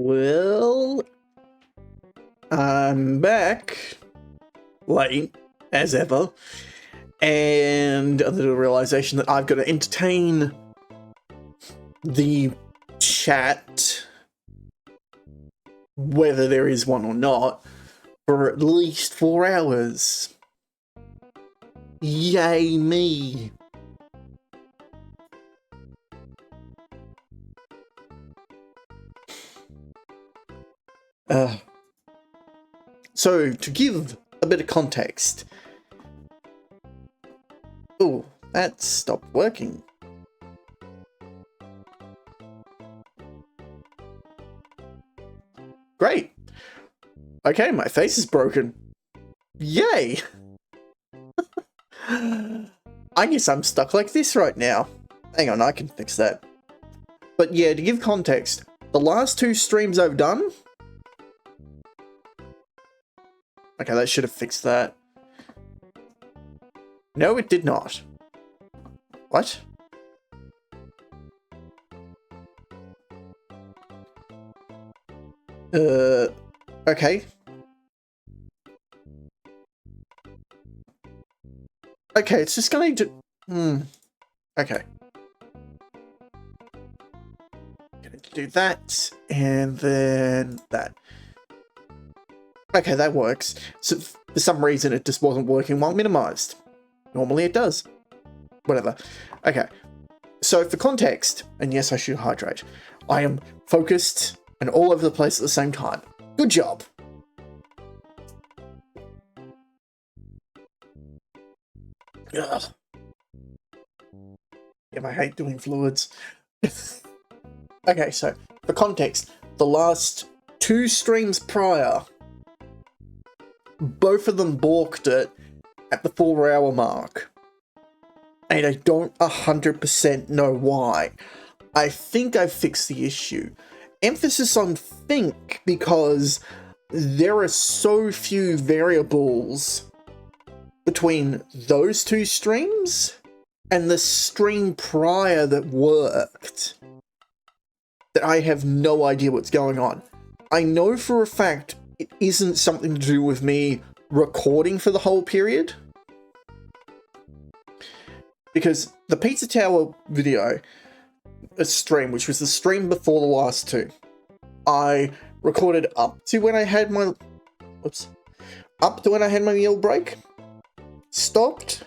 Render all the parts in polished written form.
Well, I'm back, late, as ever, and a little realization that I've got to entertain the chat, whether there is one or not, for at least 4 hours. Yay me! So, to give a bit of context... Oh, that stopped working. Great! Okay, my face is broken. Yay! I guess I'm stuck like this right now. Hang on, I can fix that. But yeah, to give context, the last 2 streams I've done... Okay, that should have fixed that. No, it did not. What? Okay. Okay, it's just gonna do... Okay. Gonna do that, and then that. Okay, that works. So, for some reason, it just wasn't working while minimized. Normally it does. Whatever. Okay. So, for context, and yes, I should hydrate, I am focused and all over the place at the same time. Good job. Ugh. Yeah, I hate doing fluids. Okay, so, for context, the last 2 streams prior, both of them balked it at the 4-hour mark. And I don't 100% know why. I think I've fixed the issue. Emphasis on think, because there are so few variables between those 2 streams and the stream prior that worked that I have no idea what's going on. I know for a fact it isn't something to do with me recording for the whole period. Because the Pizza Tower video, a stream, which was the stream before the last 2, I recorded up to when I had my... Up to when I had my meal break, stopped,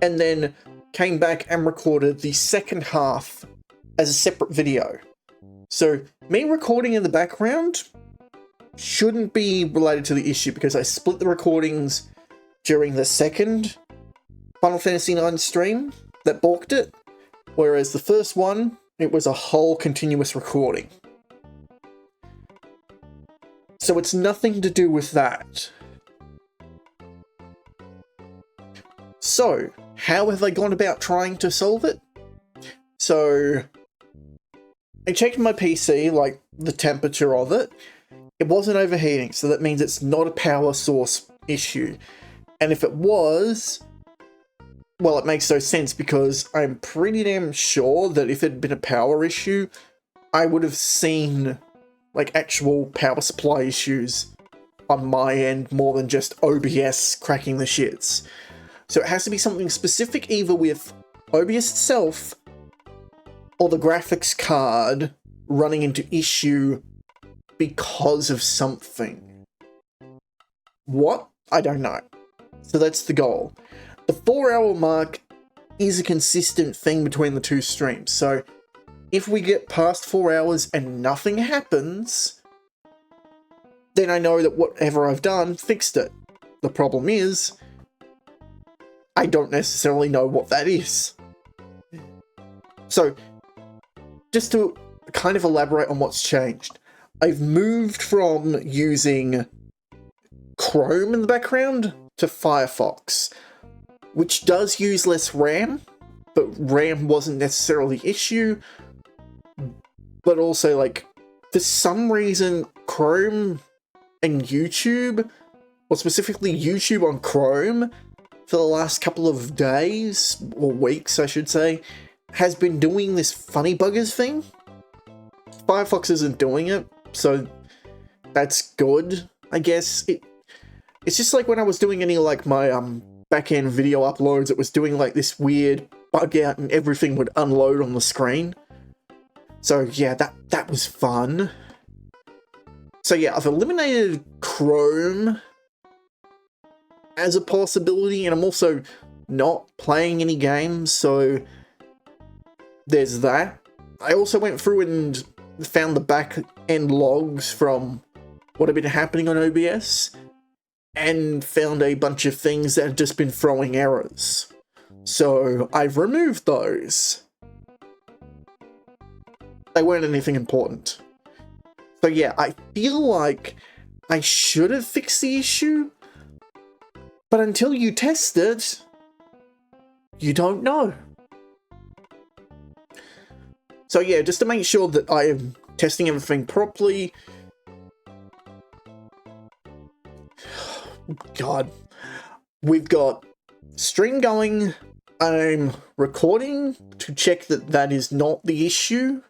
and then came back and recorded the second half as a separate video. So, me recording in the background shouldn't be related to the issue, because I split the recordings during the second Final Fantasy IX stream that balked it, whereas the first one, it was a whole continuous recording. So it's nothing to do with that. So, how have I gone about trying to solve it? So, I checked my PC, like the temperature of it. It wasn't overheating, so that means it's not a power source issue. And if it was, well, it makes no sense, because I'm pretty damn sure that if it had been a power issue, I would have seen, like, actual power supply issues on my end more than just OBS cracking the shits. So it has to be something specific, either with OBS itself or the graphics card running into issue because of something. What? I don't know. So that's the goal. The 4-hour mark is a consistent thing between the 2 streams, so if we get past 4 hours and nothing happens, then I know that whatever I've done fixed it. The problem is, I don't necessarily know what that is. So, just to kind of elaborate on what's changed, I've moved from using Chrome in the background to Firefox, which does use less RAM, but RAM wasn't necessarily the issue. But also, like, for some reason, Chrome and YouTube, or specifically YouTube on Chrome, for the last couple of days, or weeks I should say, has been doing this funny buggers thing. Firefox isn't doing it, so that's good, I guess. It's just like when I was doing any like my back-end video uploads, it was doing like this weird bug out and everything would unload on the screen. So yeah, that was fun. So yeah, I've eliminated Chrome as a possibility, and I'm also not playing any games, so there's that. I also went through and found the back-end logs from what had been happening on OBS, and found a bunch of things that had just been throwing errors. So I've removed those. They weren't anything important. So yeah, I feel like I should have fixed the issue, but until you test it, you don't know. So yeah, just to make sure that I am testing everything properly. God, we've got stream going. I'm recording to check that that is not the issue.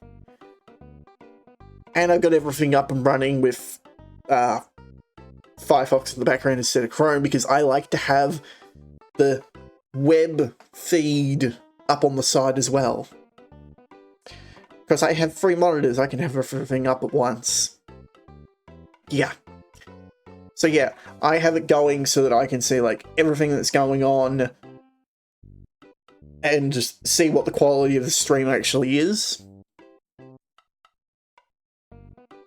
And I've got everything up and running with Firefox in the background instead of Chrome, because I like to have the web feed up on the side as well. Because I have 3 monitors, I can have everything up at once. Yeah. So yeah, I have it going so that I can see like everything that's going on and just see what the quality of the stream actually is.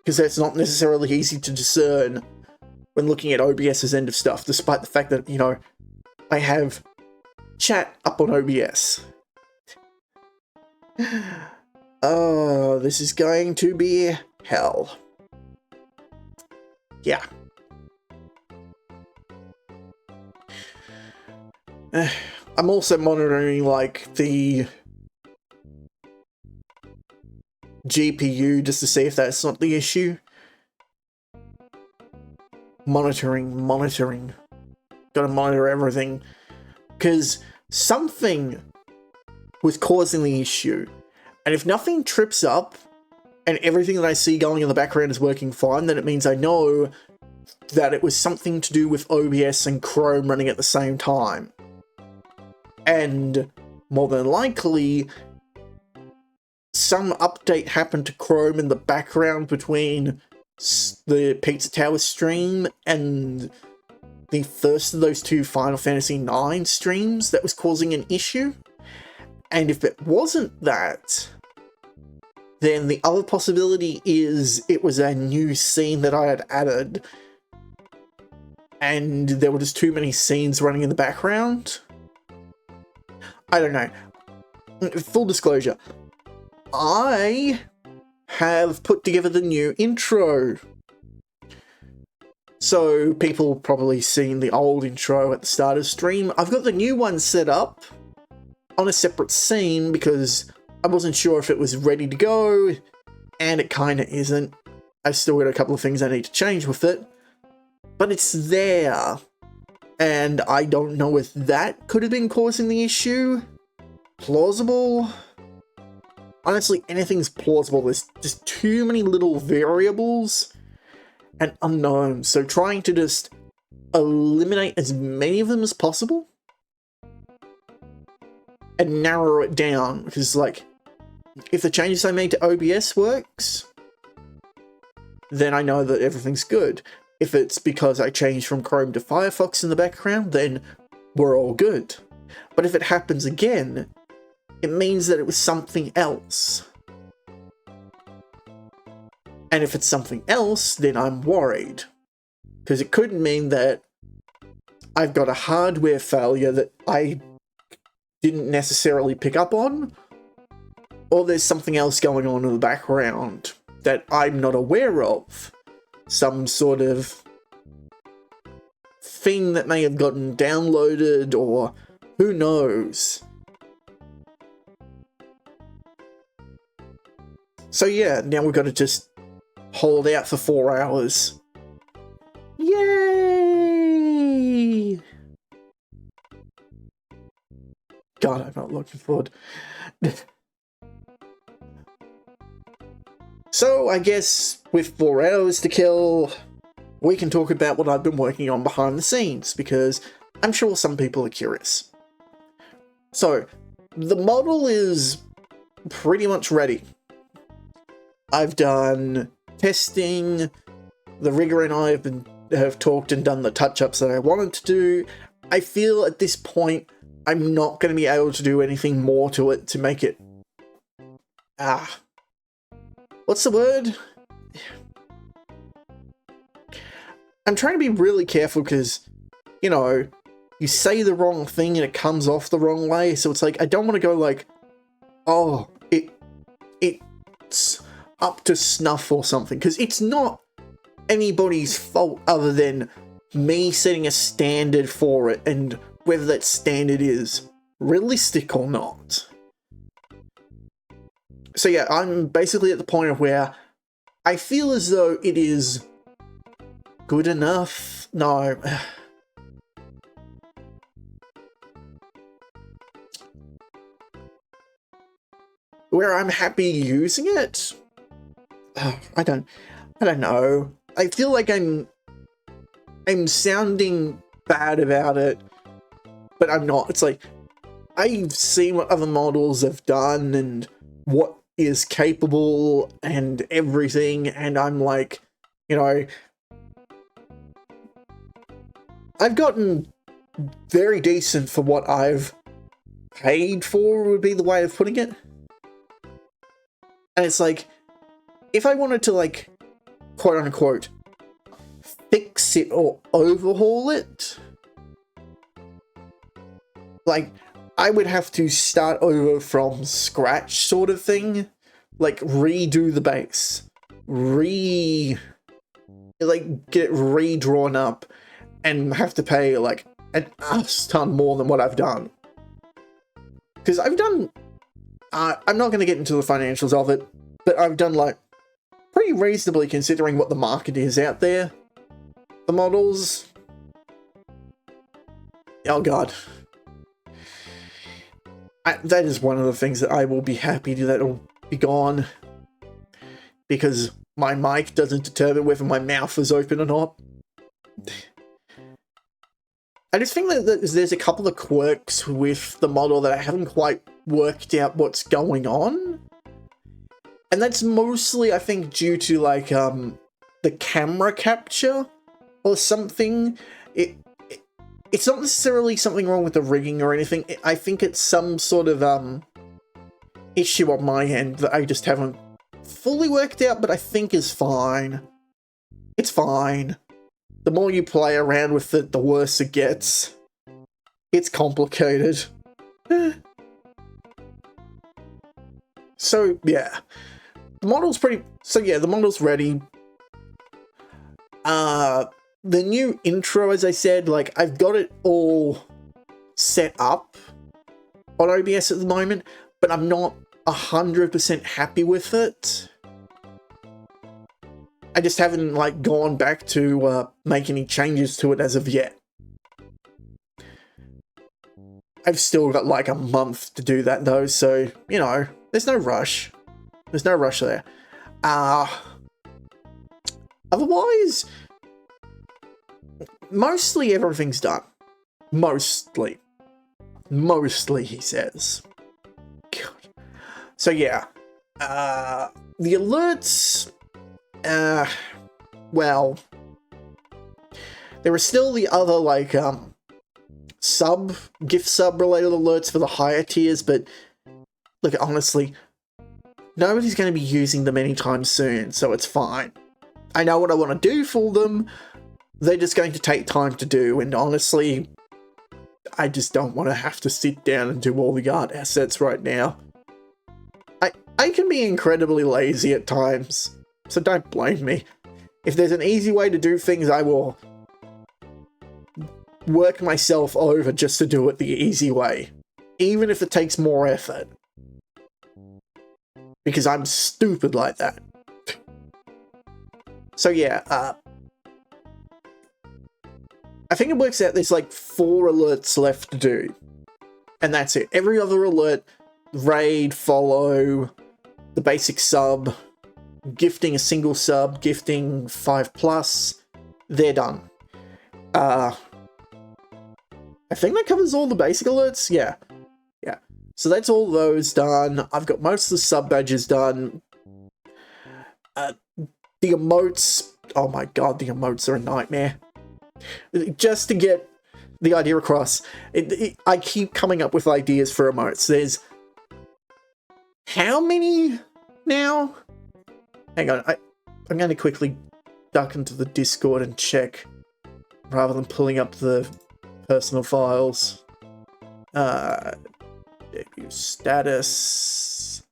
Because that's not necessarily easy to discern when looking at OBS's end of stuff, despite the fact that, you know, I have chat up on OBS. Oh, this is going to be hell. Yeah. I'm also monitoring, like, the GPU just to see if that's not the issue. Monitoring. Gotta monitor everything. Because something was causing the issue. And if nothing trips up, and everything that I see going in the background is working fine, then it means I know that it was something to do with OBS and Chrome running at the same time. And more than likely, some update happened to Chrome in the background between the Pizza Tower stream and the first of those 2 Final Fantasy IX streams that was causing an issue. And if it wasn't that, then the other possibility is it was a new scene that I had added and there were just too many scenes running in the background. I don't know. Full disclosure, I have put together the new intro. So people probably seen the old intro at the start of stream. I've got the new one set up on a separate scene because I wasn't sure if it was ready to go, and it kind of isn't. I've still got a couple of things I need to change with it, but it's there. And I don't know if that could have been causing the issue. Plausible? Honestly, anything's plausible. There's just too many little variables and unknowns. So trying to just eliminate as many of them as possible and narrow it down. Because, like, if the changes I made to OBS works, then I know that everything's good. If it's because I changed from Chrome to Firefox in the background, then we're all good. But if it happens again, it means that it was something else. And if it's something else, then I'm worried. Because it could mean that I've got a hardware failure that I didn't necessarily pick up on, or there's something else going on in the background that I'm not aware of. Some sort of thing that may have gotten downloaded, or who knows. So yeah, now we've got to just hold out for 4 hours. Yay! God, I'm not looking forward. So So I guess with 4 hours to kill, we can talk about what I've been working on behind the scenes, because I'm sure some people are curious. So, the model is pretty much ready. I've done testing, the rigger and I have talked and done the touch-ups that I wanted to do. I feel at this point, I'm not going to be able to do anything more to it to make it... what's the word? I'm trying to be really careful because, you know, you say the wrong thing and it comes off the wrong way, so it's like, I don't want to go like, oh, it's up to snuff or something, because it's not anybody's fault other than me setting a standard for it, and whether that standard is realistic or not. So yeah, I'm basically at the point of where I feel as though it is good enough. No. Where I'm happy using it? I don't know. I feel like I'm sounding bad about it, but I'm not. It's like, I've seen what other models have done and what is capable and everything, and I'm like, you know, I've gotten very decent for what I've paid for, would be the way of putting it. And it's like, if I wanted to, like, quote unquote, fix it or overhaul it, like, I would have to start over from scratch sort of thing. Like, redo the base. Get it redrawn up and have to pay, like, an ass ton more than what I've done. Because I've done... I'm not going to get into the financials of it, but I've done, like, pretty reasonably considering what the market is out there. The models... Oh god. That is one of the things that I will be happy to, that'll be gone. Because my mic doesn't determine whether my mouth is open or not. I just think that there's a couple of quirks with the model that I haven't quite worked out what's going on. And that's mostly, I think, due to, like, the camera capture or something. It's not necessarily something wrong with the rigging or anything. I think it's some sort of, issue on my end that I just haven't fully worked out, but I think is fine. It's fine. The more you play around with it, the worse it gets. It's complicated. So, yeah. The model's the model's ready. The new intro, as I said, like, I've got it all set up on OBS at the moment, but I'm not 100% happy with it. I just haven't, like, gone back to make any changes to it as of yet. I've still got, like, a month to do that, though, so, you know, there's no rush. There's no rush there. Otherwise, mostly everything's done. Mostly. Mostly, he says. God. So, yeah. The alerts... well, there are still the other, like, gift sub related alerts for the higher tiers, but look, honestly, nobody's going to be using them anytime soon, so it's fine. I know what I want to do for them, they're just going to take time to do, and honestly, I just don't want to have to sit down and do all the art assets right now. I can be incredibly lazy at times. So don't blame me. If there's an easy way to do things, I will work myself over just to do it the easy way. Even if it takes more effort. Because I'm stupid like that. So yeah, I think it works out there's like 4 alerts left to do. And that's it. Every other alert, raid, follow, the basic sub, gifting a single sub, gifting 5+, they're done. I think that covers all the basic alerts. Yeah. So that's all those done. I've got most of the sub badges done. The emotes, oh my god, the emotes are a nightmare. Just to get the idea across, I keep coming up with ideas for emotes. There's how many now? Hang on, I'm going to quickly duck into the Discord and check rather than pulling up the personal files. Debut status,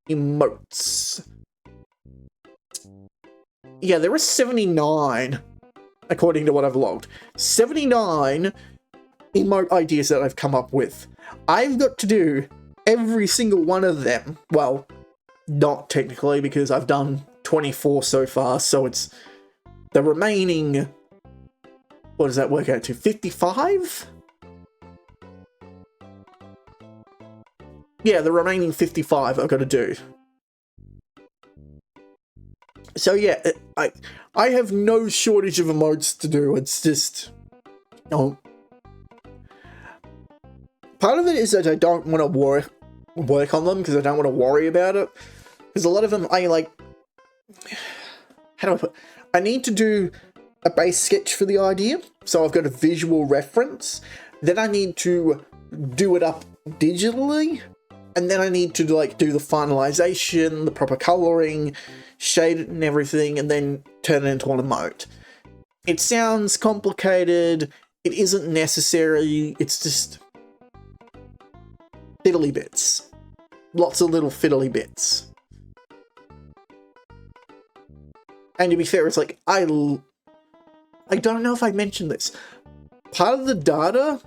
emotes. Yeah, there are 79, according to what I've logged. 79 emote ideas that I've come up with. I've got to do every single one of them. Well, not technically, because I've done 24 so far, so it's the remaining... What does that work out to? 55? Yeah, the remaining 55 I've got to do. So yeah, I have no shortage of emotes to do. It's just... part of it is that I don't want to work on them because I don't want to worry about it. Because a lot of them, how do I put... I need to do a base sketch for the idea, so I've got a visual reference. Then I need to do it up digitally, and then I need to do the finalization, the proper coloring, shade it and everything, and then turn it into an emote. It sounds complicated. It isn't necessary. It's just fiddly bits. Lots of little fiddly bits. And to be fair, it's like, I don't know if I mentioned this. Part of the data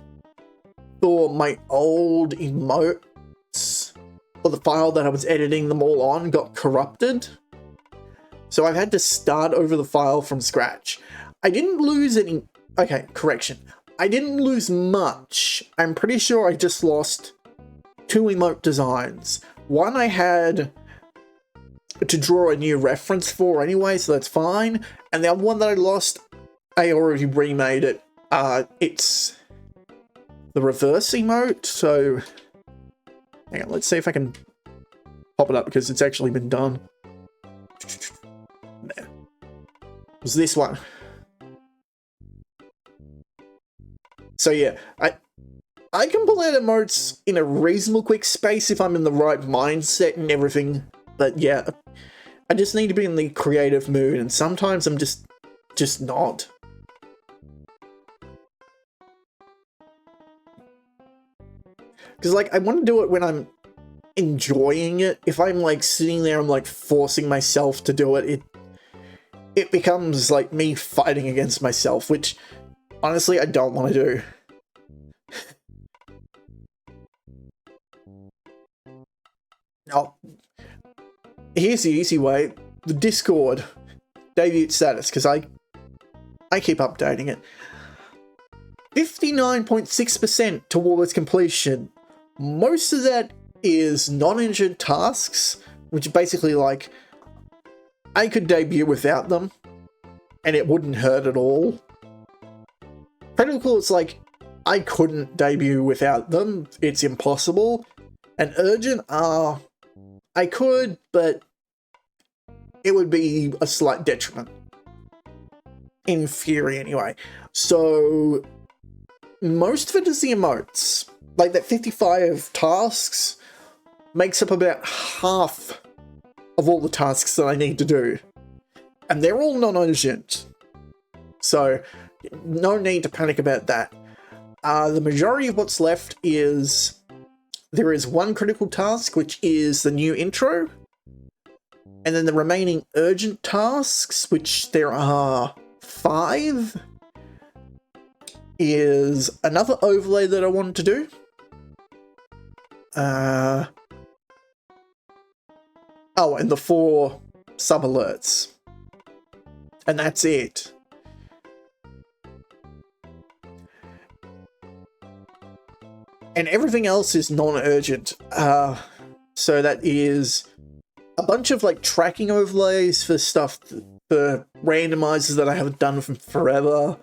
for my old emotes, or the file that I was editing them all on, got corrupted. So I've had to start over the file from scratch. I didn't lose any... Okay, correction. I didn't lose much. I'm pretty sure I just lost 2 emote designs. One I had to draw a new reference for anyway, so that's fine. And the other one that I lost, I already remade it. It's the reverse emote, so... Hang on, let's see if I can pop it up because it's actually been done. There. It was this one. So yeah, I can pull out emotes in a reasonable quick space if I'm in the right mindset and everything. But yeah, I just need to be in the creative mood, and sometimes I'm just not. Because, I want to do it when I'm enjoying it. If I'm, sitting there, I'm, forcing myself to do it, it becomes, me fighting against myself, which, honestly, I don't want to do. Oh, here's the easy way. The Discord debut status, because I keep updating it. 59.6% towards completion. Most of that is non-injured tasks, which are basically I could debut without them, and it wouldn't hurt at all. Critical, it's I couldn't debut without them. It's impossible. And urgent, I could, but it would be a slight detriment. In theory, anyway. So, most of it is the emotes. That 55 tasks makes up about half of all the tasks that I need to do. And they're all non-urgent. So, no need to panic about that. The majority of what's left is... There is one critical task, which is the new intro. And then the remaining urgent tasks, which there are 5, is another overlay that I wanted to do. Oh, and the 4 sub-alerts. And that's it. And everything else is non-urgent. So that is a bunch of like tracking overlays for stuff, for randomizers that I haven't done from forever.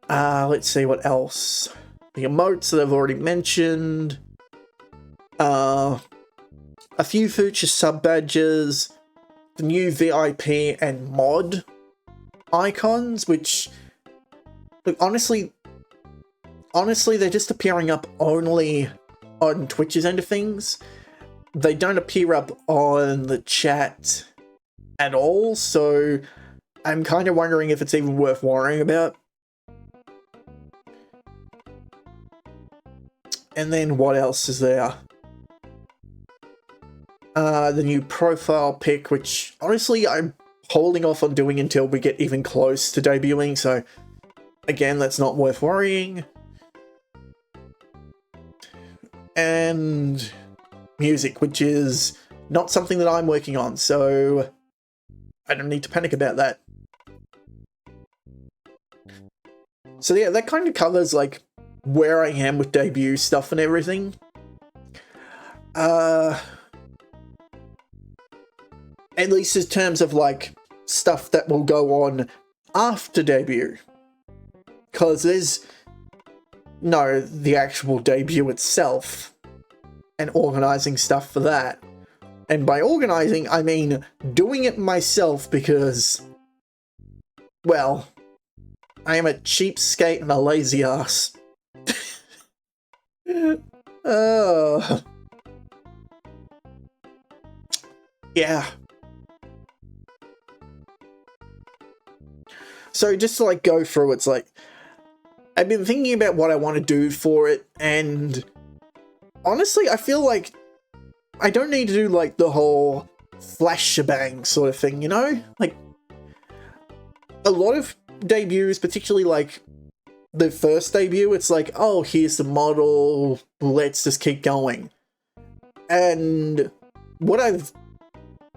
Let's see what else. The emotes that I've already mentioned. A few future sub badges. The new VIP and mod icons, which, look, honestly, they're just appearing up only on Twitch's end of things. They don't appear up on the chat at all, so I'm kind of wondering if it's even worth worrying about. And then what else is there? The new profile pic, which honestly I'm holding off on doing until we get even close to debuting, so again, that's not worth worrying. And music, which is not something that I'm working on, so I don't need to panic about that. So yeah, that kind of covers like where I am with debut stuff and everything. At least in terms of like stuff that will go on after debut. Because there's the actual debut itself and organizing stuff for that. And by organizing, I mean doing it myself because, well, I am a cheapskate and a lazy ass. Yeah. So just to like go through, it's like, I've been thinking about what I want to do for it, and honestly, I feel like I don't need to do like the whole flash shebang sort of thing, you know? Like, a lot of debuts, particularly like the first debut, it's like, oh, here's the model, let's just keep going. And what I've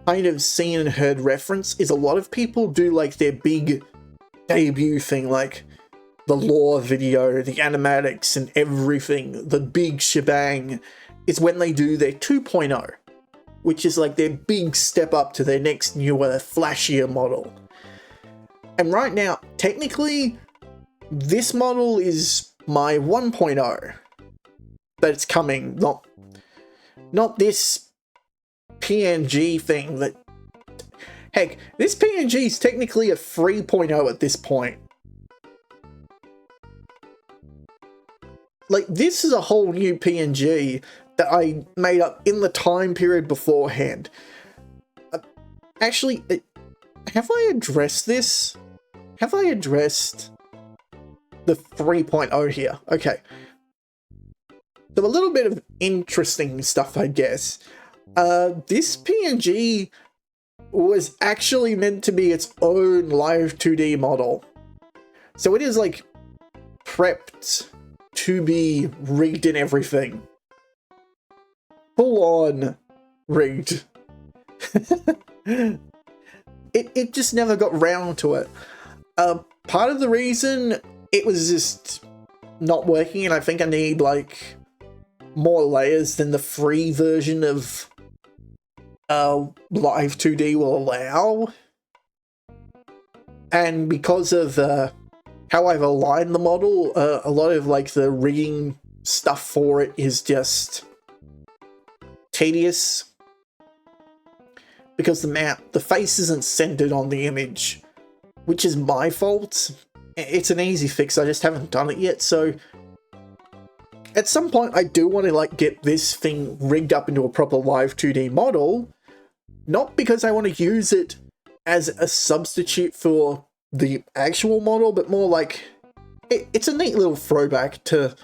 kind of seen and heard reference is a lot of people do like their big debut thing, like the lore video, the animatics and everything, the big shebang, is when they do their 2.0, which is like their big step up to their next newer, flashier model. And right now, technically, this model is my 1.0, but it's coming, not this PNG thing that... Heck, this PNG is technically a 3.0 at this point. Like, this is a whole new PNG that I made up in the time period beforehand. Actually, have I addressed this? Have I addressed the 3.0 here? Okay. So a little bit of interesting stuff, I guess. This PNG was actually meant to be its own live 2D model. So it is like prepped to be rigged and everything. Full on rigged. It just never got round to it. Part of the reason it was just not working, and I think I need like more layers than the free version of Live 2D will allow. And because of how I've aligned the model, a lot of like the rigging stuff for it is just tedious. Because the face isn't centered on the image, which is my fault. It's an easy fix, I just haven't done it yet, so at some point I do want to like get this thing rigged up into a proper live 2D model, not because I want to use it as a substitute for the actual model, but more like it's a neat little throwback to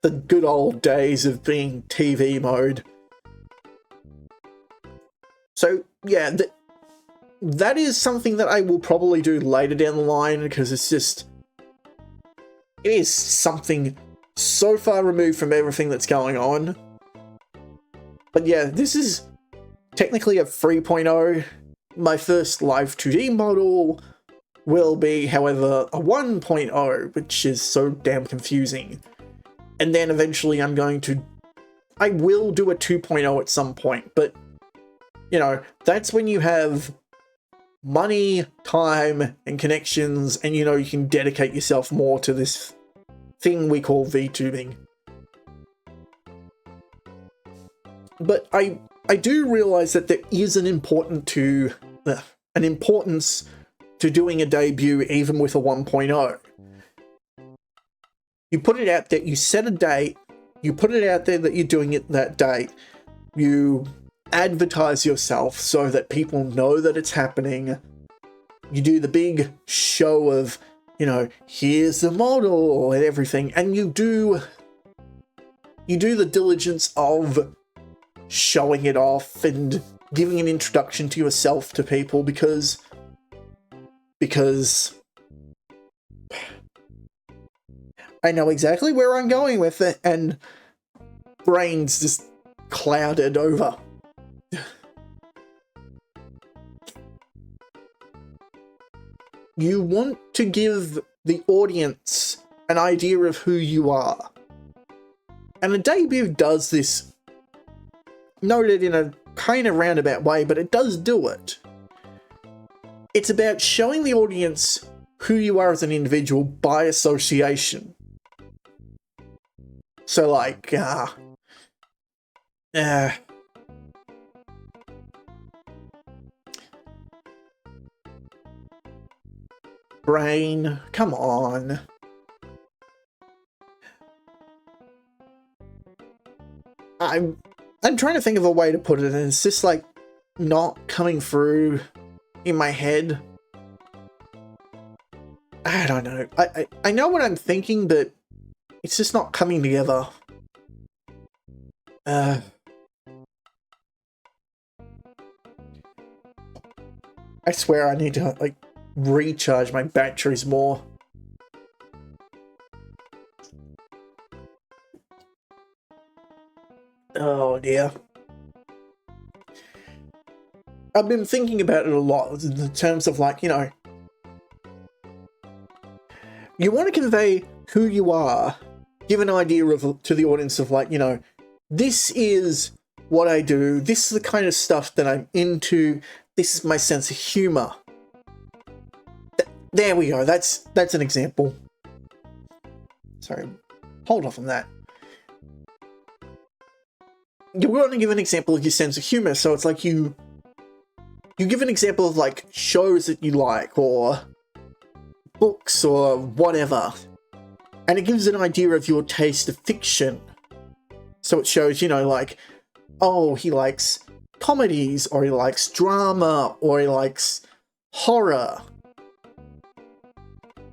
the good old days of being TV mode. So yeah, that is something that I will probably do later down the line, because it is something so far removed from everything that's going on. But yeah, this is technically a 3.0. My first live 2D model will be, however, a 1.0, which is so damn confusing. And then eventually I will do a 2.0 at some point, but you know, that's when you have money, time, and connections, and you know, you can dedicate yourself more to this thing we call VTubing. But I do realize that there is an importance to doing a debut even with a 1.0. You put it out there, you set a date, you put it out there that you're doing it that date, you advertise yourself so that people know that it's happening, you do the big show of, you know, here's the model and everything, and you do the diligence of showing it off and giving an introduction to yourself to people because I know exactly where I'm going with it, and brains just clouded over. You want to give the audience an idea of who you are. And a debut does this, noted in a kind of roundabout way, but it does do it. It's about showing the audience who you are as an individual by association. So like, brain, come on. I'm trying to think of a way to put it, and it's just like not coming through in my head. I don't know. I know what I'm thinking, but it's just not coming together. I swear I need to, like, recharge my batteries more. Oh dear. I've been thinking about it a lot in terms of, like, you know, you want to convey who you are, give an idea of to the audience of, like, you know, this is what I do, this is the kind of stuff that I'm into, this is my sense of humor. There we go, that's an example. Sorry, hold off on that. You want to give an example of your sense of humor, so it's like you give an example of, like, shows that you like, or books, or whatever, and it gives an idea of your taste of fiction. So it shows, you know, like, oh, he likes comedies, or he likes drama, or he likes horror.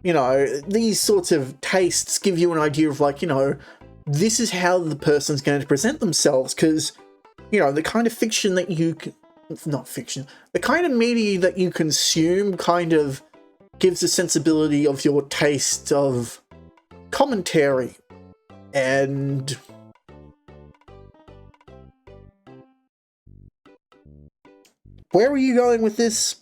You know, these sorts of tastes give you an idea of, like, you know, this is how the person's going to present themselves, because, you know, the kind of fiction that you can, not fiction, the kind of media that you consume kind of gives a sensibility of your taste of commentary. And where are you going with this?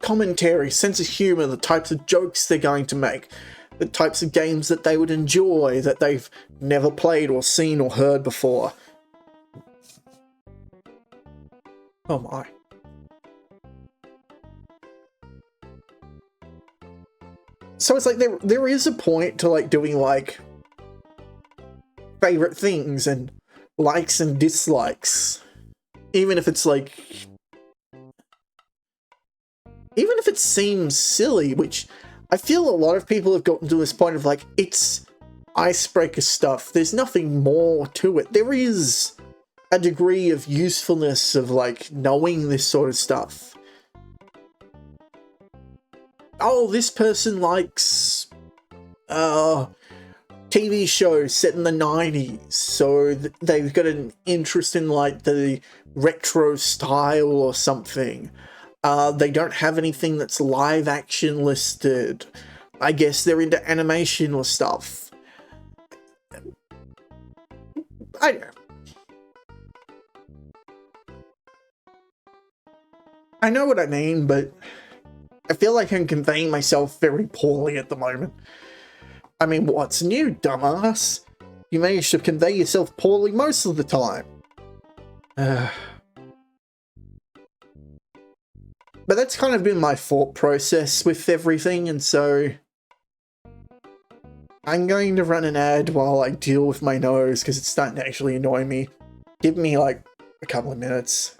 Commentary, sense of humor, the types of jokes they're going to make, the types of games that they would enjoy that they've never played or seen or heard before. Oh my. So it's like there is a point to, like, doing, like, favorite things and likes and dislikes, even if it's like, even if it seems silly, which I feel a lot of people have gotten to this point of, like, it's icebreaker stuff. There's nothing more to it. There is a degree of usefulness of, like, knowing this sort of stuff. Oh, this person likes TV shows set in the 90s, so they've got an interest in, like, the retro style or something. They don't have anything that's live action listed. I guess they're into animation or stuff. I don't know. I know what I mean, but I feel like I'm conveying myself very poorly at the moment. I mean, what's new, dumbass? You manage to convey yourself poorly most of the time. But that's kind of been my thought process with everything, and so I'm going to run an ad while I deal with my nose because it's starting to actually annoy me. Give me like a couple of minutes.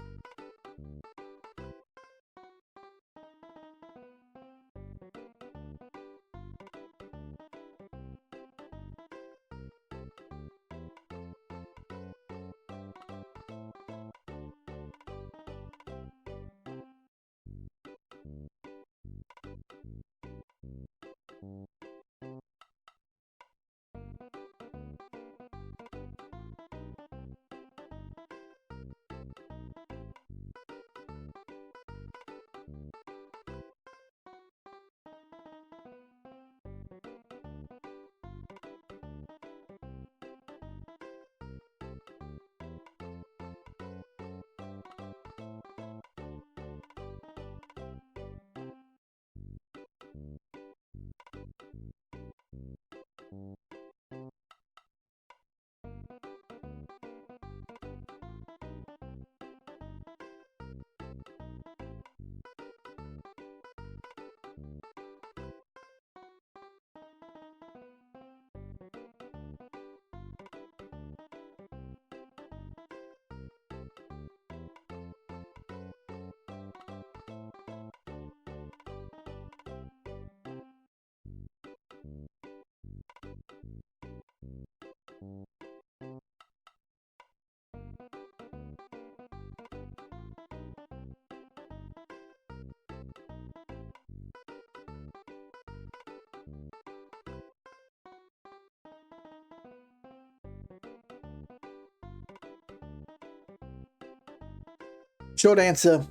Short answer,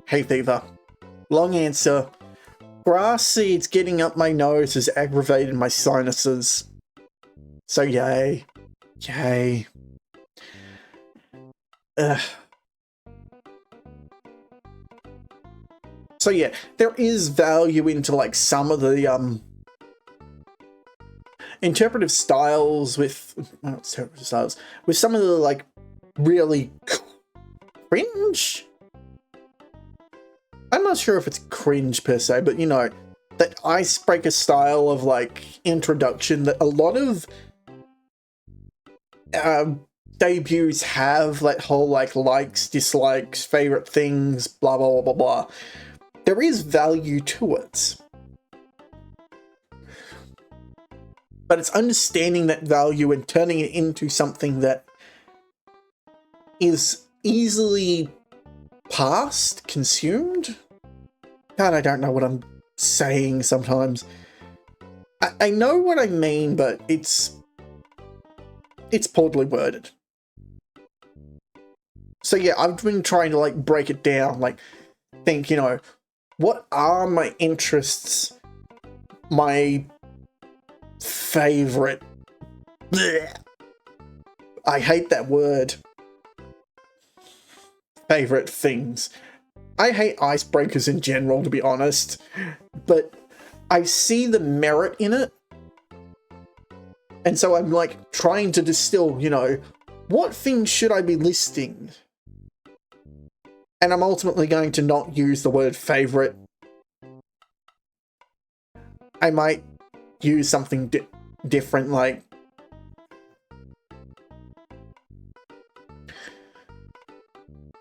hay fever. Long answer, grass seeds getting up my nose has aggravated my sinuses. So yay. Yay. So yeah, there is value into like some of the interpretive styles with with some of the like really cringe. I'm not sure if it's cringe per se, but you know, that icebreaker style of like introduction that a lot of debuts have, that whole like likes, dislikes, favorite things, blah blah blah blah blah. There is value to it. But it's understanding that value and turning it into something that is easily passed, consumed. God, I don't know what I'm saying sometimes. I know what I mean, but it's poorly worded. So yeah, I've been trying to like break it down, like think, you know, what are my interests, my favorite, bleh, I hate that word, favorite things. I hate icebreakers in general, to be honest, but I see the merit in it. And so I'm like trying to distill, you know, what things should I be listing? And I'm ultimately going to not use the word favorite. I might use something different, like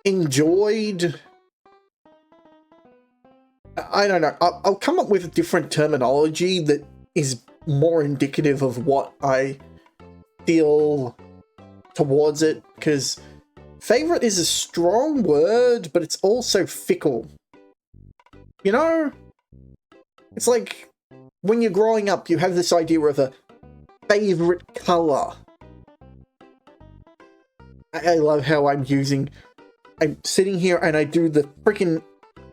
enjoyed. I don't know. I'll come up with a different terminology that is more indicative of what I feel towards it, because favorite is a strong word, but it's also fickle. You know? It's like when you're growing up, you have this idea of a favorite color. I love how I'm sitting here and I do the freaking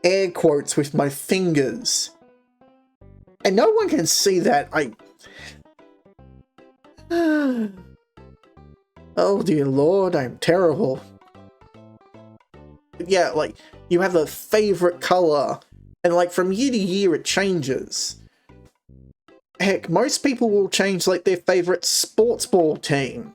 air quotes with my fingers. And no one can see that. Oh dear Lord, I'm terrible. But yeah, like, you have a favorite color, and like from year to year it changes. heck, most people will change like their favorite sports ball team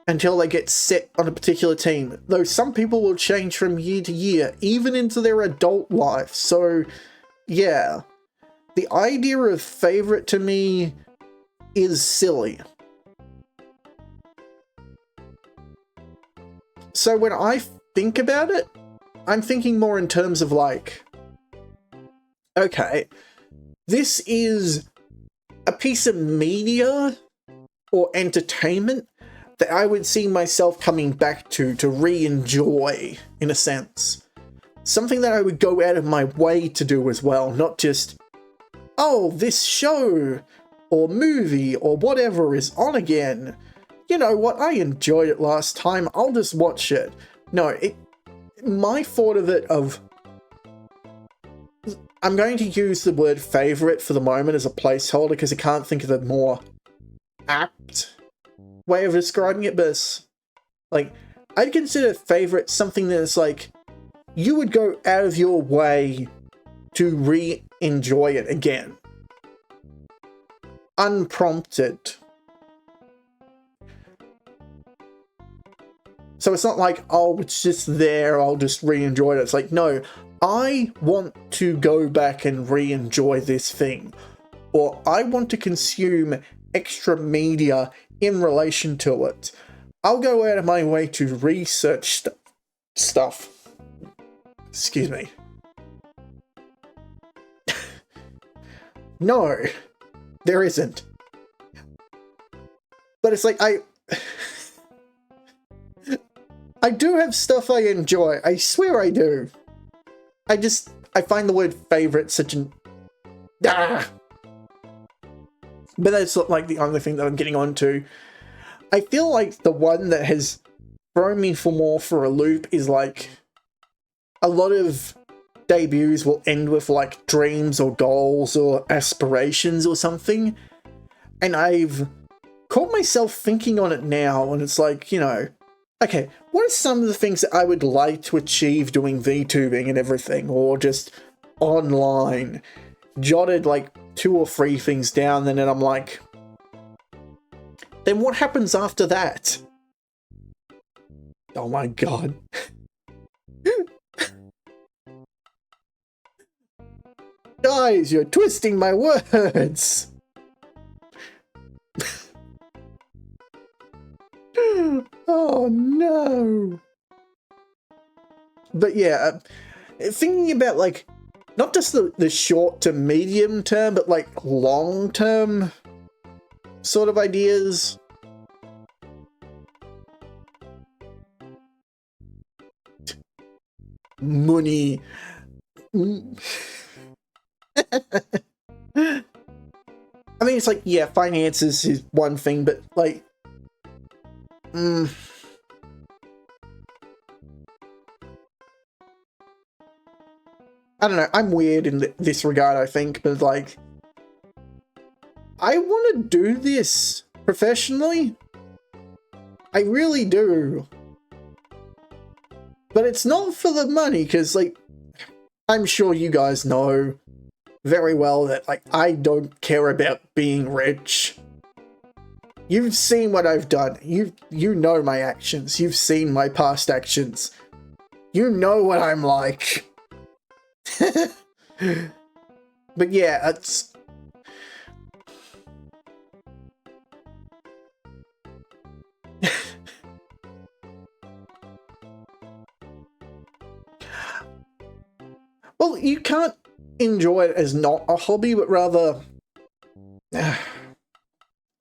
until they get set on a particular team. Though some people will change from year to year, even into their adult life. So, yeah. The idea of favorite to me is silly. So when I think about it, I'm thinking more in terms of like, okay, this is a piece of media or entertainment that I would see myself coming back to re-enjoy, in a sense. Something that I would go out of my way to do as well, not just, oh, this show or movie or whatever is on again. You know what, I enjoyed it last time, I'll just watch it. No, my thought of it I'm going to use the word favourite for the moment as a placeholder because I can't think of a more apt way of describing it, but like, I'd consider favourite something that's like, you would go out of your way to re-enjoy it again. Unprompted. So it's not like, oh, it's just there, I'll just re-enjoy it. It's like, no, I want to go back and re-enjoy this thing. Or I want to consume extra media in relation to it. I'll go out of my way to research stuff. Excuse me. No, there isn't. But it's like, I do have stuff I enjoy. I swear I do. I find the word favorite such an... Ah! But that's not like the only thing that I'm getting onto. I feel like the one that has thrown me for a loop is like, a lot of debuts will end with like dreams or goals or aspirations or something. And I've caught myself thinking on it now, and it's like, you know, okay, what are some of the things that I would like to achieve doing VTubing and everything, or just online? Jotted like 2 or 3 things down, and then I'm like, then what happens after that? Oh my god. Guys, you're twisting my words! Oh no! But yeah, thinking about like, not just the short to medium term, but like long term sort of ideas. Money. I mean, it's like, yeah, finances is one thing, but like, I don't know, I'm weird in this regard, I think, but like, I want to do this professionally. I really do. But it's not for the money, because like, I'm sure you guys know very well that like, I don't care about being rich. You've seen what I've done. You know my actions. You've seen my past actions. You know what I'm like. But yeah, it's... Well, you can't enjoy it as not a hobby, but rather...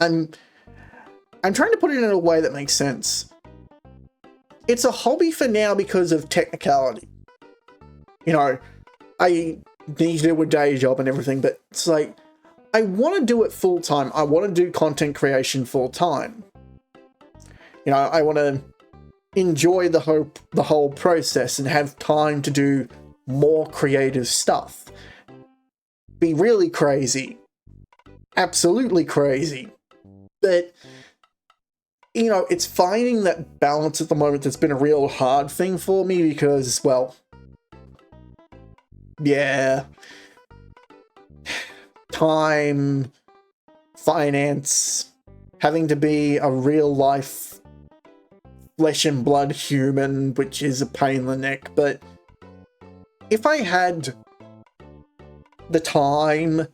I'm trying to put it in a way that makes sense. It's a hobby for now because of technicality. You know, I need to do a day job and everything, but it's like, I want to do it full time. I want to do content creation full time. You know, I want to enjoy the whole process and have time to do more creative stuff. Be really crazy. Absolutely crazy. But, you know, it's finding that balance at the moment that's been a real hard thing for me because, well, yeah, time, finance, having to be a real life flesh and blood human, which is a pain in the neck. But if I had the time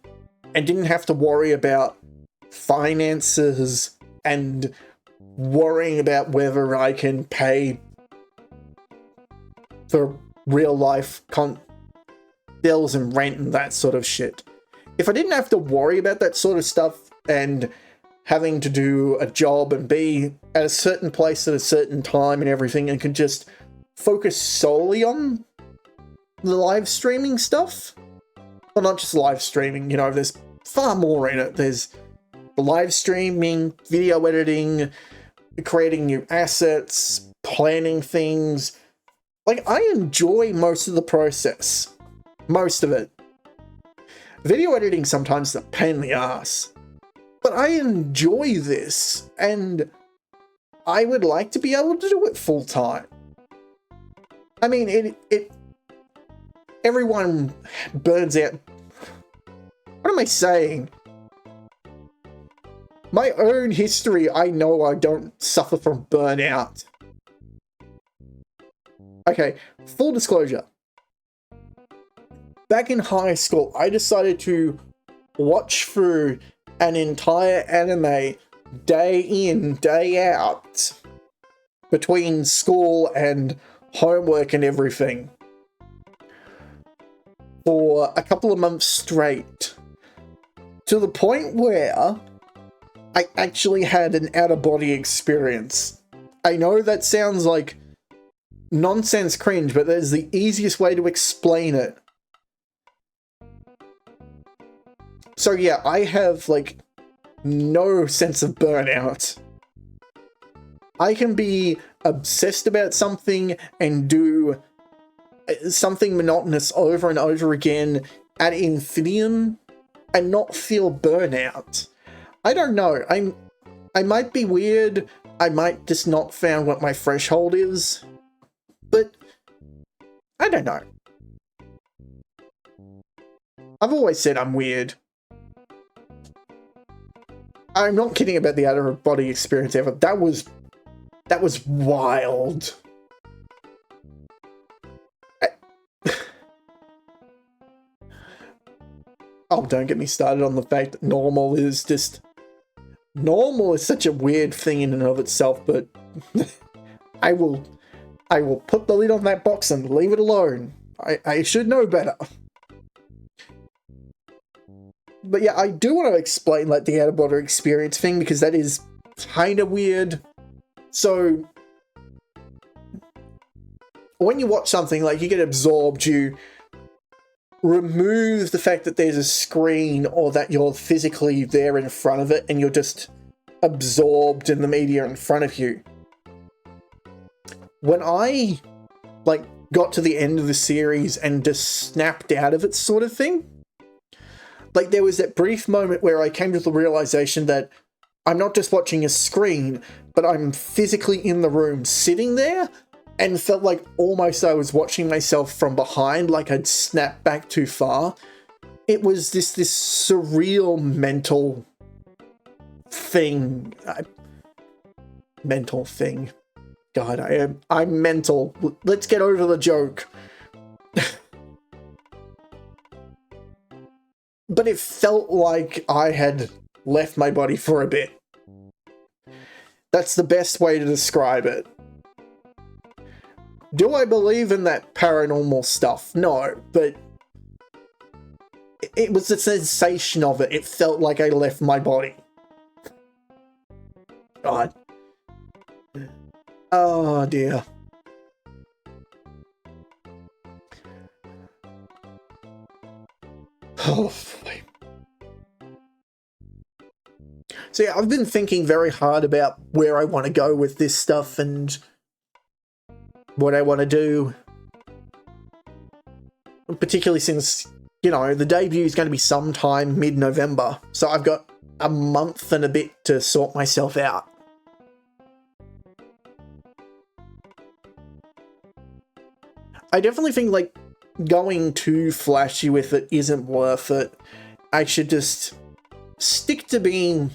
and didn't have to worry about finances and worrying about whether I can pay for real life bills and rent and that sort of shit. If I didn't have to worry about that sort of stuff and having to do a job and be at a certain place at a certain time and everything, and could just focus solely on the live streaming stuff. Well, not just live streaming, you know, there's far more in it. There's the live streaming, video editing, creating new assets, planning things. Like, I enjoy most of the process. Most of it. Video editing sometimes is a pain in the ass. But I enjoy this, and I would like to be able to do it full time. I mean, everyone burns out. What am I saying? My own history, I know I don't suffer from burnout. Okay, full disclosure. Back in high school, I decided to watch through an entire anime day in, day out, between school and homework and everything, for a couple of months straight, to the point where I actually had an out-of-body experience. I know that sounds like nonsense cringe, but that is the easiest way to explain it. So yeah, I have, like, no sense of burnout. I can be obsessed about something and do something monotonous over and over again ad infinitum and not feel burnout. I don't know. I might be weird. I might just not found what my threshold is. But I don't know. I've always said I'm weird. I'm not kidding about the out-of-body experience ever. That was wild. Oh, don't get me started on the fact that normal is such a weird thing in and of itself, but I will put the lid on that box and leave it alone. I should know better. But yeah, I do want to explain, like, the out-of-body experience thing, because that is kind of weird. So, when you watch something, like, you get absorbed, you remove the fact that there's a screen or that you're physically there in front of it and you're just absorbed in the media in front of you. When I, like, got to the end of the series and just snapped out of it sort of thing, like, there was that brief moment where I came to the realization that I'm not just watching a screen, but I'm physically in the room sitting there, and felt like almost I was watching myself from behind, like I'd snapped back too far. It was this surreal mental thing. Mental thing. God, I'm mental. Let's get over the joke. But it felt like I had left my body for a bit. That's the best way to describe it. Do I believe in that paranormal stuff? No, but it was the sensation of it. It felt like I left my body. God. Oh dear. Oh boy. So yeah, I've been thinking very hard about where I want to go with this stuff and what I want to do. Particularly since, you know, the debut is going to be sometime mid-November. So I've got a month and a bit to sort myself out. I definitely think, like, going too flashy with it isn't worth it. I should just stick to being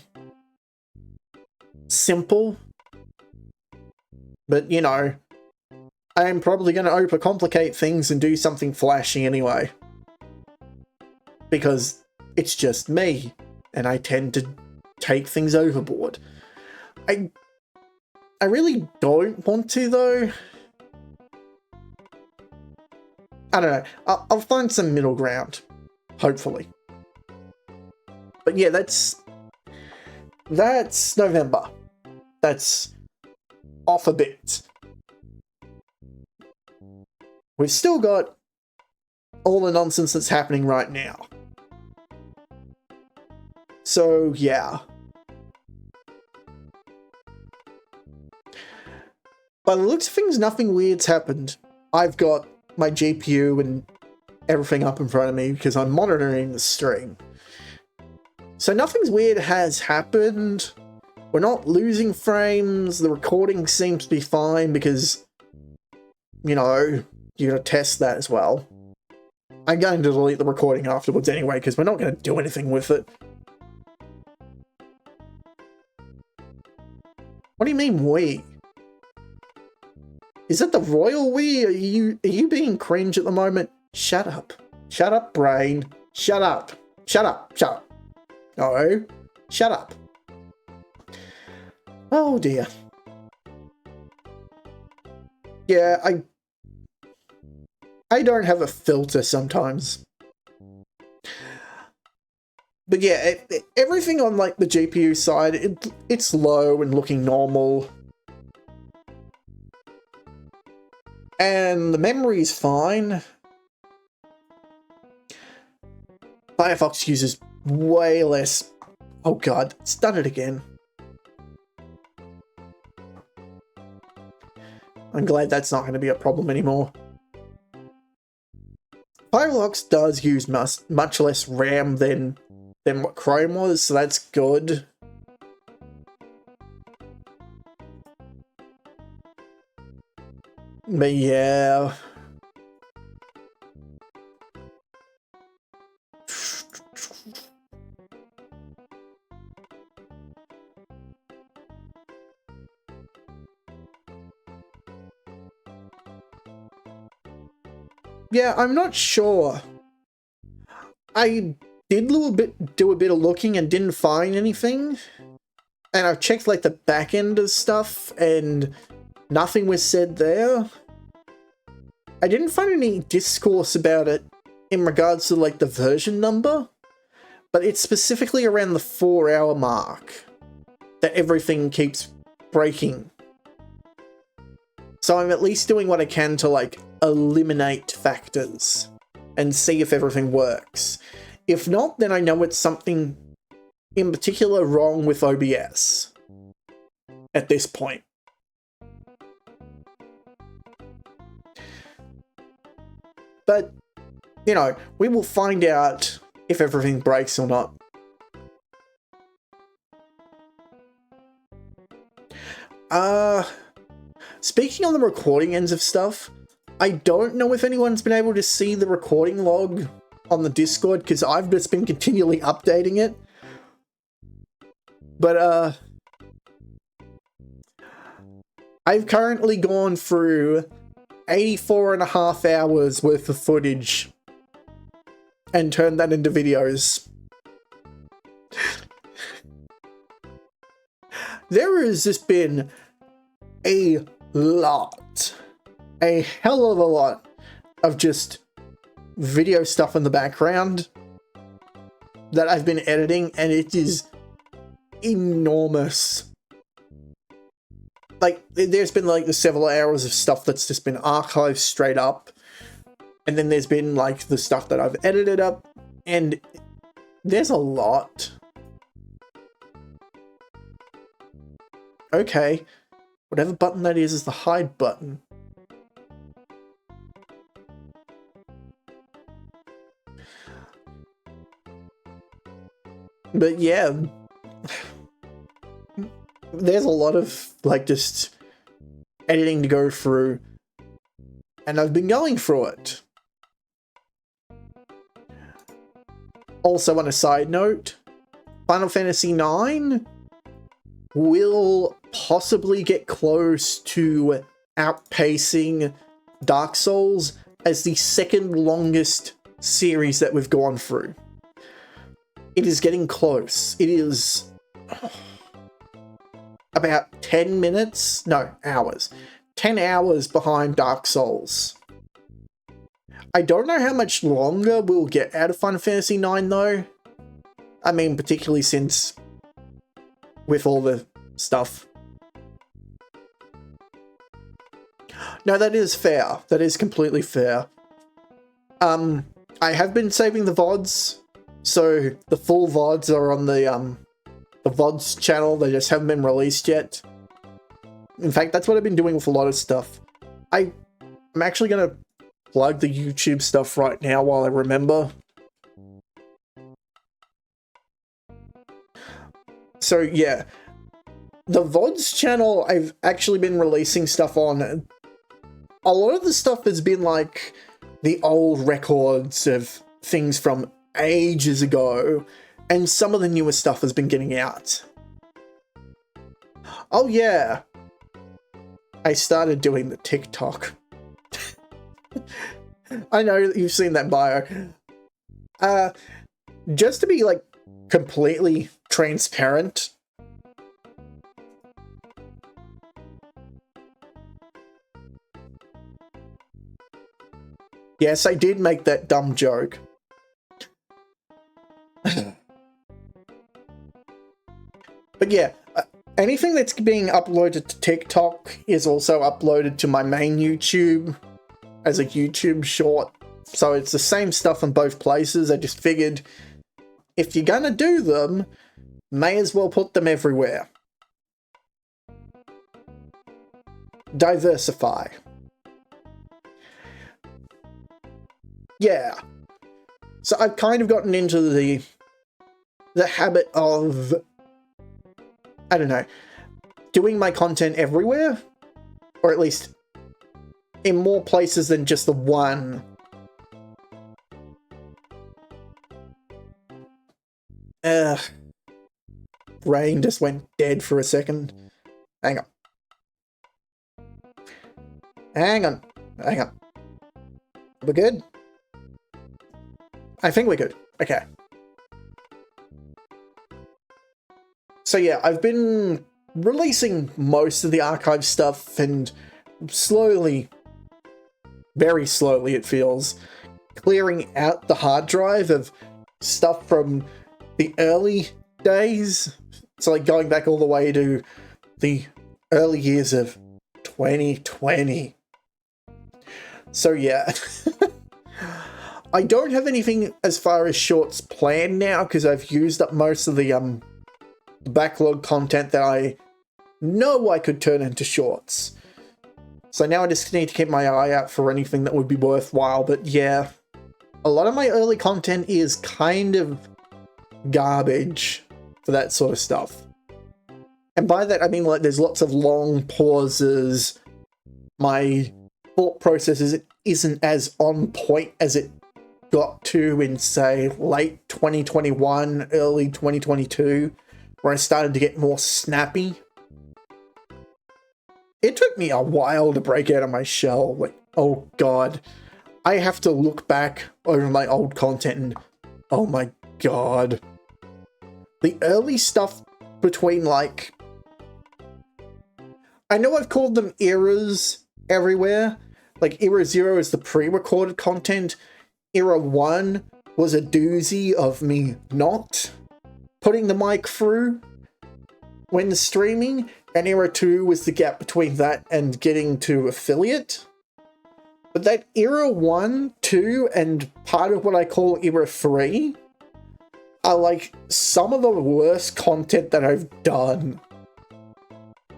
simple. But, you know, I'm probably going to overcomplicate things and do something flashy anyway. Because it's just me, and I tend to take things overboard. I really don't want to, though. I don't know. I'll find some middle ground, hopefully. But yeah, that's November. That's off a bit. We've still got all the nonsense that's happening right now. So, yeah. By the looks of things, nothing weird's happened. I've got my GPU and everything up in front of me because I'm monitoring the stream. So nothing's weird has happened. We're not losing frames. The recording seems to be fine because, you know, you gotta test that as well. I'm going to delete the recording afterwards anyway because we're not going to do anything with it. What do you mean we? Is that the royal we? Are you being cringe at the moment? Shut up. Shut up, brain. Shut up. Shut up. Shut up. No. Shut up. Oh dear. Yeah, I don't have a filter sometimes. But yeah, everything on like the GPU side, it's low and looking normal. And the memory's fine. Firefox uses way less. Oh god, it's done it again. I'm glad that's not going to be a problem anymore. Firefox does use much less RAM than what Chrome was, so that's good. But yeah. Yeah, I'm not sure. I did do a bit of looking and didn't find anything. And I've checked like the back end of stuff and nothing was said there. I didn't find any discourse about it in regards to like the version number, but it's specifically around the 4-hour mark that everything keeps breaking. So I'm at least doing what I can to like eliminate factors and see if everything works. If not, then I know it's something in particular wrong with OBS at this point. But, you know, we will find out if everything breaks or not. Speaking on the recording ends of stuff, I don't know if anyone's been able to see the recording log on the Discord because I've just been continually updating it. But, I've currently gone through 84.5 hours worth of footage and turned that into videos. There has just been a lot, a hell of a lot of just video stuff in the background that I've been editing, and it is enormous. Like, there's been like the several hours of stuff that's just been archived straight up, and then there's been like the stuff that I've edited up, and there's a lot. Okay, whatever button that is the hide button. But yeah, there's a lot of like just editing to go through, and I've been going through it. Also, on a side note, Final Fantasy IX will possibly get close to outpacing Dark Souls as the second longest series that we've gone through. It is getting close. It is about 10 minutes, no, hours. 10 hours behind Dark Souls. I don't know how much longer we'll get out of Final Fantasy IX though. I mean, particularly since with all the stuff. No, that is fair. That is completely fair. I have been saving the VODs, so the full VODs are on the VODs channel. They just haven't been released yet. In fact, that's what I've been doing with a lot of stuff. I'm actually gonna plug the YouTube stuff right now while I remember. So yeah, the VODs channel I've actually been releasing stuff on. A lot of the stuff has been like the old records of things from ages ago, and some of the newer stuff has been getting out. Oh yeah, I started doing the TikTok. I know you've seen that bio. Just to be like completely transparent, yes, I did make that dumb joke. But yeah, anything that's being uploaded to TikTok is also uploaded to my main YouTube as a YouTube short. So it's the same stuff in both places. I just figured if you're gonna do them, may as well put them everywhere. Diversify. Yeah. So I've kind of gotten into the habit of, I don't know, doing my content everywhere, or at least in more places than just the one. Brain just went dead for a second. Hang on. Hang on. Hang on. We're good? I think we're good. Okay. So yeah, I've been releasing most of the archive stuff and slowly, very slowly it feels, clearing out the hard drive of stuff from the early days. So like going back all the way to the early years of 2020. So yeah. I don't have anything as far as shorts planned now because I've used up most of the backlog content that I know I could turn into shorts. So now I just need to keep my eye out for anything that would be worthwhile. But yeah, a lot of my early content is kind of garbage for that sort of stuff. And by that I mean like there's lots of long pauses. My thought process isn't as on point as it got to in, say, late 2021, early 2022, where I started to get more snappy. It took me a while to break out of my shell. Like, oh god. I have to look back over my old content and, oh my god. The early stuff between, like, I know I've called them eras everywhere. Like, Era 0 is the pre-recorded content. Era 1 was a doozy of me not putting the mic through when streaming, and Era 2 was the gap between that and getting to affiliate. But that Era 1, 2, and part of what I call Era 3 are like some of the worst content that I've done.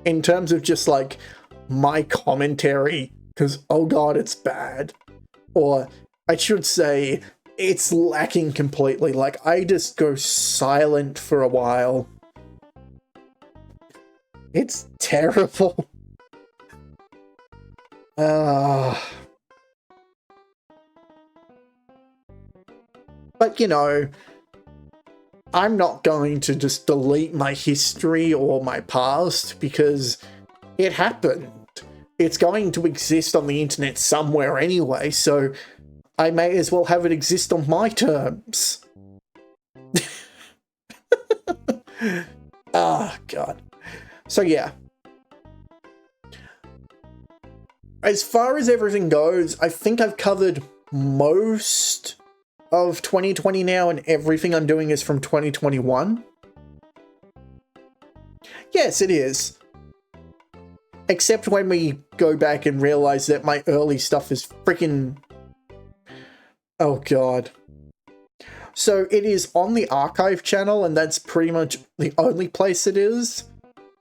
In terms of just like my commentary, because oh god, it's bad. Or I should say, it's lacking completely. Like, I just go silent for a while. It's terrible. But, you know, I'm not going to just delete my history or my past because it happened. It's going to exist on the internet somewhere anyway, so I may as well have it exist on my terms. Ah, God. So yeah. As far as everything goes, I think I've covered most of 2020 now, and everything I'm doing is from 2021. Yes, it is. Except when we go back and realize that my early stuff is freaking... Oh, God. So it is on the archive channel, and that's pretty much the only place it is.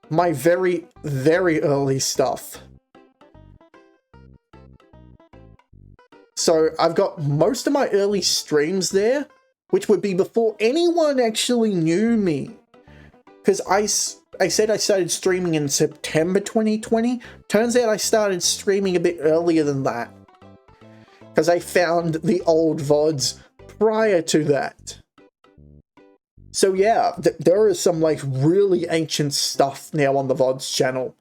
My very, very early stuff. So I've got most of my early streams there, which would be before anyone actually knew me. Because I said I started streaming in September 2020. Turns out I started streaming a bit earlier than that. Because I found the old VODs prior to that. So yeah, there is some like really ancient stuff now on the VODs channel.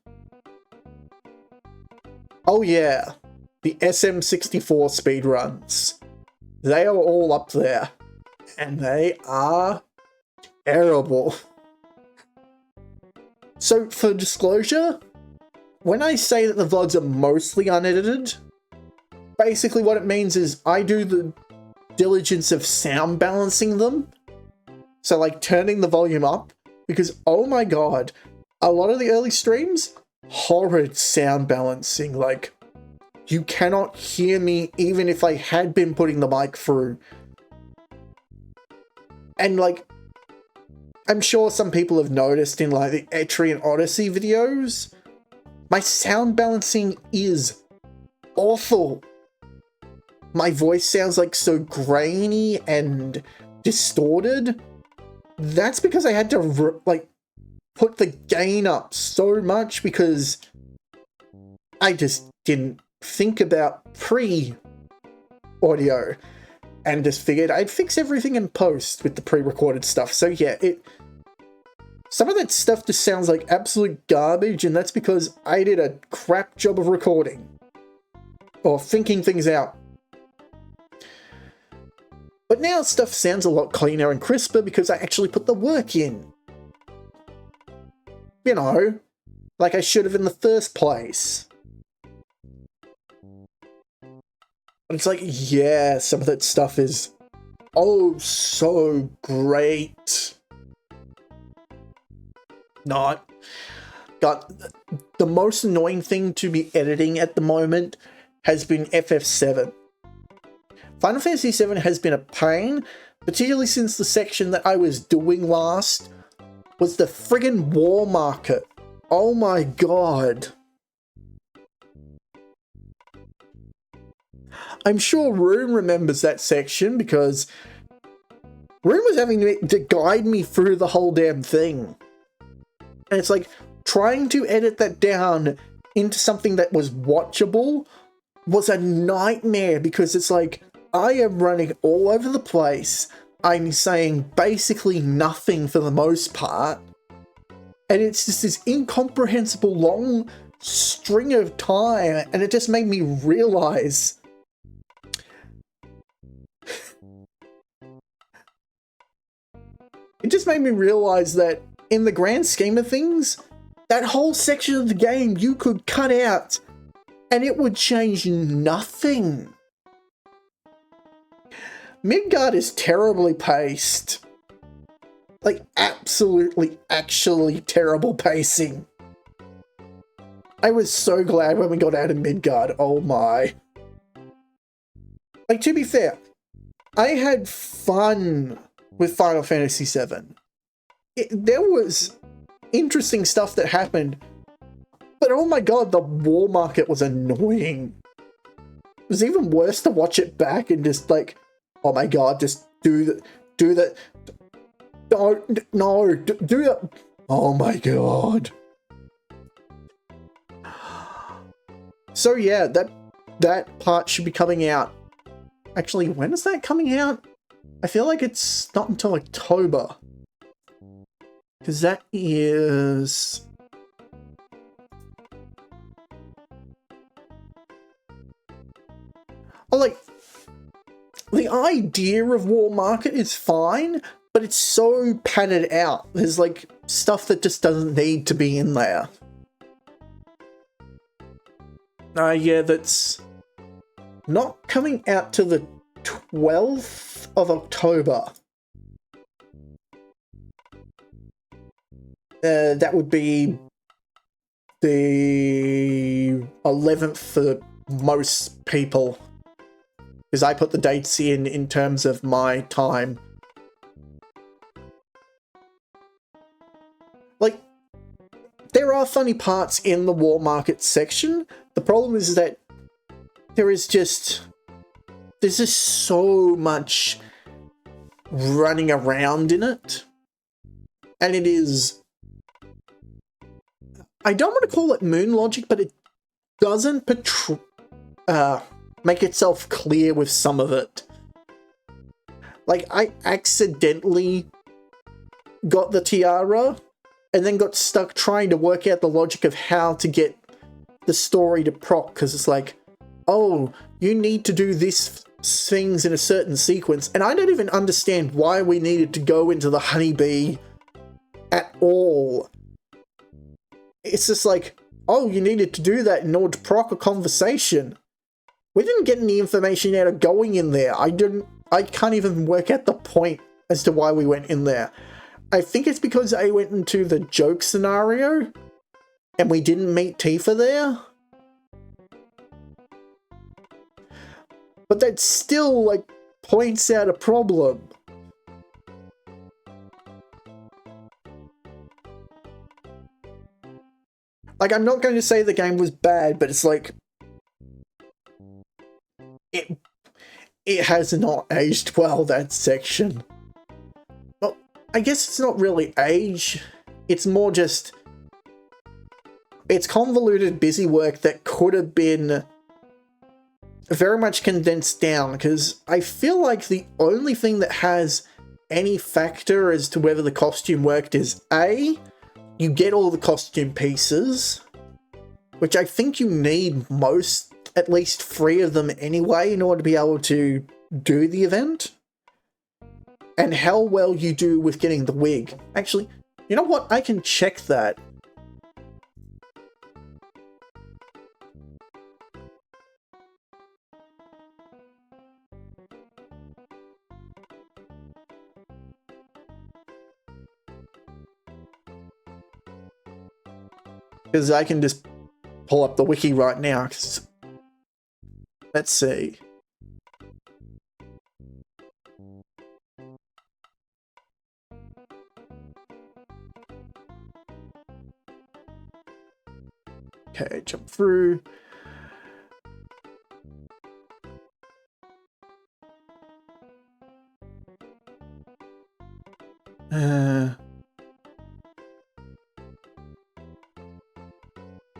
Oh yeah, the SM64 speedruns. They are all up there. And they are terrible. So for disclosure, when I say that the VODs are mostly unedited, basically what it means is I do the diligence of sound balancing them. So like turning the volume up, because oh my God, a lot of the early streams, horrid sound balancing. Like you cannot hear me even if I had been putting the mic through. And like, I'm sure some people have noticed in like the Etrian Odyssey videos, my sound balancing is awful. My voice sounds like so grainy and distorted. That's because I had to like put the gain up so much because I just didn't think about pre-audio. And just figured I'd fix everything in post with the pre-recorded stuff. So yeah, some of that stuff just sounds like absolute garbage, and that's because I did a crap job of recording. Or thinking things out. But now stuff sounds a lot cleaner and crisper because I actually put the work in. You know, like I should have in the first place. It's like, yeah, some of that stuff is, oh, so great. Not. God, the most annoying thing to be editing at the moment has been FF7. Final Fantasy VII has been a pain, particularly since the section that I was doing last was the friggin' war market. Oh my God. I'm sure Rune remembers that section because Rune was having to guide me through the whole damn thing. And it's like, trying to edit that down into something that was watchable was a nightmare because it's like, I am running all over the place. I'm saying basically nothing for the most part. And it's just this incomprehensible long string of time. And it just made me realize... It just made me realize that in the grand scheme of things, that whole section of the game you could cut out and it would change nothing. Midgard is terribly paced. Like, absolutely, actually terrible pacing. I was so glad when we got out of Midgard, oh my. Like, to be fair, I had fun with Final Fantasy VII. There was interesting stuff that happened, but oh my God, the war market was annoying. It was even worse to watch it back and just like, oh my God, just do that, do that. No, do that. Oh my God. So yeah, that part should be coming out. Actually, when is that coming out? I feel like it's not until October. Because that is... Oh, like, the idea of War Market is fine, but it's so padded out. There's, like, stuff that just doesn't need to be in there. Yeah, that's not coming out to the 12th of October. That would be the 11th for most people. Because I put the dates in terms of my time. Like, there are funny parts in the War Market section. The problem is that there's just so much running around in it. And it is... I don't want to call it moon logic, but it doesn't make itself clear with some of it. Like, I accidentally got the tiara and then got stuck trying to work out the logic of how to get the story to proc, because it's like, oh, you need to do these things in a certain sequence, and I don't even understand why we needed to go into the honeybee at all. It's just like, oh, you needed to do that in order to proc a conversation. We didn't get any information out of going in there. I can't even work out the point as to why we went in there. I think it's because I went into the joke scenario and we didn't meet Tifa there. But that still, like, points out a problem. Like, I'm not going to say the game was bad, but it's like... It has not aged well, that section. Well, I guess it's not really age. It's more just... It's convoluted, busy work that could have been very much condensed down, because I feel like the only thing that has any factor as to whether the costume worked is A, you get all the costume pieces, which I think you need at least 3 of them anyway in order to be able to do the event, and how well you do with getting the wig. Actually, you know what? I can check that. Because I can just pull up the wiki right now. Let's see. Okay, jump through.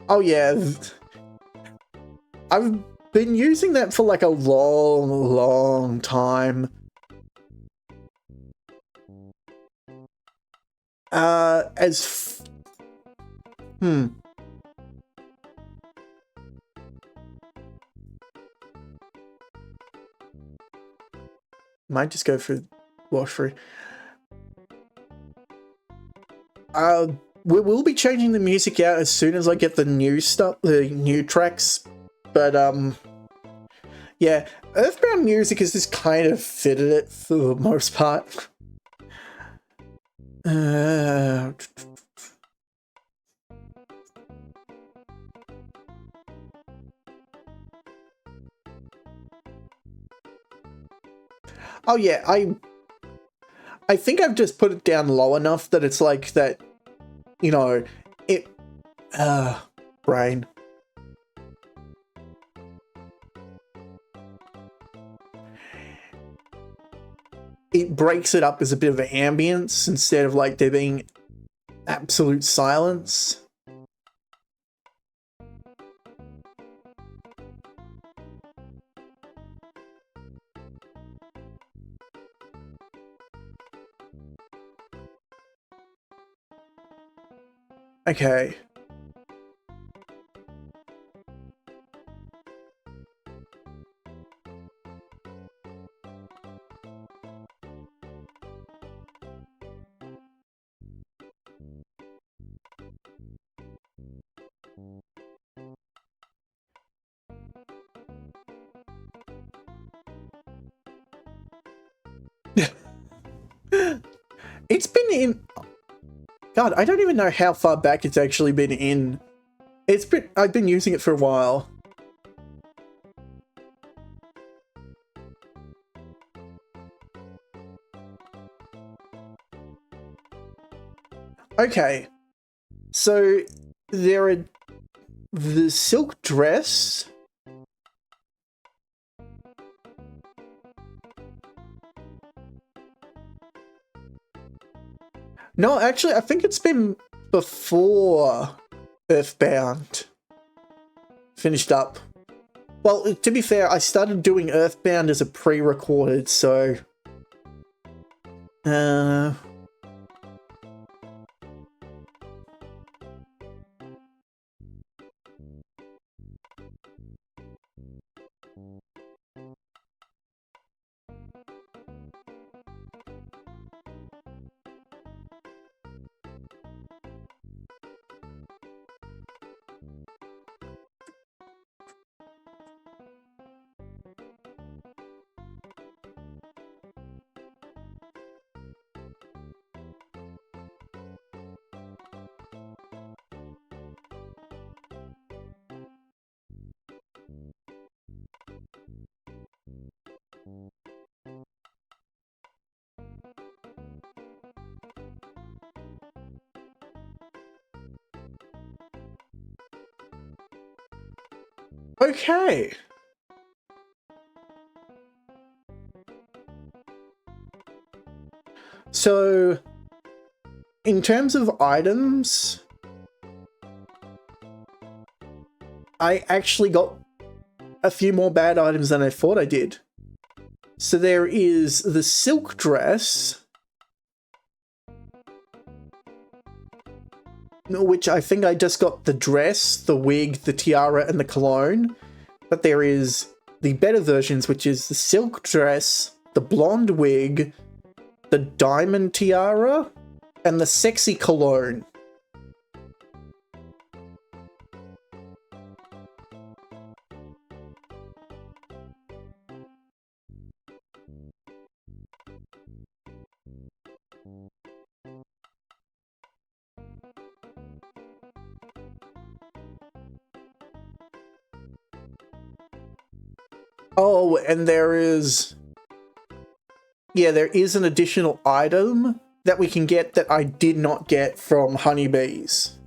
Oh yeah, I've been using that for like a long time. Might just go for wash through. We will be changing the music out as soon as I get the new stuff, the new tracks. But yeah, Earthbound music has just kind of fitted it for the most part. Oh yeah, I think I've just put it down low enough that it's like that, you know, brain. It breaks it up as a bit of an ambience instead of like there being absolute silence. Okay. It's been in... God, I don't even know how far back it's actually been in. I've been using it for a while. Okay. So, there are the silk dress. No, actually, I think it's been before Earthbound finished up. Well, to be fair, I started doing Earthbound as a pre-recorded, so... Okay. So, in terms of items, I actually got a few more bad items than I thought I did. So there is the silk dress, which I think I just got the dress, the wig, the tiara, and the cologne. But there is the better versions, which is the silk dress, the blonde wig, the diamond tiara, and the sexy cologne. Oh, and there is... Yeah, there is an additional item that we can get that I did not get from Honeybees.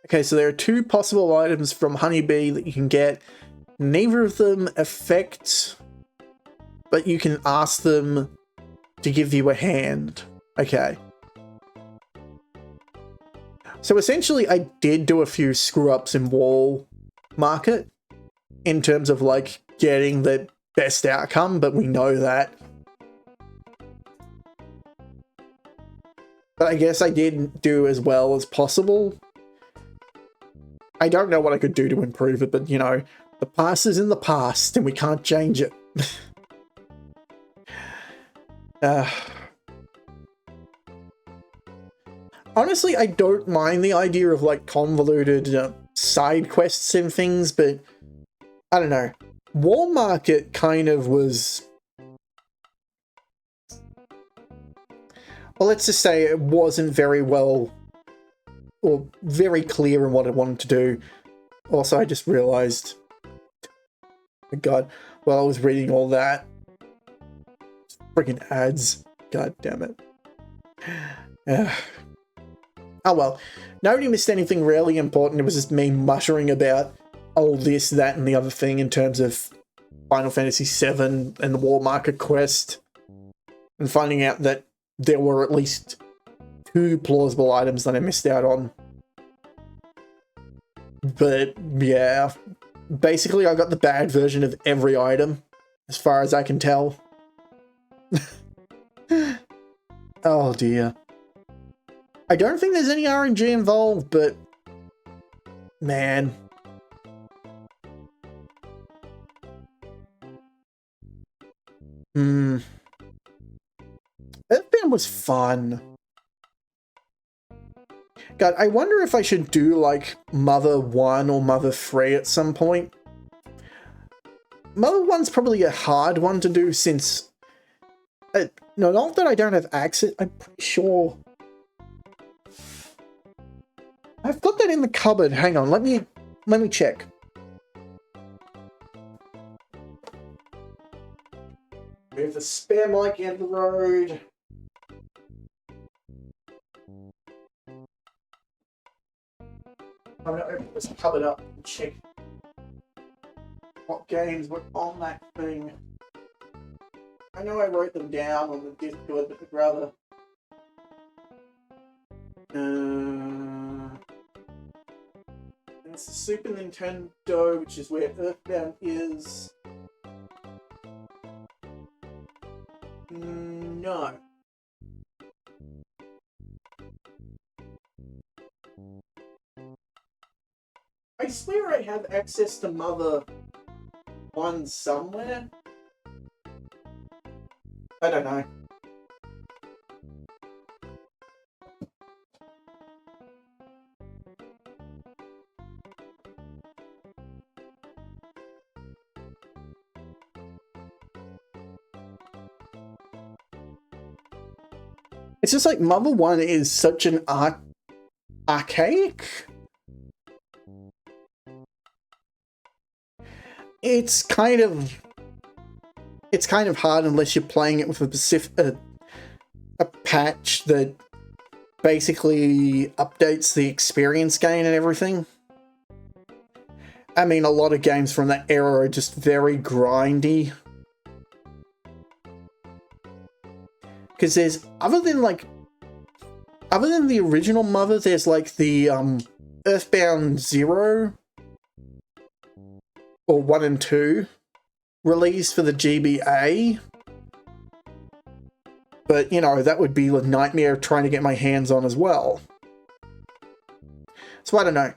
Okay, so there are two possible items from Honeybee that you can get. Neither of them affect, but you can ask them to give you a hand. Okay. So essentially, I did do a few screw-ups in Wall Market in terms of, like, getting the best outcome, but we know that. But I guess I didn't do as well as possible. I don't know what I could do to improve it, but, you know, the past is in the past, and we can't change it. Honestly, I don't mind the idea of, like, convoluted side quests and things, but I don't know. Wall Market kind of was... Well, let's just say it wasn't very well... or very clear in what I wanted to do. Also, I just realized... Oh god, while I was reading all that... Freaking ads. God damn it. Oh well, nobody missed anything really important. It was just me muttering about oh, this, that, and the other thing in terms of Final Fantasy VII and the War Marker quest, and finding out that there were at least 2 plausible items that I missed out on. But yeah, basically I got the bad version of every item, as far as I can tell. Oh dear. I don't think there's any RNG involved, but man. Earthbound was fun. God, I wonder if I should do like Mother 1 or Mother 3 at some point. Mother 1's probably a hard one to do since... no, not that I don't have access. I'm pretty sure... I've got that in the cupboard. Hang on, let me check. Move the spare mic out of the road. I'm going to open this cupboard up and check what games were on that thing. I know I wrote them down on the Discord, but I'd rather... It's the Super Nintendo, which is where Earthbound is. No. I swear I have access to Mother 1 somewhere. I don't know. It's just like Mother 1 is such an archaic. It's kind of hard unless you're playing it with a patch that basically updates the experience gain and everything. I mean, a lot of games from that era are just very grindy. Because there's, other than the original Mother, there's like the Earthbound 0 or 1 and 2 released for the GBA. But, you know, that would be a nightmare trying to get my hands on as well. So I don't know.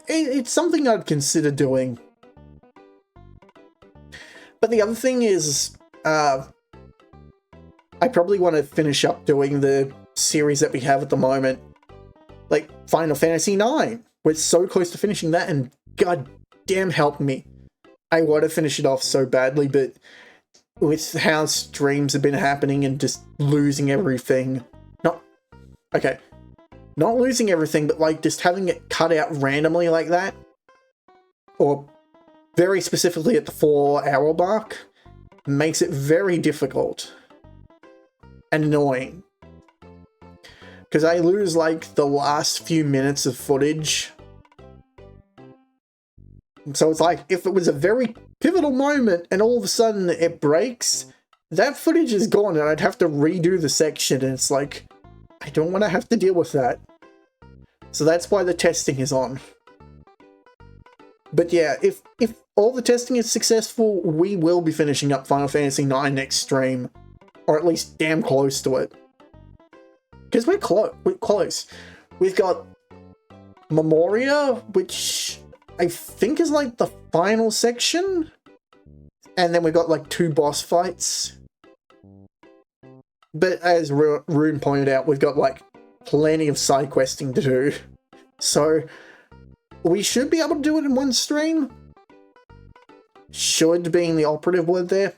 It's something I'd consider doing. But the other thing is, I probably want to finish up doing the series that we have at the moment. Like Final Fantasy IX. We're so close to finishing that, and god damn help me. I want to finish it off so badly, but with how streams have been happening and just losing everything. Not losing everything, but like just having it cut out randomly like that. Or very specifically at the 4-hour mark. Makes it very difficult. And annoying. Because I lose like the last few minutes of footage. So it's like, if it was a very pivotal moment and all of a sudden it breaks, that footage is gone and I'd have to redo the section, and it's like, I don't want to have to deal with that. So that's why the testing is on. But yeah, if all the testing is successful, we will be finishing up Final Fantasy IX next stream. Or at least damn close to it. Because we're close. We've got Memoria, which I think is like the final section. And then we've got like 2 boss fights. But as Rune pointed out, we've got like plenty of side questing to do. So we should be able to do it in one stream. Should being the operative word there.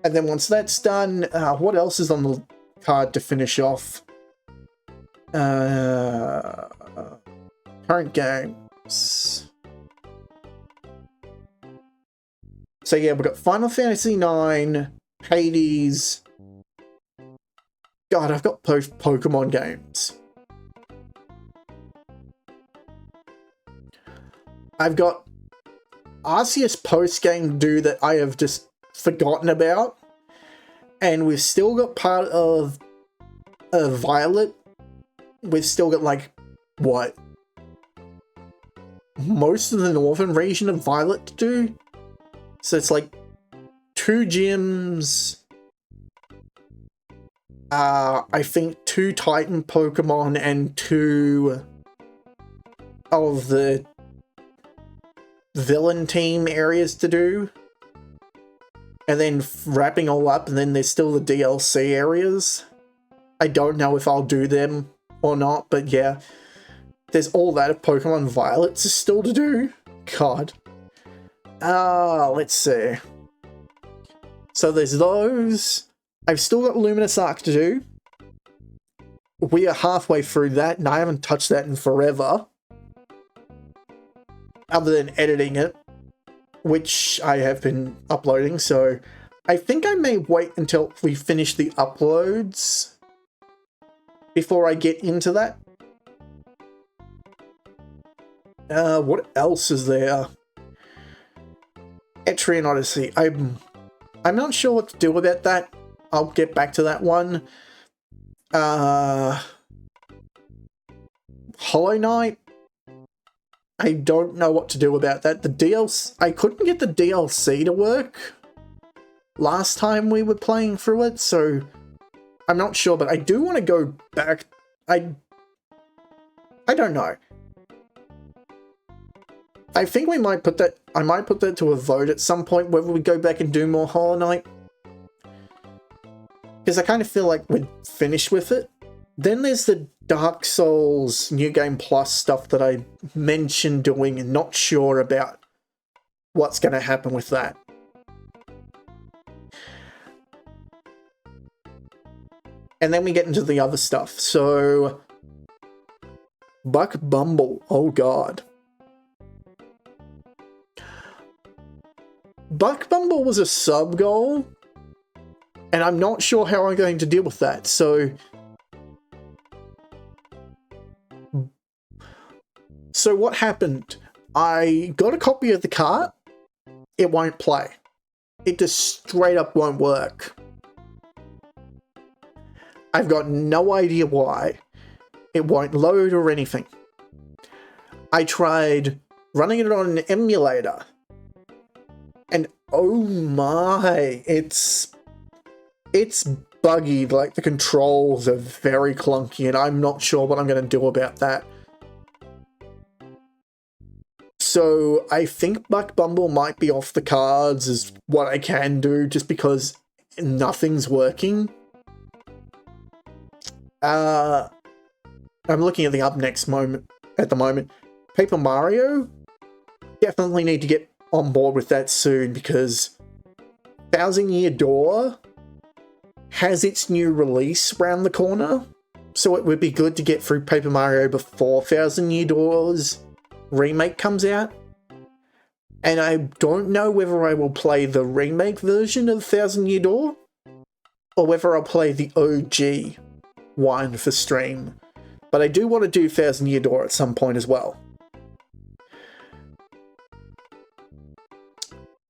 And then once that's done, what else is on the card to finish off? Current games. So yeah, we've got Final Fantasy IX, Hades. God, I've got both Pokemon games. I've got Arceus post-game to do that I have just forgotten about. And we've still got part of Violet. We've still got, like, what? Most of the northern region of Violet to do. So it's like 2 gyms. I think 2 Titan Pokemon and 2 of the villain team areas to do. And then wrapping all up, and then there's still the DLC areas. I don't know if I'll do them or not, but yeah. There's all that of Pokemon Violet's is still to do. God. Let's see. So there's those. I've still got Luminous Arc to do. We are halfway through that, and I haven't touched that in forever. Other than editing it, which I have been uploading, so I think I may wait until we finish the uploads before I get into that. What else is there? Etrian Odyssey. I'm not sure what to do about that. I'll get back to that one. Hollow Knight. I don't know what to do about that. The DLC... I couldn't get the DLC to work last time we were playing through it, so I'm not sure, but I do want to go back. I don't know. I think we might put that... I might put that to a vote at some point, whether we go back and do more Hollow Knight. Because I kind of feel like we're finished with it. Then there's the Dark Souls New Game Plus stuff that I mentioned doing and not sure about what's going to happen with that. And then we get into the other stuff. So, Buck Bumble. Oh god. Buck Bumble was a sub-goal, and I'm not sure how I'm going to deal with that, so... So what happened? I got a copy of the cart, it won't play. It just straight up won't work. I've got no idea why. It won't load or anything. I tried running it on an emulator, and oh my, it's buggy, like the controls are very clunky, and I'm not sure what I'm going to do about that. So I think Buck Bumble might be off the cards is what I can do, just because nothing's working. I'm looking at the up next moment at the moment. Paper Mario, definitely need to get on board with that soon, because Thousand Year Door has its new release around the corner, so it would be good to get through Paper Mario before Thousand Year Door's remake comes out. And I don't know whether I will play the remake version of Thousand Year Door, or whether I'll play the OG one for stream. But I do want to do Thousand Year Door at some point as well.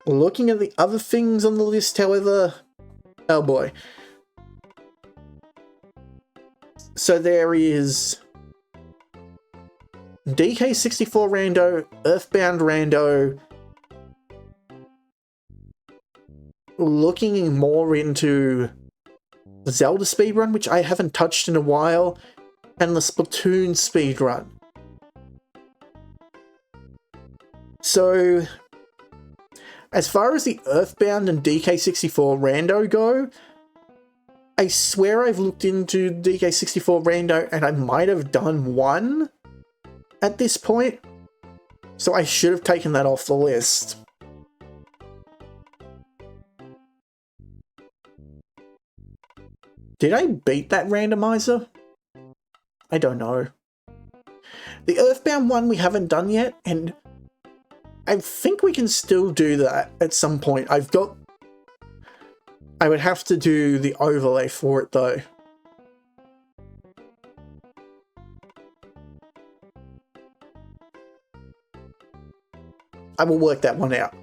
Looking at the other things on the list, however... Oh boy. So there is... DK64 Rando, Earthbound Rando... Looking more into Zelda speedrun, which I haven't touched in a while, and the Splatoon speedrun. So, as far as the Earthbound and DK64 Rando go, I swear I've looked into DK64 Rando and I might have done one at this point, so I should have taken that off the list. Did I beat that randomizer? I don't know. The Earthbound one we haven't done yet, and I think we can still do that at some point. I would have to do the overlay for it though. I will work that one out.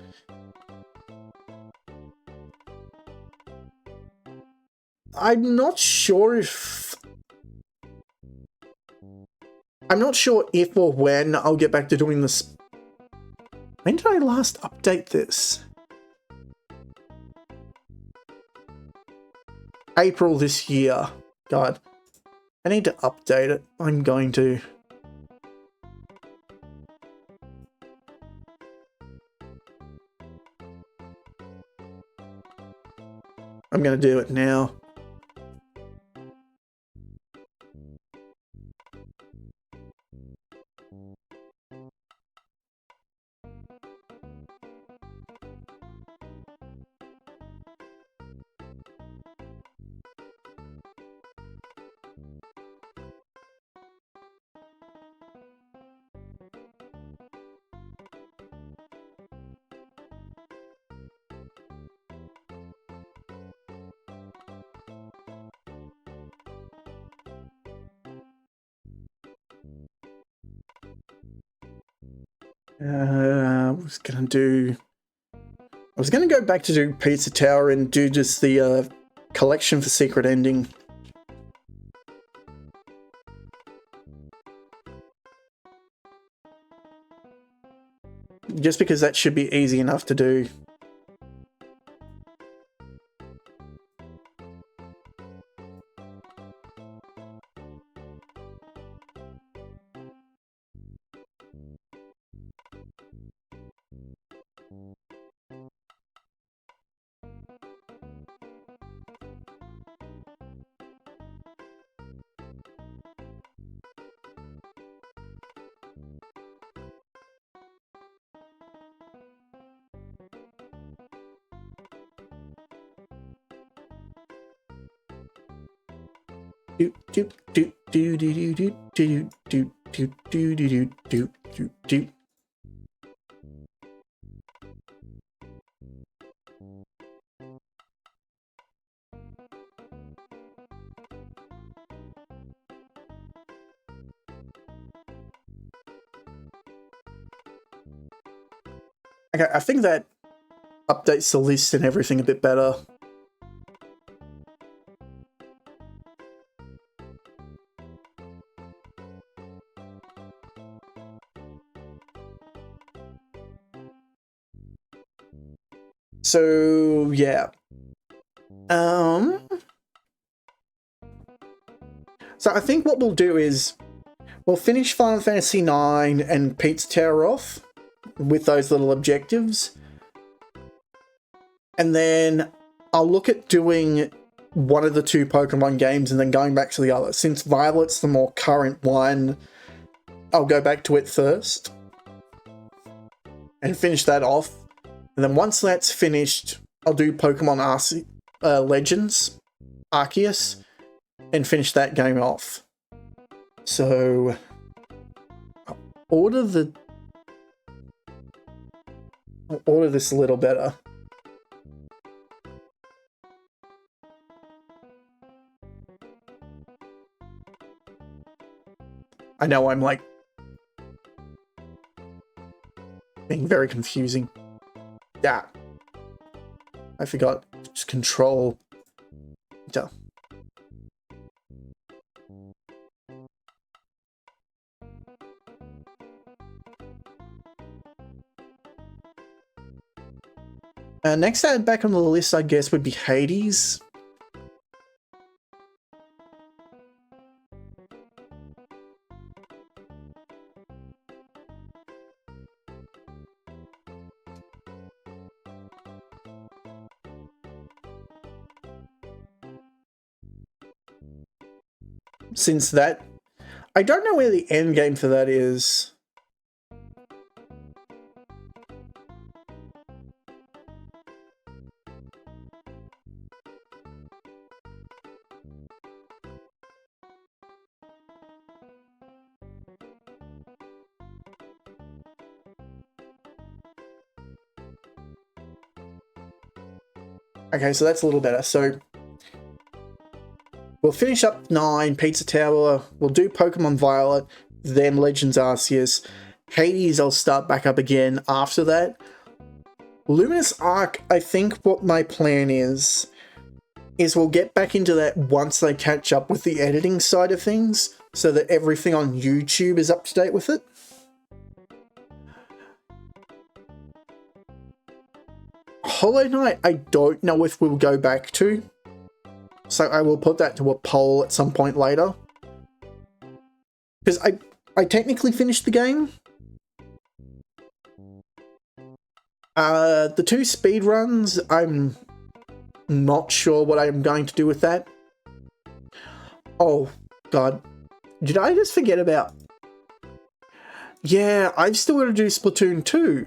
I'm not sure if or when I'll get back to doing this. When did I last update this? April this year. God. I need to update it. I'm going to. I'm going to do it now. I was gonna go back to do Pizza Tower and do just the collection for Secret Ending. Just because that should be easy enough to do. Okay, I think that updates the list and everything a bit better. So, yeah. So I think what we'll do is we'll finish Final Fantasy IX and Pizza Tower off with those little objectives. And then I'll look at doing one of the two Pokemon games and then going back to the other. Since Violet's the more current one, I'll go back to it first and finish that off. And then once that's finished, I'll do Pokemon Legends, Arceus, and finish that game off. So, I'll order this a little better. I know I'm like being very confusing. Yeah. I forgot. Just control. Duh. Next added back on the list, I guess, would be Hades. Since that, I don't know where the end game for that is. Okay, so that's a little better. So we'll finish up 9, Pizza Tower, we'll do Pokemon Violet, then Legends Arceus, Hades I'll start back up again after that. Luminous Arc, I think what my plan is we'll get back into that once they catch up with the editing side of things, so that everything on YouTube is up to date with it. Hollow Knight, I don't know if we'll go back to, so I will put that to a poll at some point later. Because I technically finished the game. The 2 speedruns, I'm not sure what I'm going to do with that. Oh, God. Did I just forget about... Yeah, I've still got to do Splatoon 2.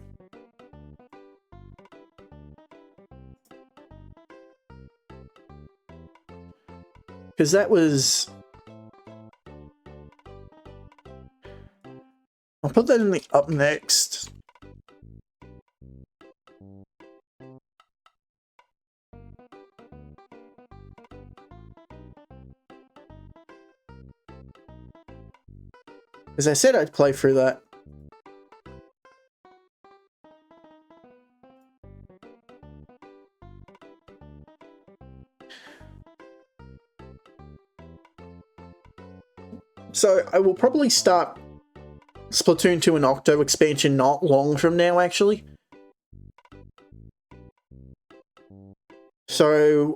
Because that was... I'll put that in the up next. As I said, I'd play through that. So I will probably start Splatoon 2 and Octo expansion not long from now, actually. So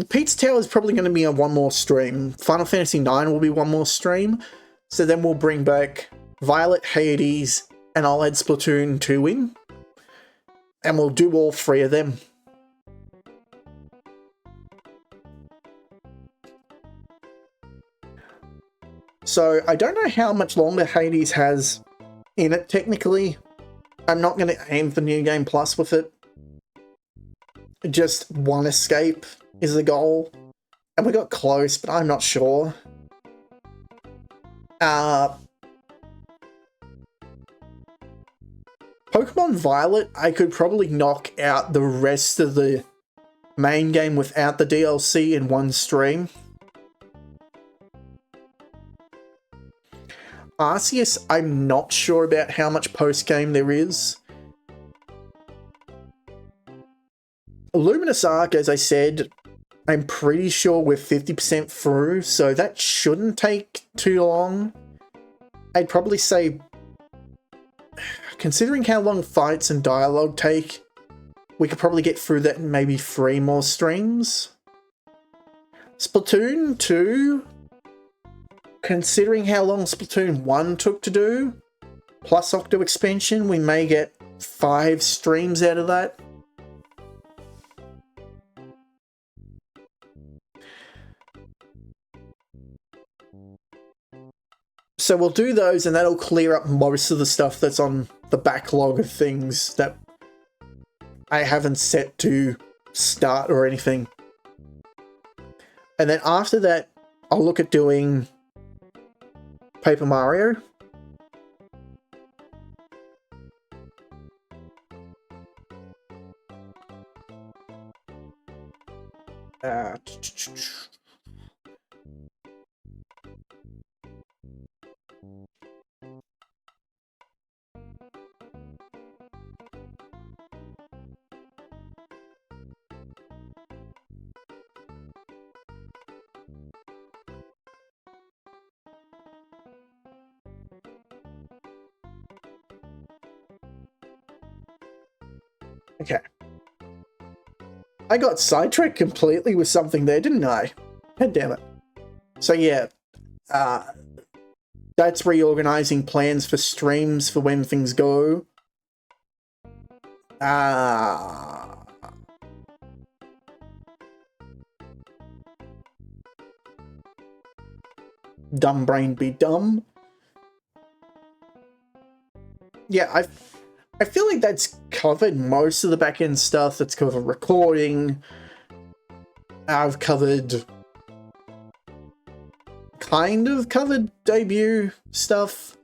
Pete's Tower is probably going to be a one more stream. Final Fantasy IX will be one more stream. So then we'll bring back Violet, Hades, and I'll add Splatoon 2 in. And we'll do all 3 of them. So I don't know how much longer Hades has in it technically. I'm not going to aim for New Game Plus with it. Just one escape is the goal. And we got close, but I'm not sure. Pokemon Violet, I could probably knock out the rest of the main game without the DLC in one stream. Arceus, I'm not sure about how much post-game there is. Luminous Arc, as I said, I'm pretty sure we're 50% through, so that shouldn't take too long. I'd probably say, considering how long fights and dialogue take, we could probably get through that in maybe 3 more streams. Splatoon 2, considering how long Splatoon 1 took to do, plus Octo expansion, we may get 5 streams out of that. So we'll do those, and that'll clear up most of the stuff that's on the backlog of things that I haven't set to start or anything. And then after that, I'll look at doing Paper Mario. Okay. I got sidetracked completely with something there, didn't I? God damn it. So yeah, that's reorganizing plans for streams for when things go. Dumb brain be dumb. Yeah, I feel like that's covered most of the back-end stuff. That's covered recording. I've kind of covered debut stuff.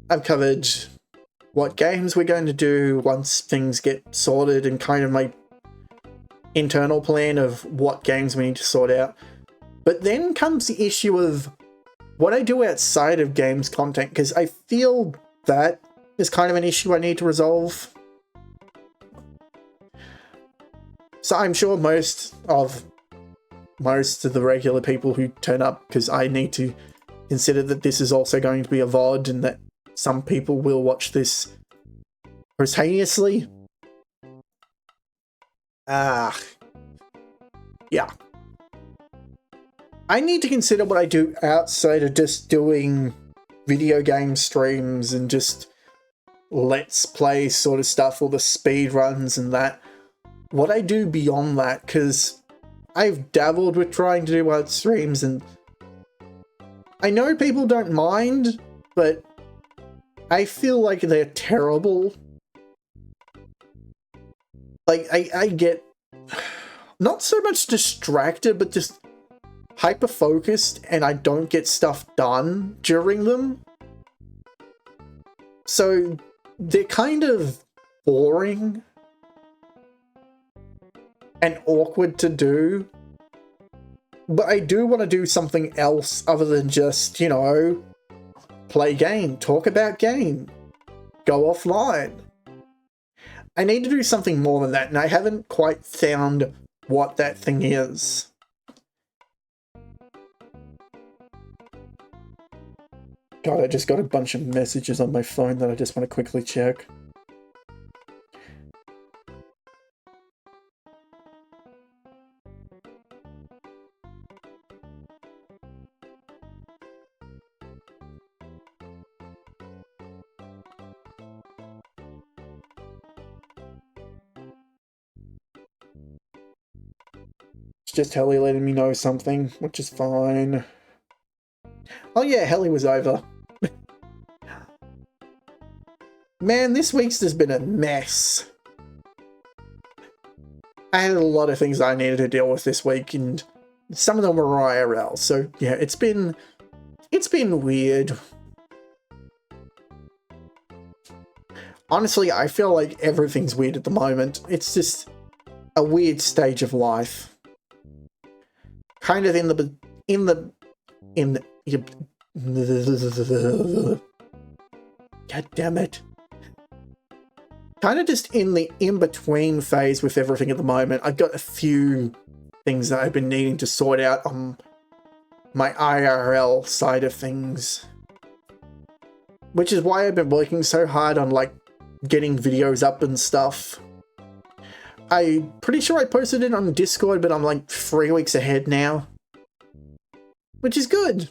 I've covered what games we're going to do once things get sorted, and kind of my internal plan of what games we need to sort out. But then comes the issue of what I do outside of games content, because I feel that is kind of an issue I need to resolve. So I'm sure most of the regular people who turn up, because I need to consider that this is also going to be a VOD and that some people will watch this posthumously. Yeah. I need to consider what I do outside of just doing video game streams and just let's play sort of stuff, or the speed runs and that. What I do beyond that, because I've dabbled with trying to do art streams, and I know people don't mind, but I feel like they're terrible. Like, I get not so much distracted, but just hyper-focused, and I don't get stuff done during them. So they're kind of boring and awkward to do. But I do want to do something else other than just, you know, play game, talk about game, go offline. I need to do something more than that, and I haven't quite found what that thing is. God, I just got a bunch of messages on my phone that I just want to quickly check. It's just Helly letting me know something, which is fine. Oh yeah, Helly was over. Man, this week's just been a mess. I had a lot of things I needed to deal with this week, and some of them were IRL, so yeah, it's been weird. Honestly, I feel like everything's weird at the moment. It's just a weird stage of life. Kind of in the God damn it. Kind of just in the in-between phase with everything at the moment. I've got a few things that I've been needing to sort out on my IRL side of things. Which is why I've been working so hard on, like, getting videos up and stuff. I'm pretty sure I posted it on Discord, but I'm like 3 weeks ahead now. Which is good.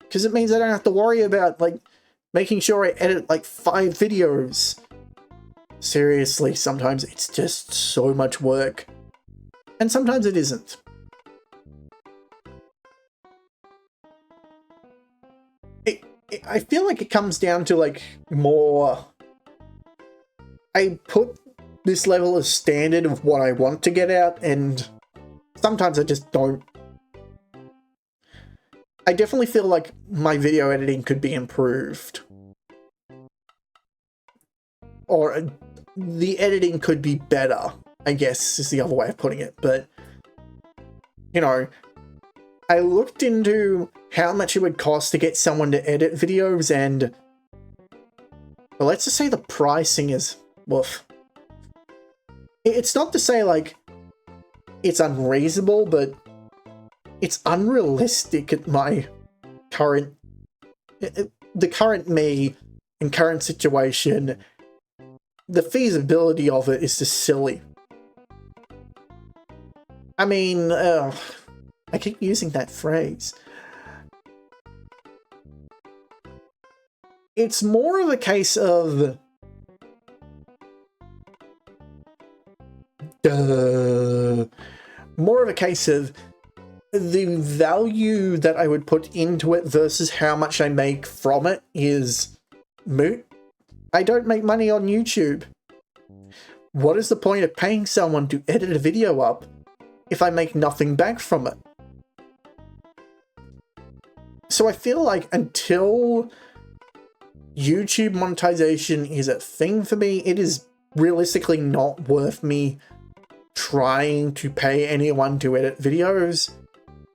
Because it means I don't have to worry about, like, making sure I edit, like, 5 videos. Seriously, sometimes it's just so much work. And sometimes it isn't. I feel like it comes down to, like, more... I put this level of standard of what I want to get out, and sometimes I just don't. I definitely feel like my video editing could be improved. Or the editing could be better, I guess is the other way of putting it. But, you know, I looked into how much it would cost to get someone to edit videos, and well, let's just say the pricing is woof. It's not to say, like, it's unreasonable, but it's unrealistic at my current... the current me and current situation. The feasibility of it is just silly. I mean, I keep using that phrase. It's more of a case of... more of a case of the value that I would put into it versus how much I make from it is moot. I don't make money on YouTube. What is the point of paying someone to edit a video up if I make nothing back from it? So I feel like until YouTube monetization is a thing for me, it is realistically not worth me trying to pay anyone to edit videos,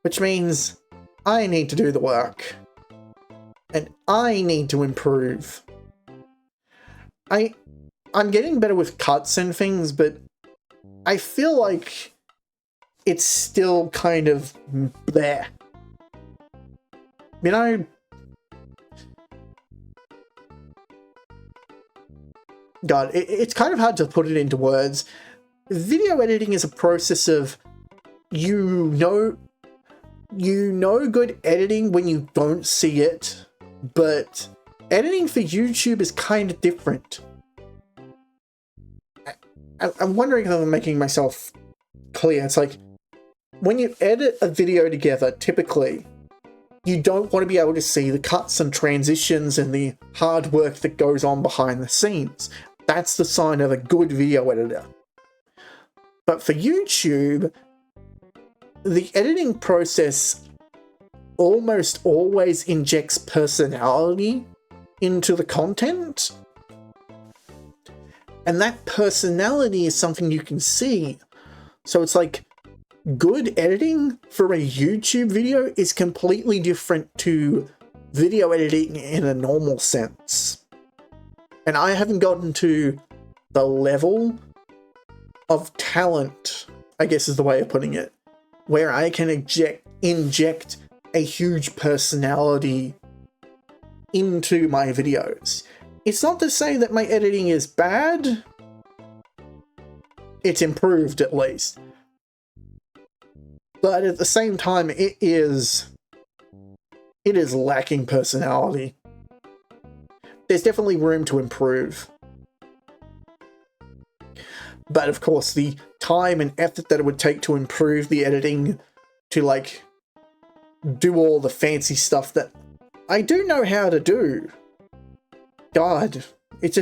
which means I need to do the work. And I need to improve. I'm getting better with cuts and things, but I feel like it's still kind of there. You know, God, it's kind of hard to put it into words. Video editing is a process of, you know good editing when you don't see it, but editing for YouTube is kind of different. I'm wondering if I'm making myself clear. It's like, when you edit a video together, typically, you don't want to be able to see the cuts and transitions and the hard work that goes on behind the scenes. That's the sign of a good video editor. But for YouTube, the editing process almost always injects personality into the content. And that personality is something you can see. So it's like, good editing for a YouTube video is completely different to video editing in a normal sense. And I haven't gotten to the level of talent, I guess is the way of putting it, where I can inject a huge personality into my videos. It's not to say that my editing is bad. It's improved, at least. But at the same time, it is lacking personality. There's definitely room to improve. But of course, the time and effort that it would take to improve the editing, to like do all the fancy stuff that I do know how to do. God, it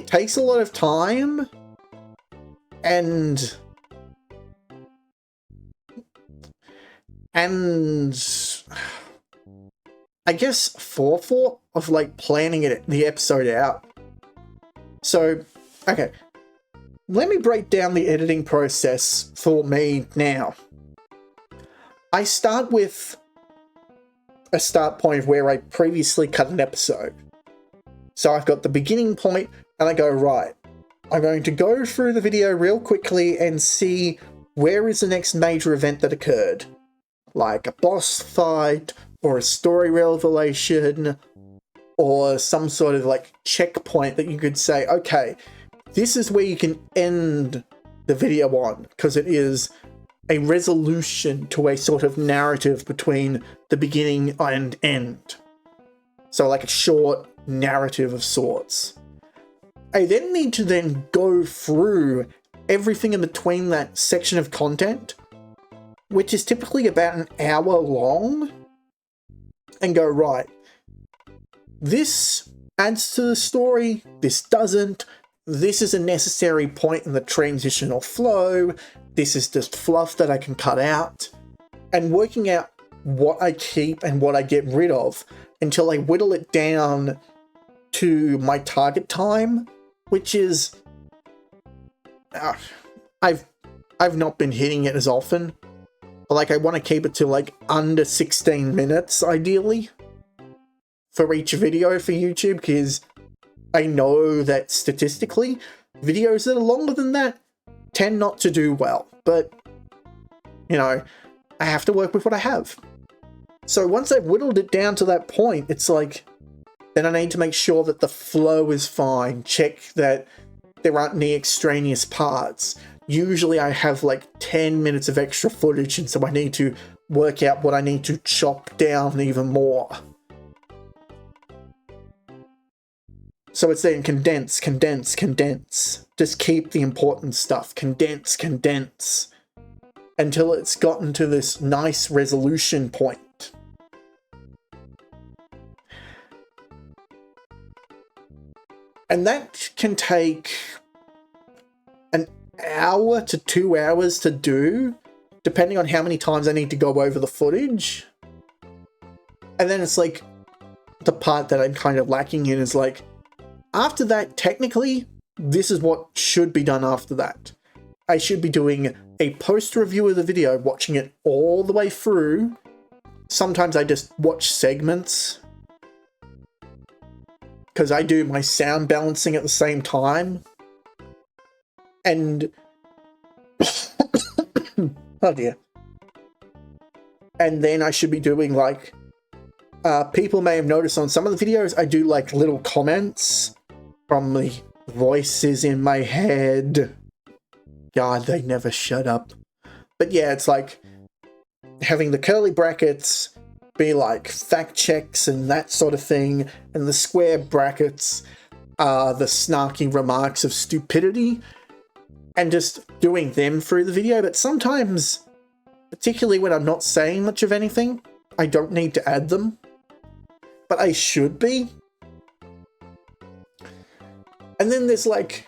takes a lot of time, and I guess forethought of like planning the episode out. So, okay, let me break down the editing process for me now. I start with a start point of where I previously cut an episode. So I've got the beginning point, and I go, right, I'm going to go through the video real quickly and see where is the next major event that occurred. Like a boss fight, or a story revelation, or some sort of like checkpoint that you could say, okay, this is where you can end the video on, because it is a resolution to a sort of narrative between the beginning and end. So like a short narrative of sorts. I then need to then go through everything in between that section of content, which is typically about an hour long, and go, right, this adds to the story, this doesn't, this is a necessary point in the transitional flow, this is just fluff that I can cut out, and working out what I keep and what I get rid of until I whittle it down to my target time, which is, I've not been hitting it as often. Like, I want to keep it to like under 16 minutes, ideally, for each video for YouTube, because I know that statistically, videos that are longer than that tend not to do well. But, you know, I have to work with what I have. So once I've whittled it down to that point, it's like, then I need to make sure that the flow is fine, check that there aren't any extraneous parts. Usually I have like 10 minutes of extra footage, and so I need to work out what I need to chop down even more. So it's then condense, condense, condense. Just keep the important stuff. Condense, condense. Until it's gotten to this nice resolution point. And that can take an hour to 2 hours to do, depending on how many times I need to go over the footage. And then it's like, the part that I'm kind of lacking in is like, after that, technically, this is what should be done after that. I should be doing a post-review of the video, watching it all the way through. Sometimes I just watch segments, because I do my sound balancing at the same time. And oh dear. And then I should be doing like, people may have noticed on some of the videos, I do like little comments from the voices in my head. God, they never shut up. But yeah, it's like having the curly brackets be like fact checks and that sort of thing, and the square brackets are the snarky remarks of stupidity, and just doing them through the video. But sometimes, particularly when I'm not saying much of anything, I don't need to add them, but I should be. And then there's like,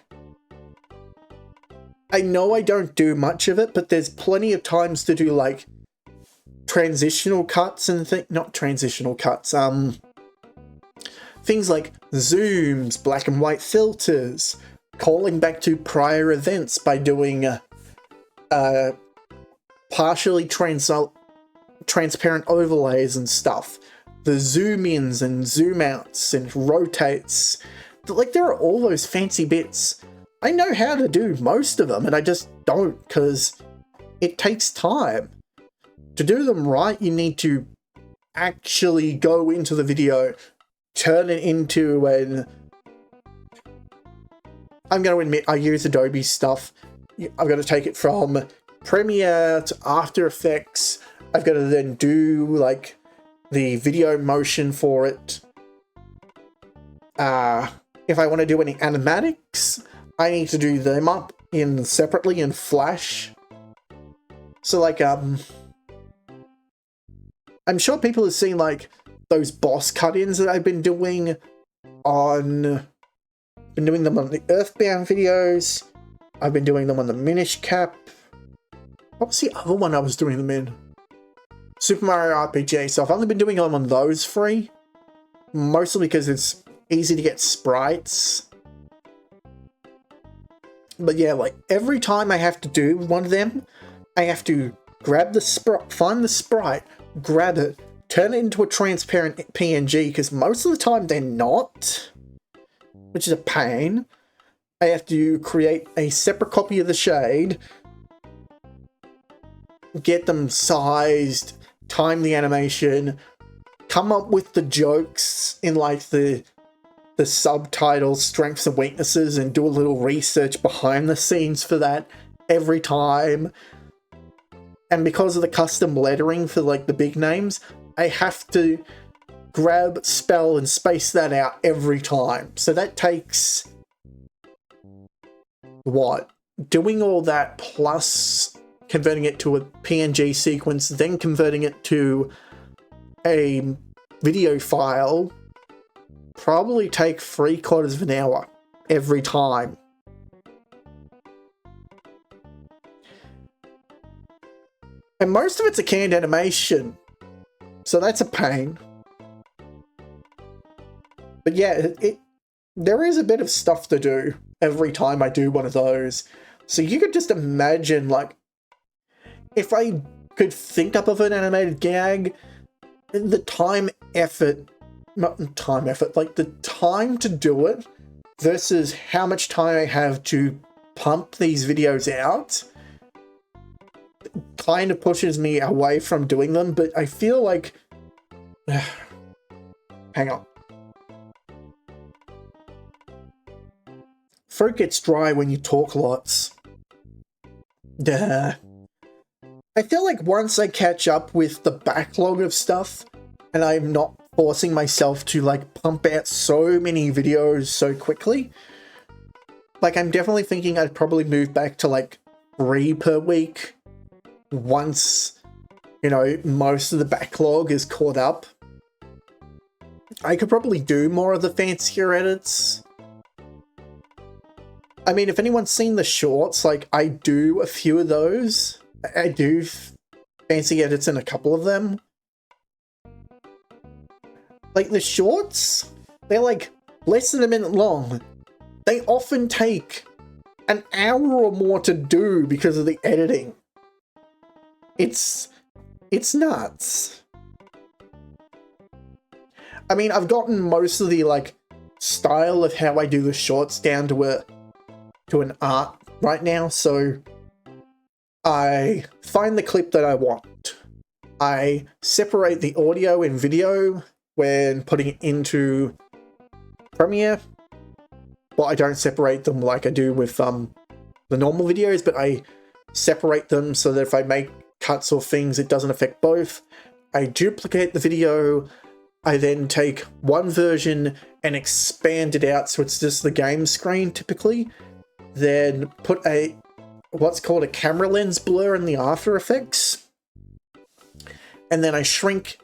I know I don't do much of it, but there's plenty of times to do like transitional cuts and not transitional cuts, things like zooms, black and white filters, calling back to prior events by doing partially transparent overlays and stuff, the zoom ins and zoom outs and rotates. Like, there are all those fancy bits. I know how to do most of them, and I just don't, because it takes time. To do them right, you need to actually go into the video, turn it into an... I'm going to admit, I use Adobe stuff. I've got to take it from Premiere to After Effects. I've got to then do, like, the video motion for it. If I want to do any animatics, I need to do them up separately in Flash. So, like, I'm sure people have seen, like, those boss cut-ins that I've been doing on... Been doing them on the Earthbound videos. I've been doing them on the Minish Cap. What was the other one I was doing them in? Super Mario RPG. So I've only been doing them on those three. Mostly because it's easy to get sprites. But yeah, like, every time I have to do one of them, I have to grab the sprite, find the sprite, grab it, turn it into a transparent PNG, because most of the time they're not, which is a pain. I have to create a separate copy of the shade, get them sized, time the animation, come up with the jokes in, like, the subtitles, strengths and weaknesses, and do a little research behind the scenes for that every time. And because of the custom lettering for, like, the big names, I have to grab, spell, and space that out every time. So that takes... what? Doing all that plus converting it to a PNG sequence, then converting it to a video file, probably take 3/4 of an hour every time. And most of it's a canned animation, so that's a pain. But yeah, there is a bit of stuff to do every time I do one of those. So you could just imagine, like, if I could think up of an animated gag, the time effort, not time effort, like the time to do it versus how much time I have to pump these videos out kind of pushes me away from doing them. But I feel like... hang on. Throat gets dry when you talk lots. Duh. I feel like once I catch up with the backlog of stuff, and I'm not forcing myself to, like, pump out so many videos so quickly, like, I'm definitely thinking I'd probably move back to, like, 3 per week once, you know, most of the backlog is caught up. I could probably do more of the fancier edits. I mean, if anyone's seen the shorts, like, I do a few of those. I do fancy edits in a couple of them. Like, the shorts, they're like less than a minute long. They often take an hour or more to do because of the editing. It's nuts. I mean, I've gotten most of the like style of how I do the shorts down to an art right now, so I find the clip that I want. I separate the audio and video when putting it into Premiere. Well, I don't separate them like I do with the normal videos, but I separate them so that if I make cuts or things, it doesn't affect both. I duplicate the video. I then take one version and expand it out so it's just the game screen typically. Then put what's called a camera lens blur in the After Effects. And then I shrink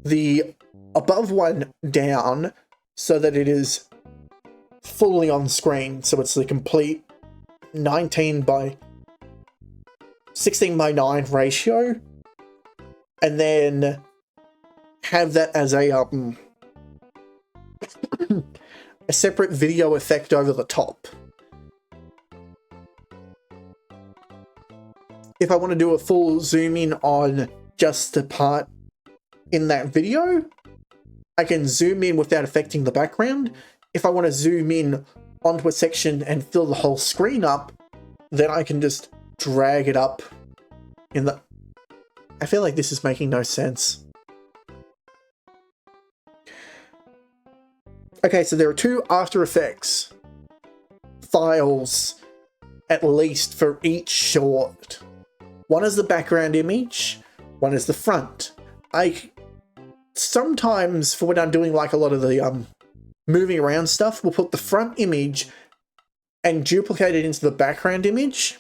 the above one down so that it is fully on screen. So it's the complete 16 by 9 ratio. And then have that as a separate video effect over the top. If I want to do a full zoom in on just the part in that video, I can zoom in without affecting the background. If I want to zoom in onto a section and fill the whole screen up, then I can just drag it up in the... I feel like this is making no sense. Okay, so there are 2 After Effects files, at least, for each short. One is the background image, one is the front. I sometimes, for when I'm doing like a lot of the moving around stuff, will put the front image and duplicate it into the background image.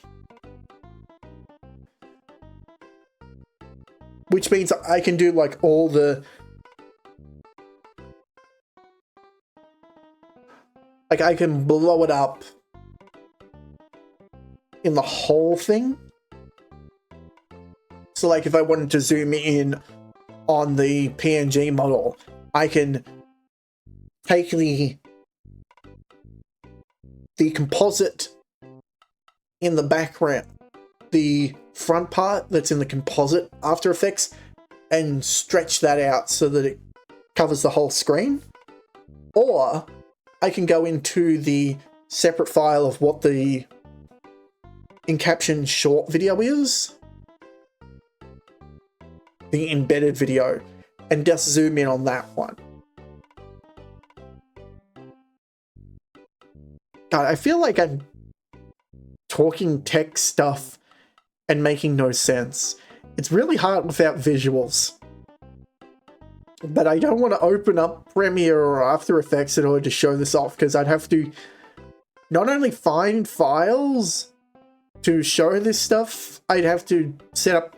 Which means I can do like all the... Like I can blow it up in the whole thing. So like if I wanted to zoom in on the PNG model, I can take the composite in the background, the front part that's in the composite After Effects, and stretch that out so that it covers the whole screen. Or I can go into the separate file of what the encaptioned short video is, the embedded video, and just zoom in on that one. God, I feel like I'm talking tech stuff and making no sense. It's really hard without visuals. But I don't want to open up Premiere or After Effects in order to show this off, because I'd have to not only find files to show this stuff, I'd have to set up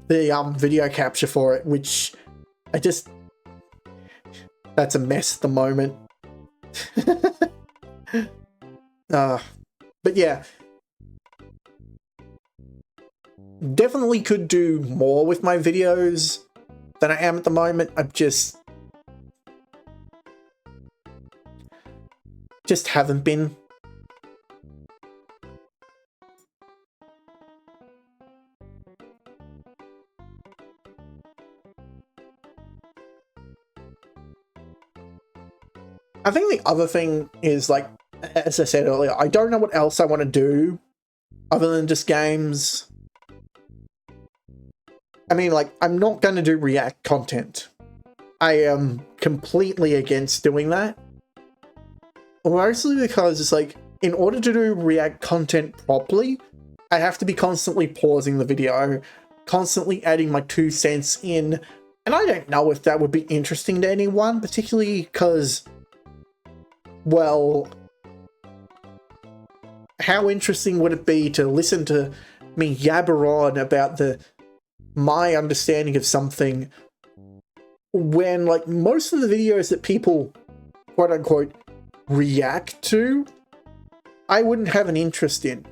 the video capture for it, which that's a mess at the moment. But yeah, definitely could do more with my videos than I am at the moment. I'm just haven't been. I think the other thing is, like, as I said earlier, I don't know what else I want to do other than just games. I mean, like, I'm not going to do React content. I am completely against doing that. Mostly because it's like, in order to do React content properly, I have to be constantly pausing the video, constantly adding my 2 cents in. And I don't know if that would be interesting to anyone, particularly because, well, how interesting would it be to listen to me yabber on about my understanding of something when, like, most of the videos that people, quote unquote, react to, I wouldn't have an interest in.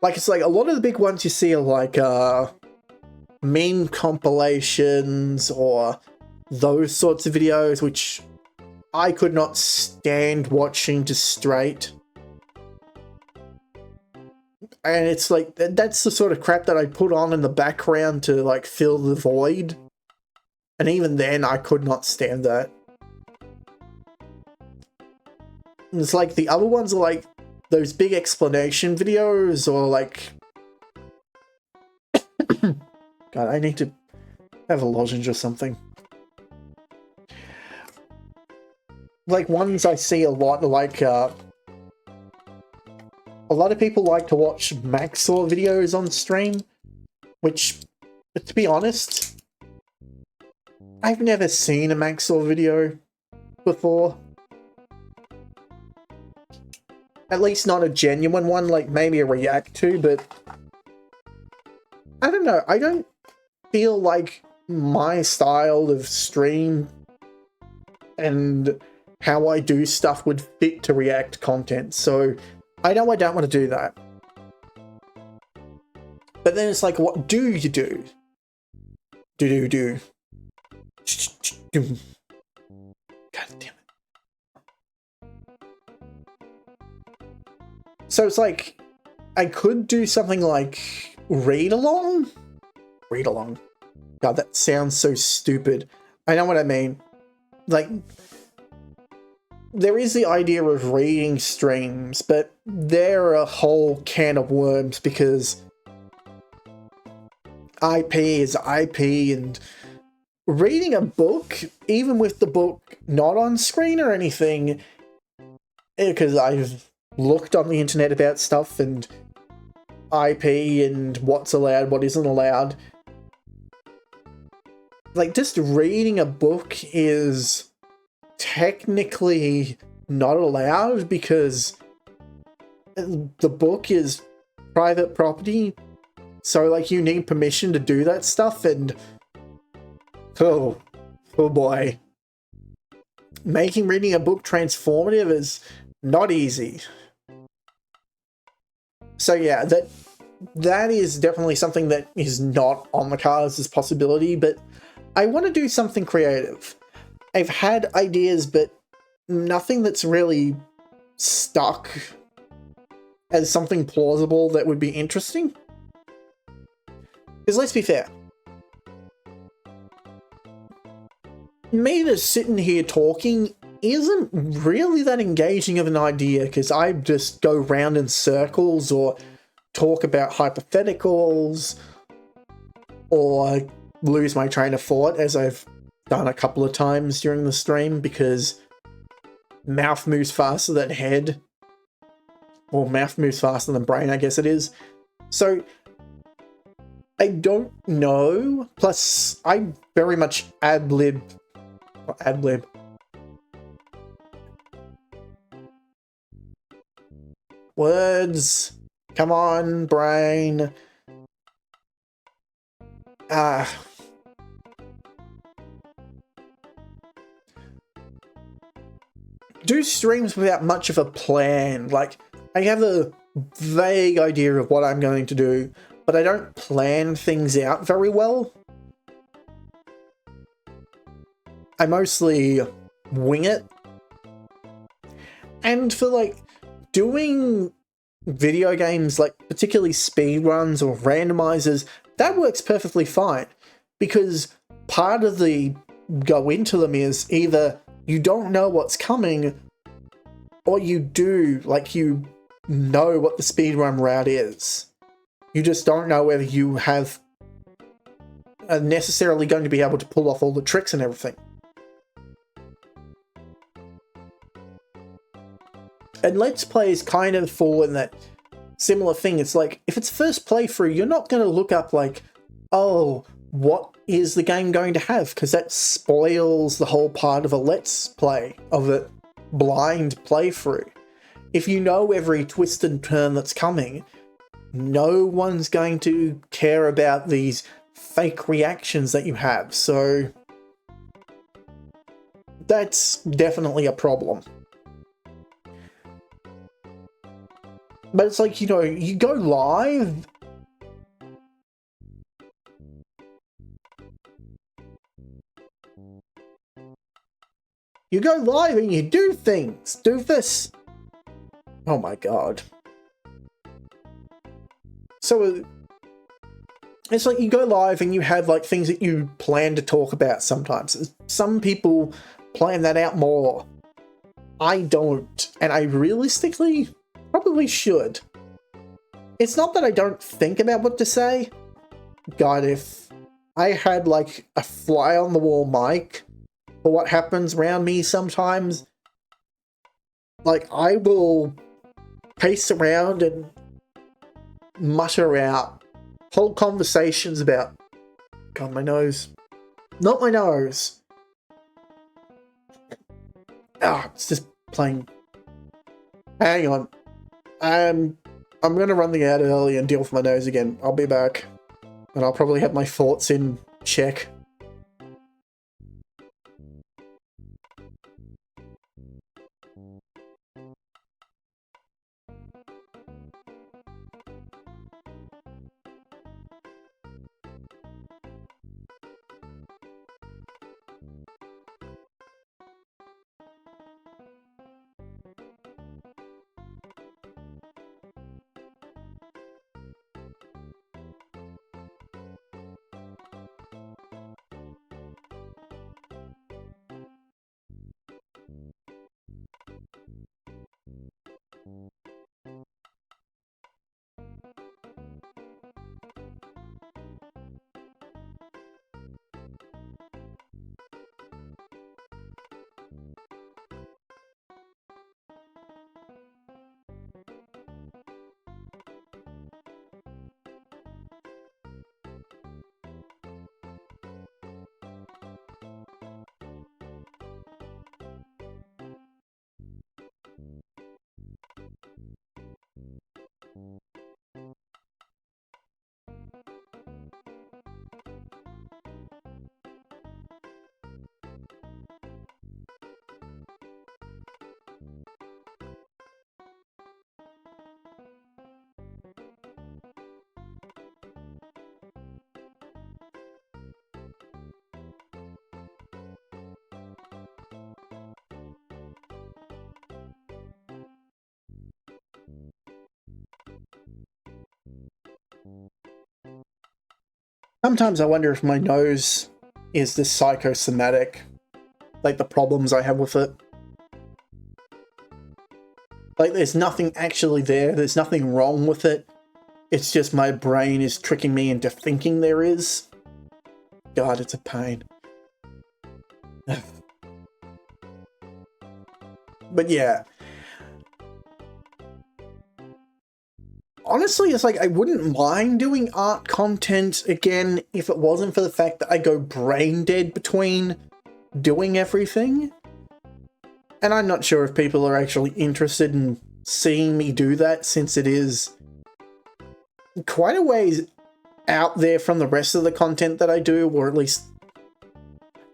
Like, it's like a lot of the big ones you see are like meme compilations or those sorts of videos, which I could not stand watching just straight. And it's like, that's the sort of crap that I put on in the background to like fill the void. And even then, I could not stand that. It's like the other ones are like those big explanation videos or like... God, I need to have a lozenge or something. Like ones I see a lot, like a lot of people like to watch Maxor videos on stream, which, to be honest, I've never seen a Maxor video before. At least not a genuine one, like maybe a react to, but I don't know, I don't feel like my style of stream and how I do stuff would fit to react content, so I know I don't want to do that. But then it's like, what do you do? Do. God damn it. So it's like, I could do something like read along? Read along. God, that sounds so stupid. I know what I mean. Like, there is the idea of reading streams, but they're a whole can of worms because IP is IP, and reading a book, even with the book not on screen or anything, because I've looked on the internet about stuff and IP and what's allowed, what isn't allowed. Like, just reading a book is technically not allowed because the book is private property, so like you need permission to do that stuff, and oh boy, making reading a book transformative is not easy. So yeah, that is definitely something that is not on the cards as a possibility, but I want to do something creative. I've had ideas, but nothing that's really stuck as something plausible that would be interesting. Because let's be fair, me just sitting here talking isn't really that engaging of an idea, because I just go round in circles or talk about hypotheticals or lose my train of thought, as I've done a couple of times during the stream, because mouth moves faster than head, or mouth moves faster than brain, I guess it is. So I don't know. Plus, I very much ad-lib. Words. Come on, brain. Do streams without much of a plan. Like, I have a vague idea of what I'm going to do, but I don't plan things out very well. I mostly wing it. And for like doing video games, like particularly speedruns or randomizers, that works perfectly fine, because part of the go into them is either you don't know what's coming, or you do, like you know what the speedrun route is. You just don't know whether you have are necessarily going to be able to pull off all the tricks and everything. And Let's Play is kind of fall in that similar thing. It's like, if it's first playthrough, you're not going to look up like, oh, what is the game going to have? Because that spoils the whole part of a Let's Play, of a blind playthrough. If you know every twist and turn that's coming, no one's going to care about these fake reactions that you have. So that's definitely a problem. But it's like, you know, you go live, You go live and you do things. Doofus. Oh my god. So it's like you go live and you have like things that you plan to talk about sometimes. Some people plan that out more. I don't, and I realistically probably should. It's not that I don't think about what to say. God, if I had like a fly on the wall mic for what happens around me sometimes, like I will pace around and mutter out whole conversations about, God, my nose. Not my nose. It's just playing. Hang on. I'm gonna run the ad early and deal with my nose again. I'll be back. And I'll probably have my thoughts in check. Sometimes I wonder if my nose is the psychosomatic, like the problems I have with it. Like there's nothing actually there, there's nothing wrong with it. It's just my brain is tricking me into thinking there is. God, it's a pain. But yeah. Honestly, it's like I wouldn't mind doing art content again if it wasn't for the fact that I go brain dead between doing everything. And I'm not sure if people are actually interested in seeing me do that, since it is quite a ways out there from the rest of the content that I do, or at least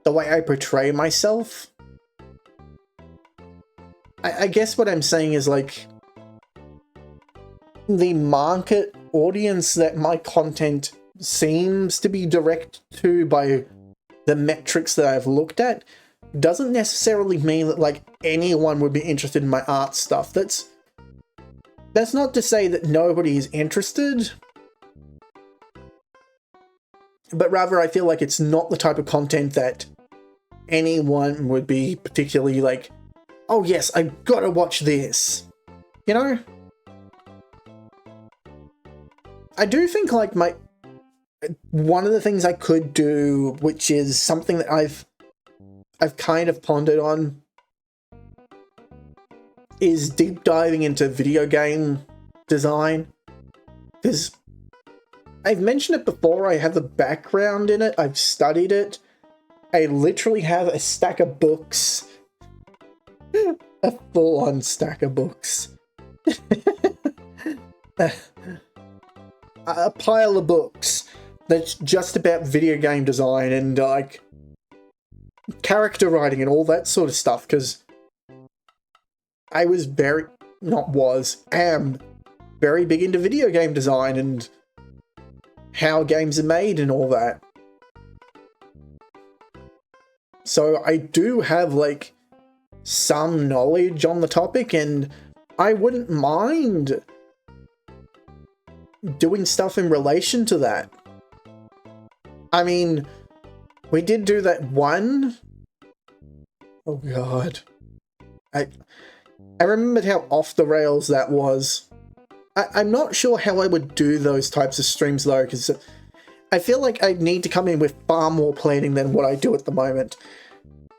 the way I portray myself. I guess what I'm saying is like, the market audience that my content seems to be direct to by the metrics that I've looked at doesn't necessarily mean that like anyone would be interested in my art stuff. That's not to say that nobody is interested, but rather I feel like it's not the type of content that anyone would be particularly like, oh yes, I've got to watch this, you know? I do think like one of the things I could do, which is something that I've kind of pondered on, is deep diving into video game design. Because I've mentioned it before, I have a background in it, I've studied it. I literally have a stack of books. A full-on stack of books. A pile of books that's just about video game design and like character writing and all that sort of stuff, because I am very big into video game design and how games are made and all that. So I do have like some knowledge on the topic, and I wouldn't mind doing stuff in relation to that. I mean, we did do that one. Oh god. I remembered how off the rails that was. I'm not sure how I would do those types of streams though, because I feel like I need to come in with far more planning than what I do at the moment.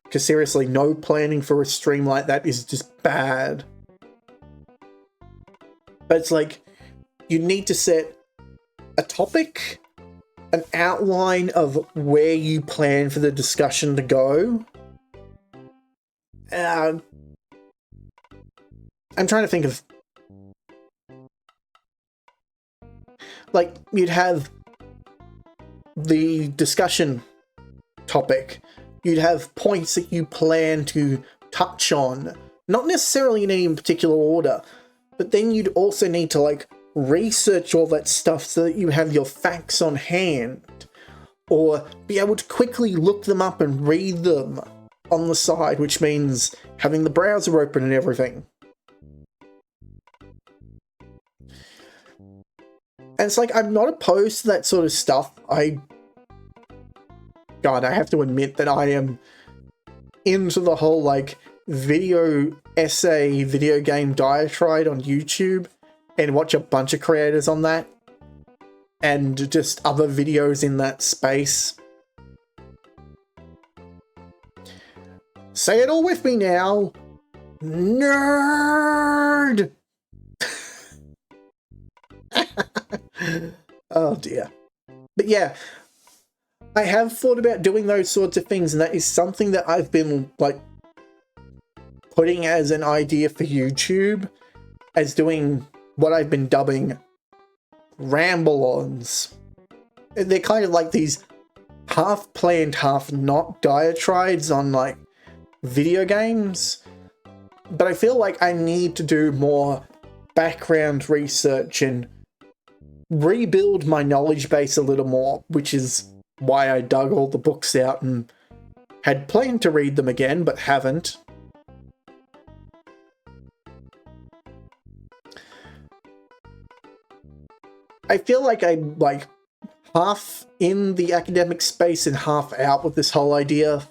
Because seriously, no planning for a stream like that is just bad. But it's like, you need to set a topic, an outline of where you plan for the discussion to go. I'm trying to think of... like, you'd have the discussion topic. You'd have points that you plan to touch on. Not necessarily in any particular order, but then you'd also need to, like, research all that stuff so that you have your facts on hand. Or be able to quickly look them up and read them on the side, which means having the browser open and everything. And it's like, I'm not opposed to that sort of stuff. God, I have to admit that I am into the whole, like, video essay, video game diatribe on YouTube, and watch a bunch of creators on that, and just other videos in that space. Say it all with me now. Nerd! Oh dear. But yeah, I have thought about doing those sorts of things, and that is something that I've been, like, putting as an idea for YouTube, as doing what I've been dubbing ramble-ons. They're kind of like these half-planned, half-not diatribes on, like, video games. But I feel like I need to do more background research and rebuild my knowledge base a little more, which is why I dug all the books out and had planned to read them again, but haven't. I feel like I'm, like, half in the academic space and half out with this whole idea.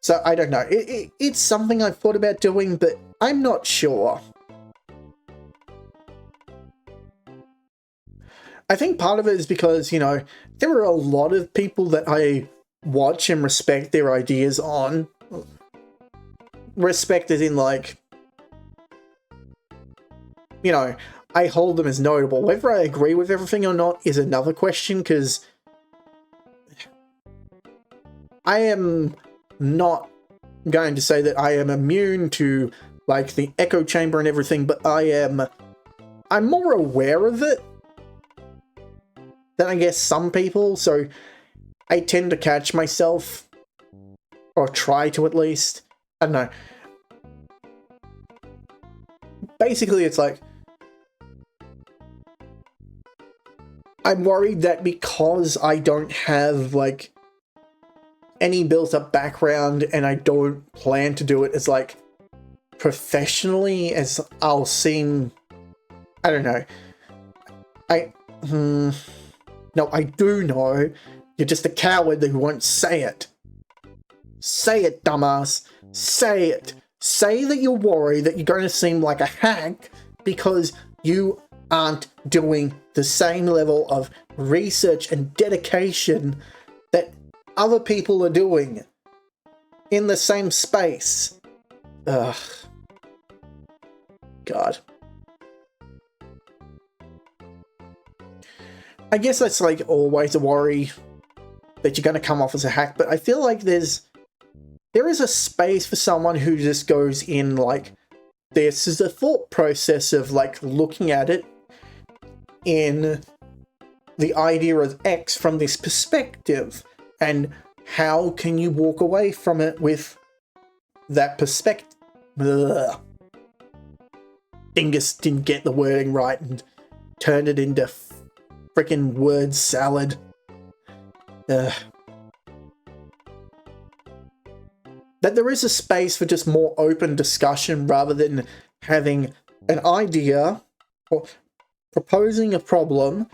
So, I don't know. It's something I've thought about doing, but I'm not sure. I think part of it is because, you know, there are a lot of people that I watch and respect their ideas on. Respect as in, like, you know, I hold them as notable. Whether I agree with everything or not is another question, because I am not going to say that I am immune to, like, the echo chamber and everything, but I'm more aware of it than I guess some people, so I tend to catch myself, or try to at least. I don't know. Basically, it's like, I'm worried that because I don't have, like, any built-up background and I don't plan to do it as, like, professionally as I'll seem... I don't know. No, I do know. You're just a coward who won't say it. Say it, dumbass. Say it. Say that you're worried that you're going to seem like a hack because you aren't doing the same level of research and dedication that other people are doing in the same space. Ugh. God. I guess that's, like, always a worry that you're going to come off as a hack, but I feel like there is a space for someone who just goes in, like, this is a thought process of, like, looking at it in the idea of X from this perspective, and how can you walk away from it with that perspective? Dingus didn't get the wording right and turned it into frickin' word salad. that there is a space for just more open discussion rather than having an idea or proposing a problem,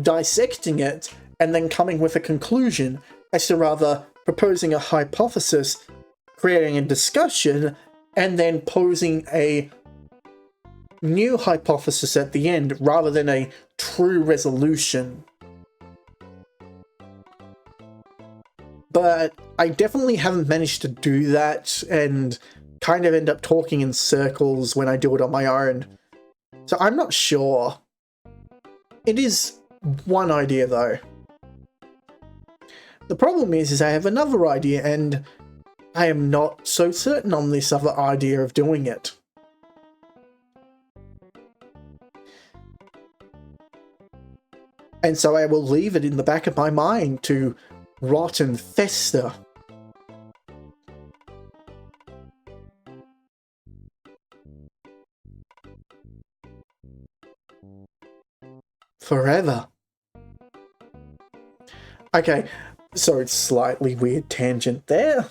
dissecting it, and then coming with a conclusion, as to rather proposing a hypothesis, creating a discussion, and then posing a new hypothesis at the end rather than a true resolution. But I definitely haven't managed to do that and kind of end up talking in circles when I do it on my own. So I'm not sure. It is one idea though. The problem is I have another idea and I am not so certain on this other idea of doing it. And so I will leave it in the back of my mind to rot and fester. Forever. Okay, so it's slightly weird tangent there.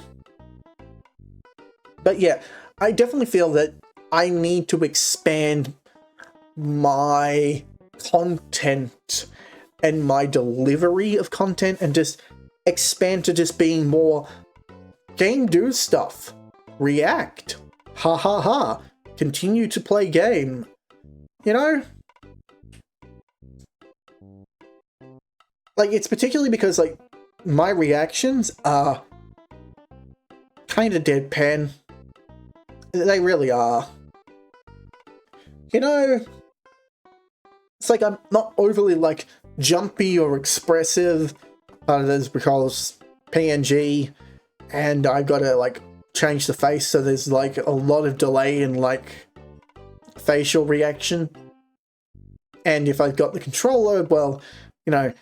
But yeah, I definitely feel that I need to expand my content and my delivery of content and just expand to just being more game do stuff. React. Ha ha ha. Continue to play game. You know? Like, it's particularly because, like, my reactions are kind of deadpan. They really are. You know, it's like I'm not overly, like, jumpy or expressive. Part of this because PNG, and I gotta, like, change the face, so there's, like, a lot of delay in, like, facial reaction. And if I've got the controller, well, you know,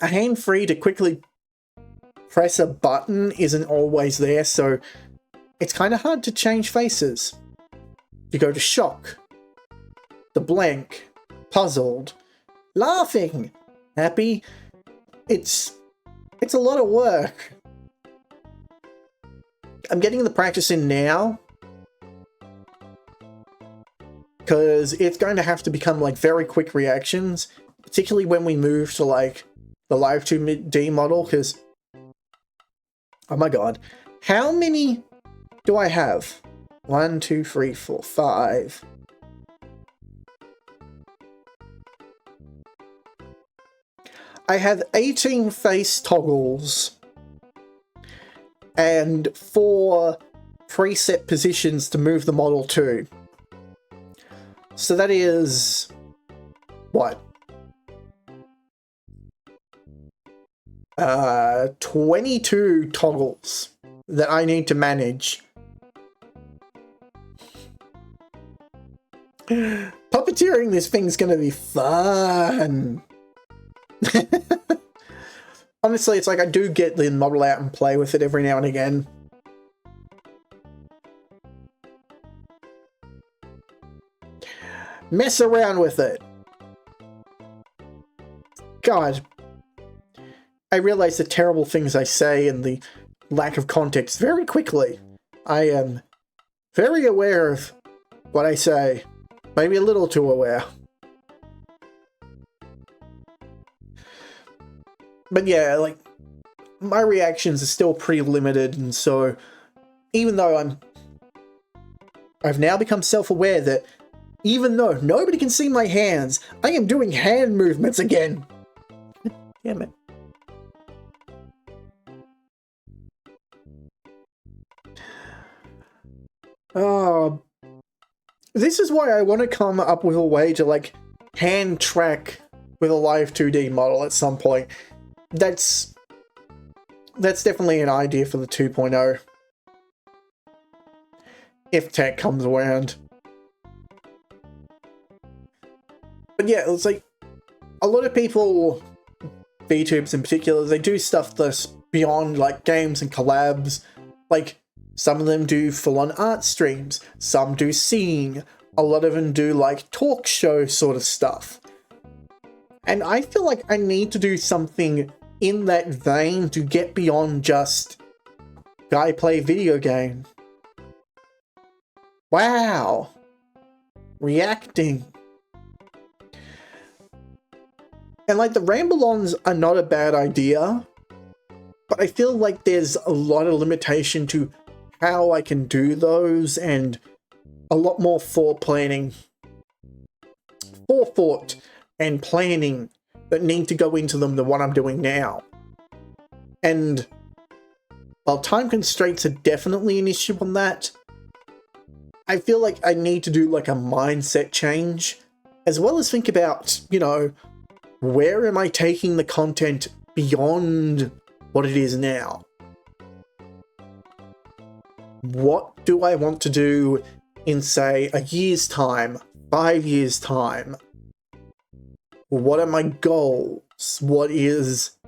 a hand free to quickly press a button isn't always there, so it's kind of hard to change faces. You go to shock, the blank, puzzled, laughing, happy. It's a lot of work. I'm getting the practice in now, because it's going to have to become like very quick reactions, particularly when we move to like the Live 2D model, because, oh my god, how many do I have? 1, 2, 3, 4, 5. I have 18 face toggles and 4 preset positions to move the model to. So that is what? 22 toggles that I need to manage. Puppeteering this thing's gonna be fun. Honestly, it's like I do get the model out and play with it every now and again. Mess around with it. God. I realize the terrible things I say and the lack of context very quickly. I am very aware of what I say. Maybe a little too aware. But yeah, like, my reactions are still pretty limited, and so even though I've now become self-aware that even though nobody can see my hands, I am doing hand movements again. Damn it. This is why I want to come up with a way to, like, hand track with a live 2D model at some point. That's definitely an idea for the 2.0. If tech comes around. But yeah, it's like, a lot of people, VTubers in particular, they do stuff that's beyond, like, games and collabs. Like, some of them do full-on art streams, some do singing, a lot of them do, like, talk show sort of stuff. And I feel like I need to do something in that vein to get beyond just guy play video game. Wow. Reacting. And like the ramble-ons are not a bad idea, but I feel like there's a lot of limitation to how I can do those and a lot more forethought and planning that need to go into them than what I'm doing now. And while time constraints are definitely an issue on that, I feel like I need to do like a mindset change, as well as think about, you know, where am I taking the content beyond what it is now? What do I want to do in, say, a year's time, 5 years' time? What are my goals? What is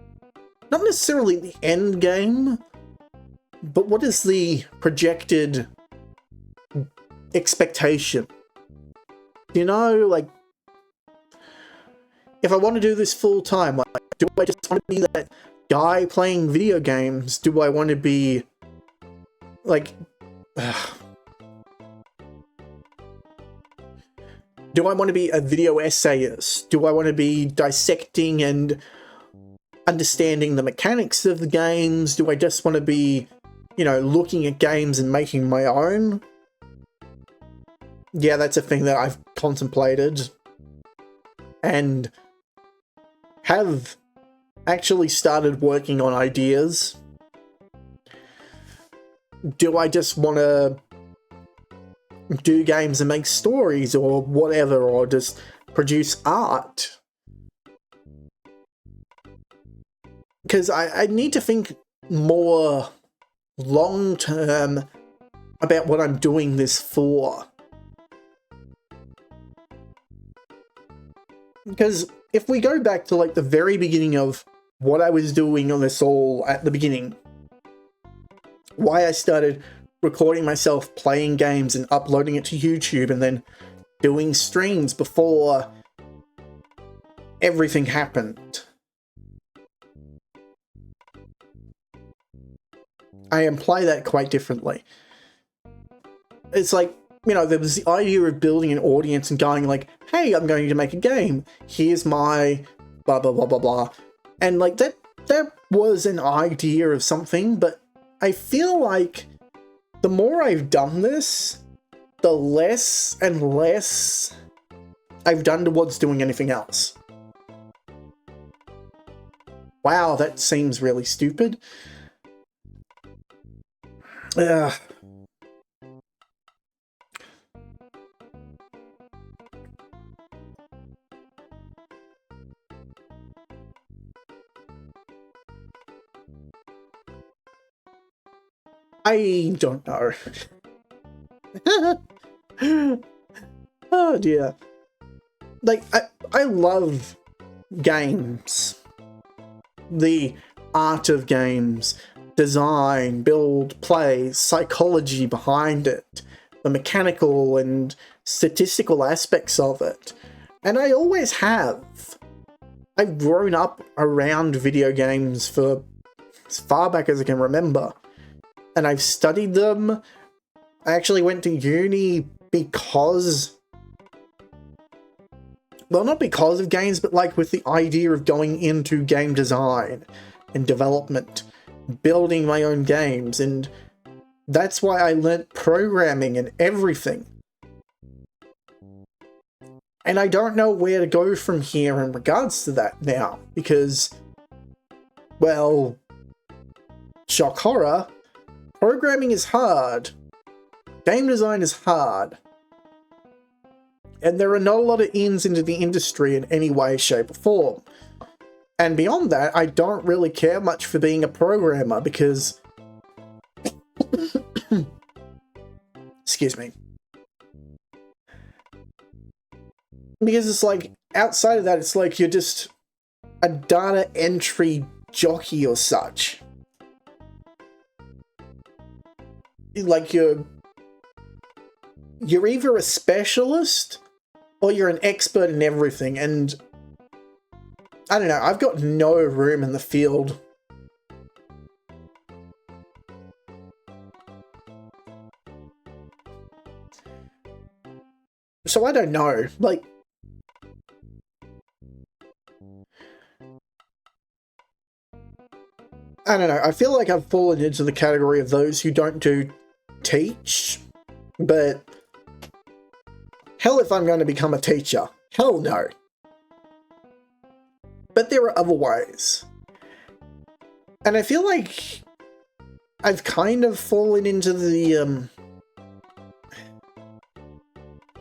not necessarily the end game, but what is the projected expectation? You know, like, if I want to do this full time, like, do I just want to be that guy playing video games? Do I want to be, like, do I want to be a video essayist? Do I want to be dissecting and understanding the mechanics of the games? Do I just want to be, you know, looking at games and making my own? Yeah, that's a thing that I've contemplated and have actually started working on ideas. Do I just want to do games and make stories or whatever, or just produce art? Because I need to think more long-term about what I'm doing this for. Because if we go back to like the very beginning of what I was doing on this all at the beginning, why I started recording myself playing games and uploading it to YouTube and then doing streams before everything happened. I imply that quite differently. It's like, you know, there was the idea of building an audience and going like, hey, I'm going to make a game. Here's my blah, blah, blah, blah, blah. And like that was an idea of something, but I feel like the more I've done this, the less and less I've done towards doing anything else. Wow, that seems really stupid. Ugh. I don't know. Oh dear. Like, I love games. The art of games, design, build, play, psychology behind it, the mechanical and statistical aspects of it. And I always have. I've grown up around video games for as far back as I can remember. And I've studied them. I actually went to uni because, well, not because of games, but like with the idea of going into game design and development, building my own games, and that's why I learnt programming and everything. And I don't know where to go from here in regards to that now, because, well, shock horror, programming is hard. Game design is hard. And there are not a lot of ins into the industry in any way, shape, or form. And beyond that, I don't really care much for being a programmer because... Excuse me. Because it's like, outside of that, it's like you're just a data entry jockey or such. Like you're either a specialist or you're an expert in everything, and I don't know, I've got no room in the field. So I don't know, like, I don't know, I feel like I've fallen into the category of those who don't do teach, but hell if I'm going to become a teacher. Hell no. But there are other ways. And I feel like I've kind of fallen into the,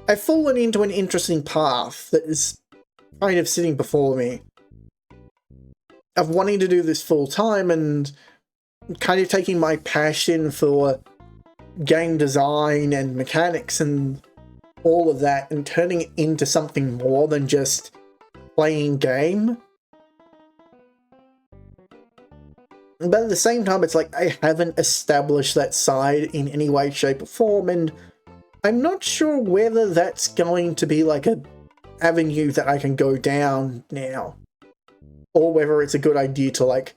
I've fallen into an interesting path that is kind of sitting before me of wanting to do this full time and kind of taking my passion for game design and mechanics and all of that and turning it into something more than just playing game. But at the same time, it's like I haven't established that side in any way, shape, or form, and I'm not sure whether that's going to be like a avenue that I can go down now, or whether it's a good idea to like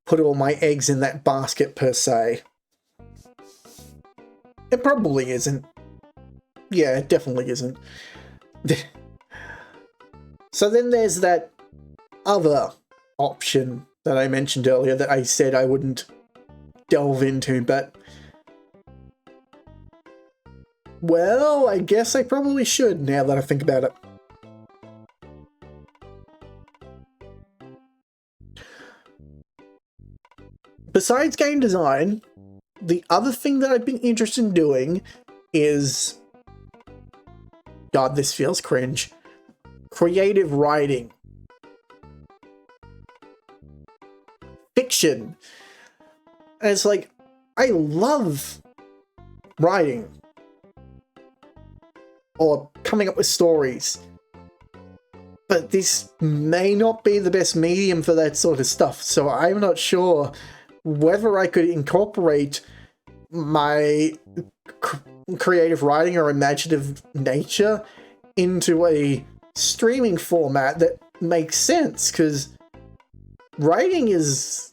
put all my eggs in that basket per se. It probably isn't. Yeah, it definitely isn't. So then there's that other option that I mentioned earlier that I said I wouldn't delve into, but well, I guess I probably should now that I think about it. Besides game design, the other thing that I've been interested in doing is, God, this feels cringe, creative writing. Fiction. And it's like, I love writing. Or coming up with stories. But this may not be the best medium for that sort of stuff, so I'm not sure whether I could incorporate my creative writing or imaginative nature into a streaming format that makes sense, because writing is...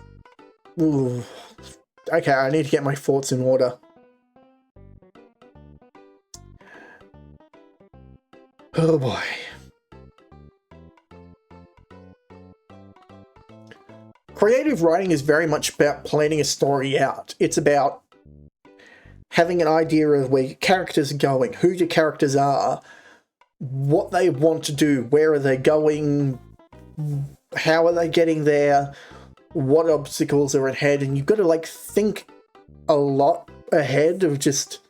Ooh. Okay, I need to get my thoughts in order. Oh boy. Creative writing is very much about planning a story out. It's about having an idea of where your characters are going, who your characters are, what they want to do, where are they going, how are they getting there, what obstacles are ahead, and you've got to like think a lot ahead of just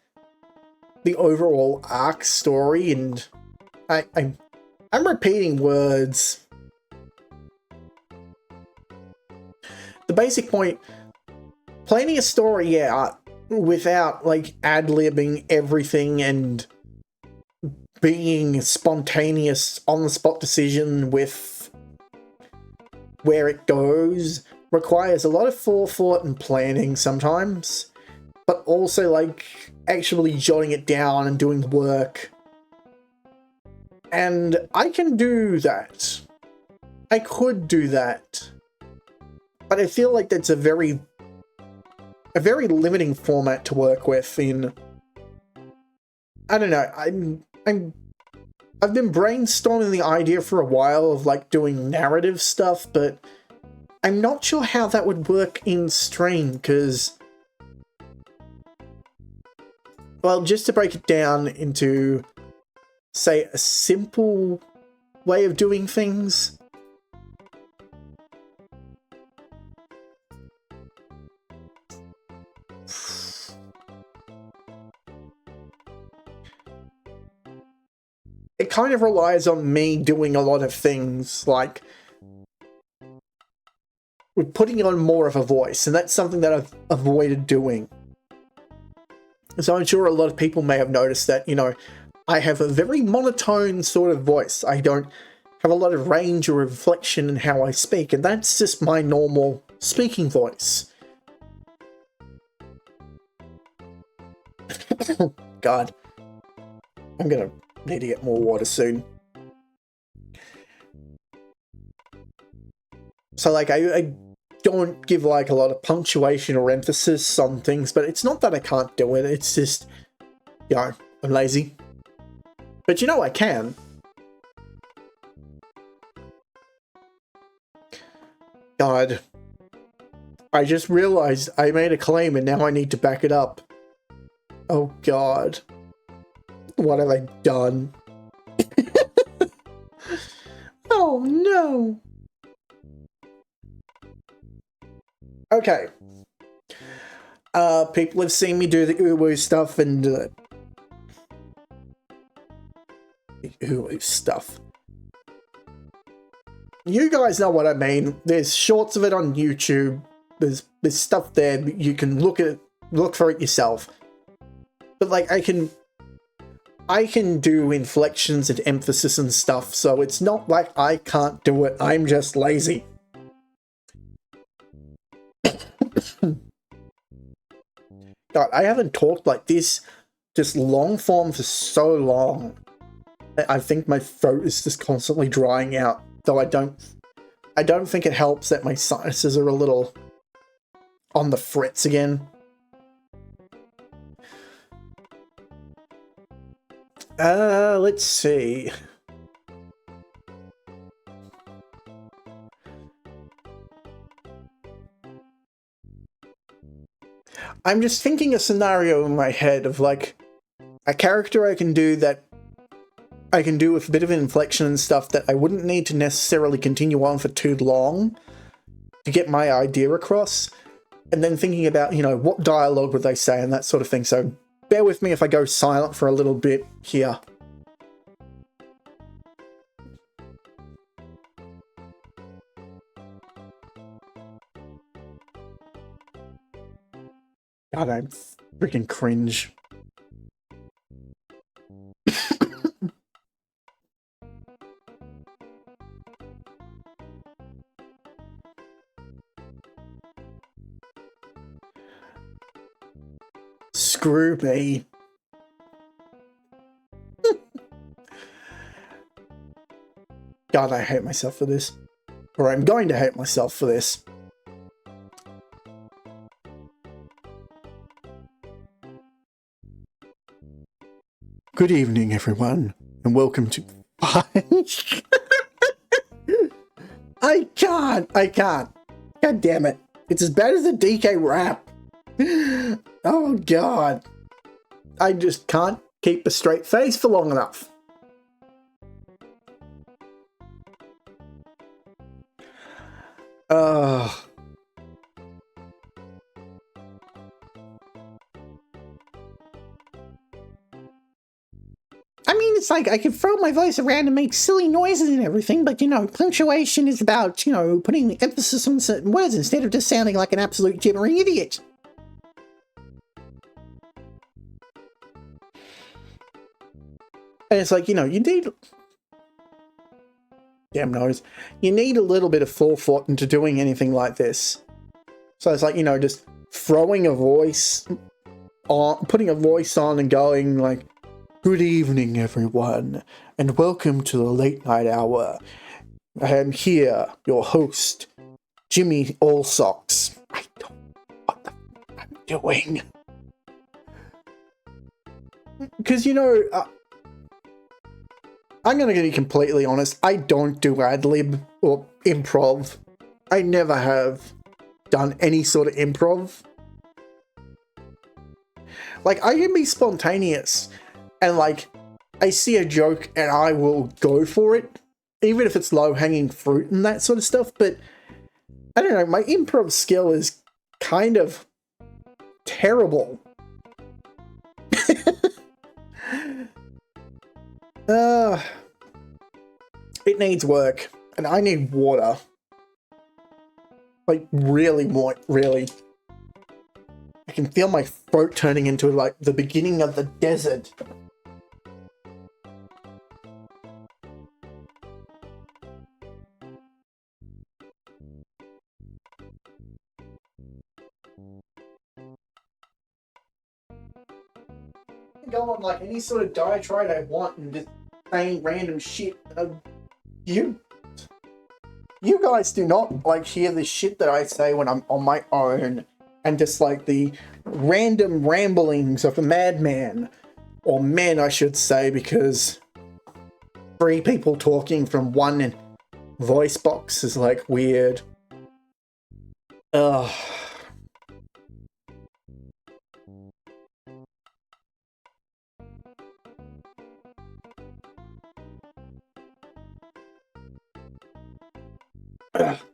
the overall arc story. And I'm repeating words. The basic point, planning a story out without like ad-libbing everything and being spontaneous on-the-spot decision with where it goes requires a lot of forethought and planning sometimes, but also like actually jotting it down and doing the work. And I can do that. I could do that. But I feel like that's a very limiting format to work with in... I don't know, I've been brainstorming the idea for a while of like doing narrative stuff, but I'm not sure how that would work in stream, because... Well, just to break it down into, say, a simple way of doing things... It kind of relies on me doing a lot of things, like putting on more of a voice, and that's something that I've avoided doing. So I'm sure a lot of people may have noticed that, you know, I have a very monotone sort of voice. I don't have a lot of range or inflection in how I speak, and that's just my normal speaking voice. God. I'm gonna need to get more water soon. So like I don't give like a lot of punctuation or emphasis on things, but it's not that I can't do it, it's just, you know, I'm lazy. But you know I can. God. I just realized I made a claim and now I need to back it up. Oh God. What have I done? Oh no. Okay. People have seen me do the uwu stuff and uwu stuff. You guys know what I mean. There's shorts of it on YouTube. There's stuff there. You can look for it yourself. But like I can do inflections and emphasis and stuff, so it's not like I can't do it. I'm just lazy. God, I haven't talked like this, just long form for so long. I think my throat is just constantly drying out, though I don't think it helps that my sinuses are a little on the fritz again. Let's see. I'm just thinking a scenario in my head of like a character I can do that I can do with a bit of inflection and stuff that I wouldn't need to necessarily continue on for too long to get my idea across. And then thinking about, you know, what dialogue would they say and that sort of thing. So bear with me if I go silent for a little bit here. God, I'm freaking cringe. Screw me. God, I hate myself for this. Or I'm going to hate myself for this. Good evening, everyone, and welcome to... I can't. God damn it. It's as bad as the DK rap. Oh, God. I just can't keep a straight face for long enough. I mean, it's like I can throw my voice around and make silly noises and everything, but, you know, punctuation is about, you know, putting emphasis on certain words instead of just sounding like an absolute gibbering idiot. And it's like, you know, you need... Damn nose. You need a little bit of forethought into doing anything like this. So it's like, you know, just throwing a voice on, putting a voice on and going like, good evening, everyone, and welcome to the late night hour. I am here, your host, Jimmy Allsocks. I don't know what the f I'm doing. Because, you know, I'm going to be completely honest, I don't do ad-lib or improv. I never have done any sort of improv. Like, I can be spontaneous, and like, I see a joke and I will go for it, even if it's low-hanging fruit and that sort of stuff, but I don't know, my improv skill is kind of terrible. It needs work, and I need water. Like, really. I can feel my throat turning into, like, the beginning of the desert. I can go on, like, any sort of diatribe I want and just saying random shit. You... you guys do not like hear the shit that I say when I'm on my own and just like the random ramblings of a madman. Or men, I should say, because 3 people talking from one voice box is like weird. Ugh.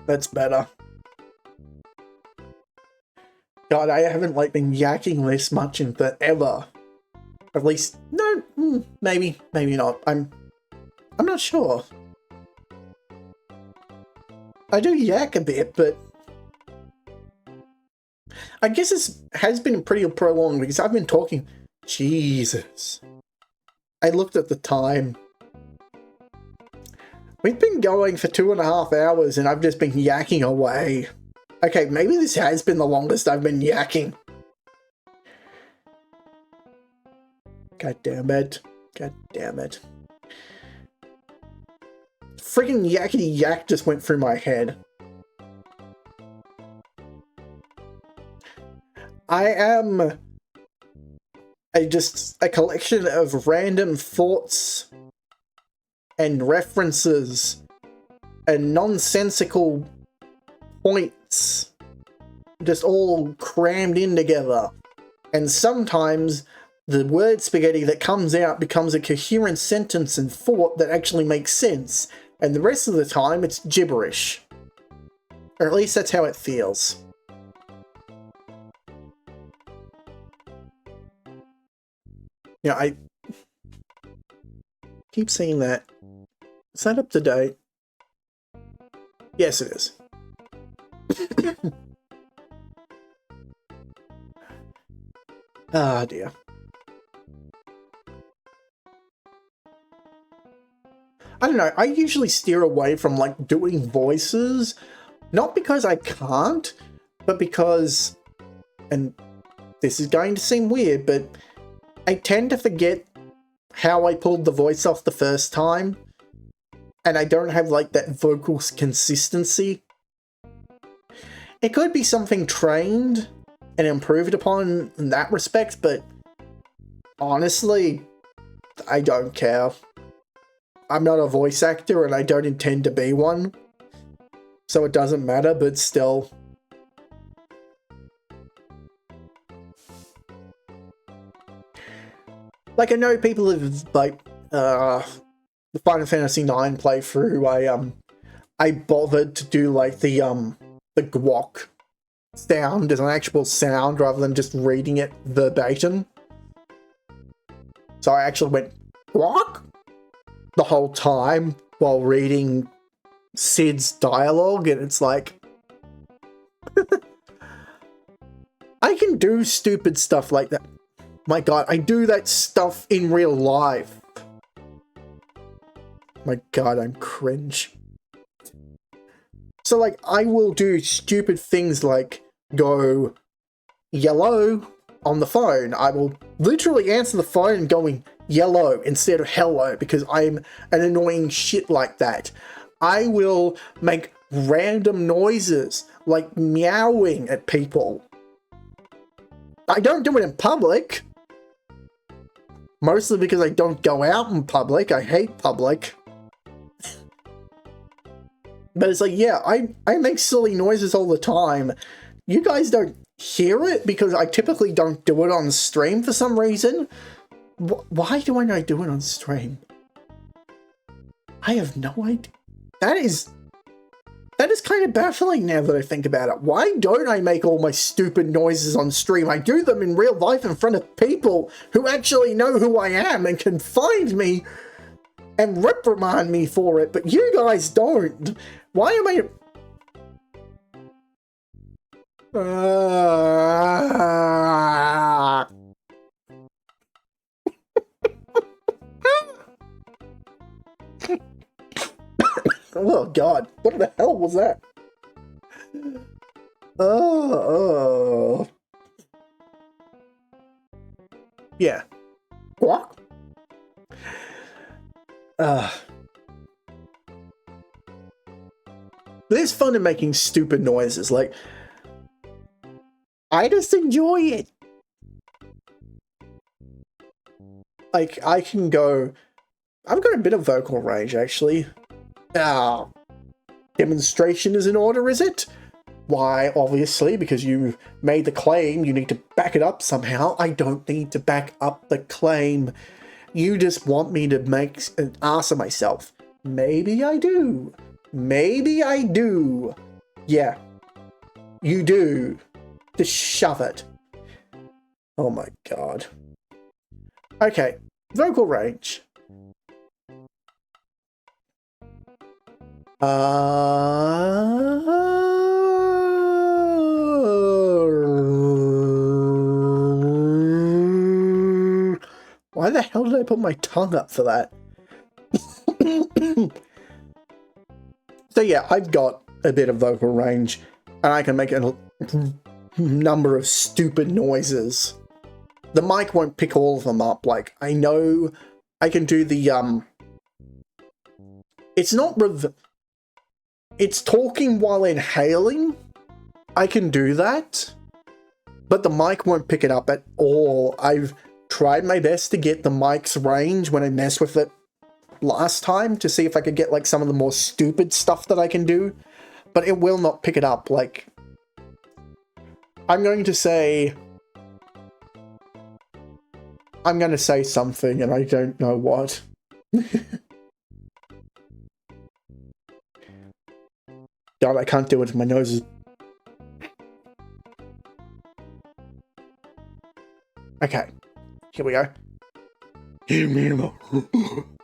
That's better. God, I haven't like been yakking this much in forever. At least, no, maybe not. I'm not sure. I do yak a bit, but I guess this has been pretty prolonged because I've been talking. Jesus. I looked at the time. We've been going for 2.5 hours and I've just been yakking away. Okay, maybe this has been the longest I've been yakking. God damn it. God damn it. Friggin' yakety yak just went through my head. I am just a collection of random thoughts and references and nonsensical points just all crammed in together. And sometimes the word spaghetti that comes out becomes a coherent sentence and thought that actually makes sense. And the rest of the time it's gibberish. Or at least that's how it feels. Yeah, I keep saying that. Is that up to date? Yes, it is. Ah, dear. I don't know, I usually steer away from, like, doing voices, not because I can't, but because, and this is going to seem weird, but I tend to forget how I pulled the voice off the first time, and I don't have, like, that vocal consistency. It could be something trained and improved upon in that respect, but honestly, I don't care. I'm not a voice actor and I don't intend to be one, so it doesn't matter, but still. Like, I know people have, like, the Final Fantasy IX playthrough, I bothered to do, like, the guac sound as an actual sound rather than just reading it verbatim. So I actually went, guac? The whole time while reading Cid's dialogue, and it's like, I can do stupid stuff like that. My god, I do that stuff in real life. My god, I'm cringe. So, like, I will do stupid things like go yellow on the phone. I will literally answer the phone going yellow instead of hello because I'm an annoying shit like that. I will make random noises like meowing at people. I don't do it in public. Mostly because I don't go out in public. I hate public. But it's like, yeah, I make silly noises all the time. You guys don't hear it because I typically don't do it on stream for some reason. Why do I not do it on stream? I have no idea. That is kind of baffling now that I think about it. Why don't I make all my stupid noises on stream? I do them in real life in front of people who actually know who I am and can find me and reprimand me for it, but you guys don't. Why am I... Oh god, what the hell was that? Oh. Yeah. What? There's fun in making stupid noises. Like, I just enjoy it. Like, I can go... I've got a bit of vocal range, actually. Ah, demonstration is in order, is it? Why, obviously, because you made the claim, you need to back it up somehow. I don't need to back up the claim. You just want me to make an ass of myself. Maybe I do. Maybe I do. Yeah. You do. Just shove it. Oh my god. Okay. Vocal range. Why the hell did I put my tongue up for that? So yeah, I've got a bit of vocal range, and I can make a number of stupid noises. The mic won't pick all of them up. Like, I know I can do the, it's not it's talking while inhaling. I can do that, but the mic won't pick it up at all. I've tried my best to get the mic's range when I messed with it last time to see if I could get like some of the more stupid stuff that I can do, but it will not pick it up. Like, I'm going to say something and I don't know what. God, I can't do it. My nose is... Okay. Here we go.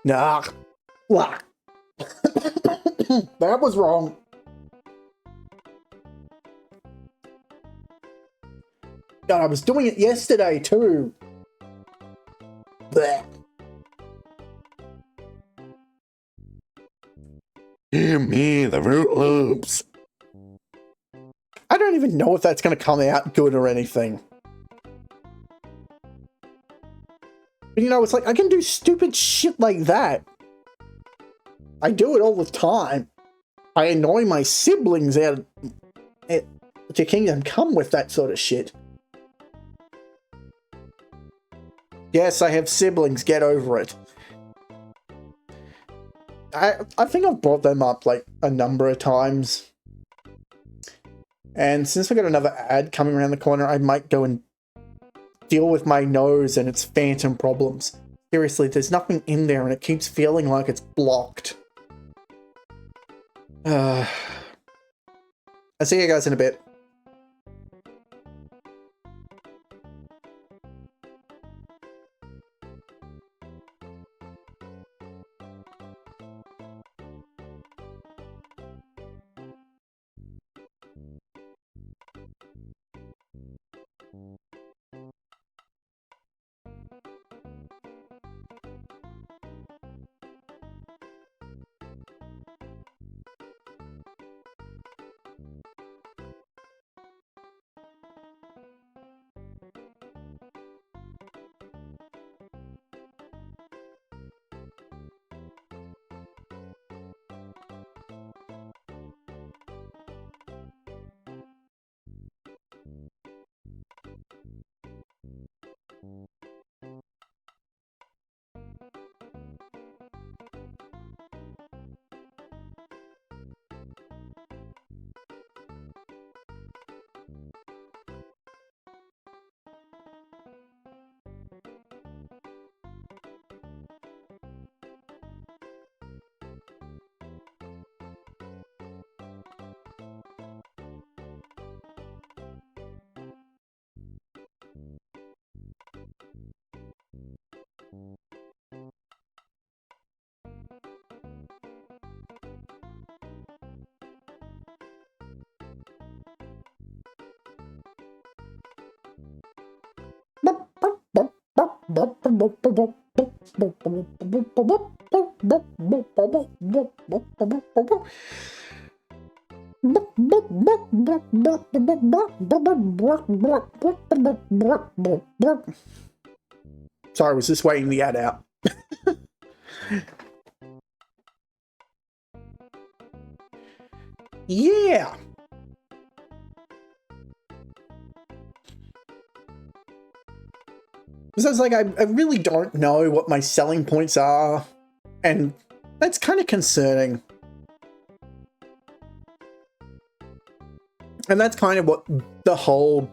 Nah. That was wrong. God, I was doing it yesterday too. Blech. Give me the Fruit Loops. I don't even know if that's going to come out good or anything. But you know, it's like, I can do stupid shit like that. I do it all the time. I annoy my siblings out to Kingdom Come with that sort of shit. Yes, I have siblings, get over it. I think I've brought them up like a number of times. And since I got another ad coming around the corner, I might go and deal with my nose and its phantom problems. Seriously, there's nothing in there and it keeps feeling like it's blocked. I'll see you guys in a bit. Sorry, I was just waiting the ad out. yeah. So it's like, I really don't know what my selling points are, and that's kind of concerning. And that's kind of what the whole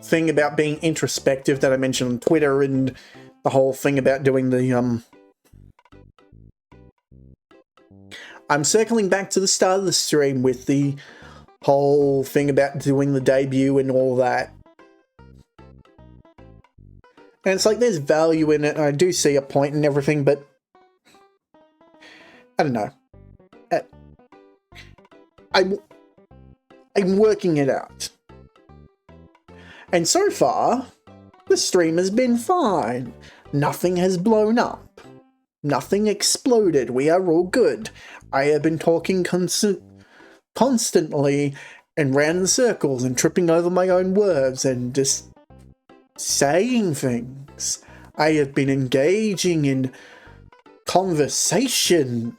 thing about being introspective that I mentioned on Twitter, and the whole thing about doing the, I'm circling back to the start of the stream with the whole thing about doing the debut and all that. And it's like, there's value in it, and I do see a point and everything, but I don't know. I'm working it out. And so far, the stream has been fine. Nothing has blown up. Nothing exploded. We are all good. I have been talking constantly and ran in circles and tripping over my own words and just saying things. I have been engaging in conversation.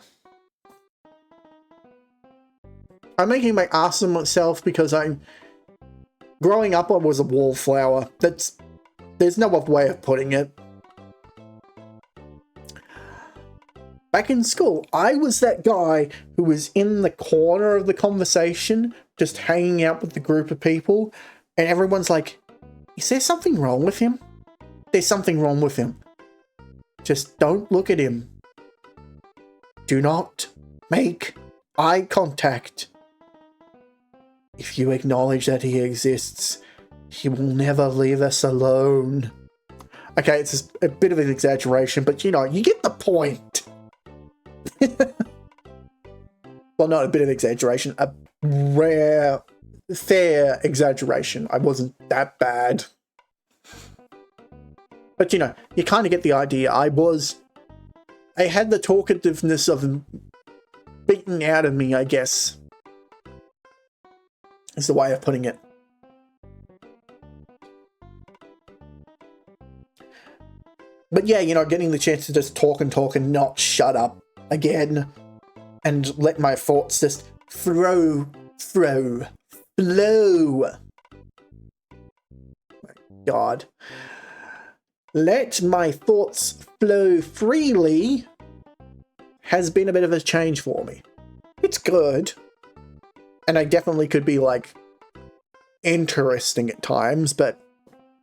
I'm making my ass of myself because growing up, I was a wallflower. There's no other way of putting it. Back in school, I was that guy who was in the corner of the conversation, just hanging out with the group of people, and everyone's like, is there something wrong with him? There's something wrong with him. Just don't look at him. Do not make eye contact. If you acknowledge that he exists, he will never leave us alone. Okay, it's a bit of an exaggeration, but you know, you get the point. Well, not a bit of exaggeration, a fair exaggeration. I wasn't that bad. But you know, you kind of get the idea. I had the talkativeness of him beaten out of me, I guess. Is the way of putting it. But yeah, you know, getting the chance to just talk and not shut up again and let my thoughts just flow. My God. Let my thoughts flow freely has been a bit of a change for me. It's good. And I definitely could be, like, interesting at times, but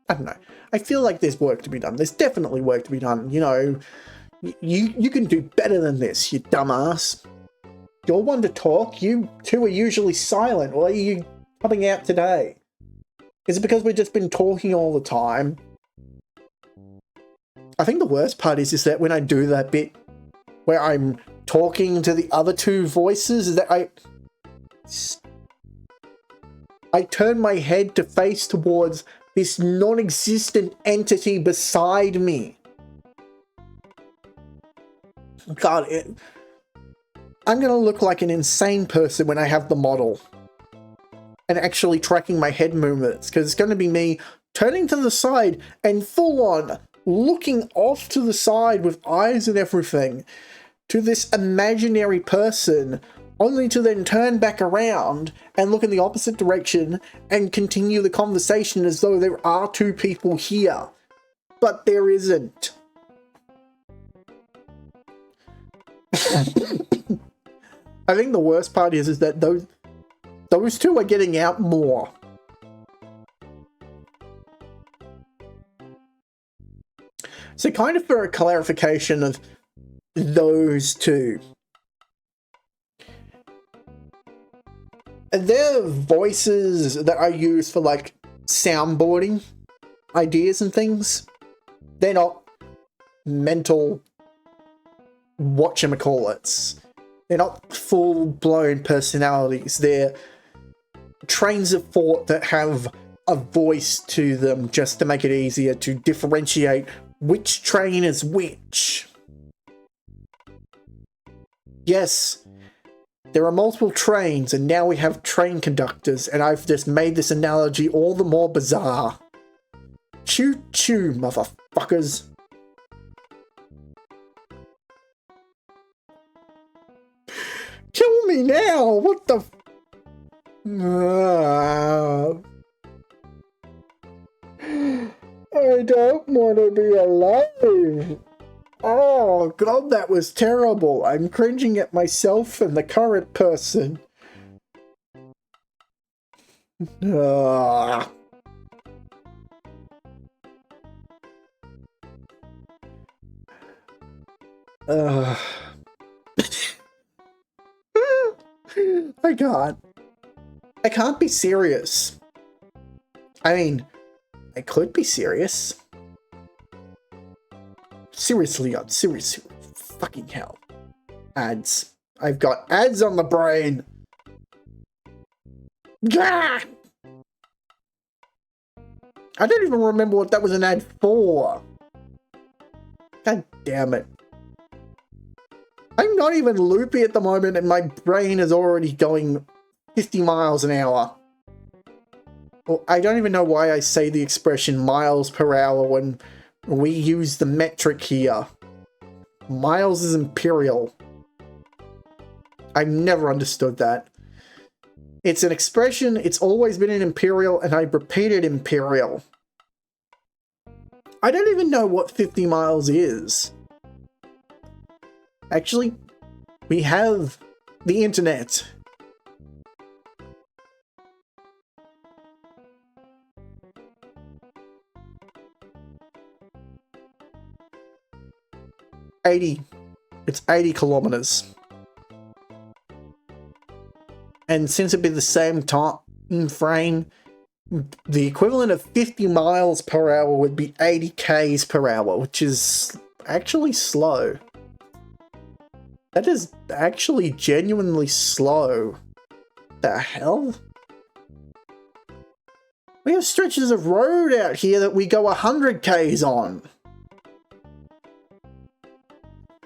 I don't know. I feel like there's work to be done. There's definitely work to be done. You know, you can do better than this, you dumbass. You're one to talk. You two are usually silent. Why are you coming out today? Is it because we've just been talking all the time? I think the worst part is that when I do that bit where I'm talking to the other two voices, is that I turn my head to face towards this non-existent entity beside me. God, I'm going to look like an insane person when I have the model and actually tracking my head movements, because it's going to be me turning to the side and full on looking off to the side with eyes and everything to this imaginary person, only to then turn back around and look in the opposite direction and continue the conversation as though there are two people here. But there isn't. I think the worst part is that those two are getting out more. So kind of for a clarification of those two. They're voices that I use for, like, soundboarding ideas and things. They're not mental whatchamacallits. They're not full-blown personalities. They're trains of thought that have a voice to them just to make it easier to differentiate which train is which. Yes, there are multiple trains, and now we have train conductors, and I've just made this analogy all the more bizarre. Choo-choo, motherfuckers. Kill me now! What the... I don't want to be alive. Oh, God, that was terrible. I'm cringing at myself and the current person. Ah. I can't. I can't be serious. I mean, I could be serious. Seriously, I'm serious. Fucking hell. Ads. I've got ads on the brain. Gah! I don't even remember what that was an ad for. God damn it. I'm not even loopy at the moment and my brain is already going 50 miles an hour. Well, I don't even know why I say the expression miles per hour when we use the metric here. Miles is imperial. I've never understood that. It's an expression, it's always been an imperial, and I repeated imperial. I don't even know what 50 miles is. Actually, we have the internet. It's 80 kilometers. And since it'd be the same time frame, the equivalent of 50 miles per hour would be 80 k's per hour, which is actually slow. That is actually genuinely slow. The hell? We have stretches of road out here that we go 100 k's on.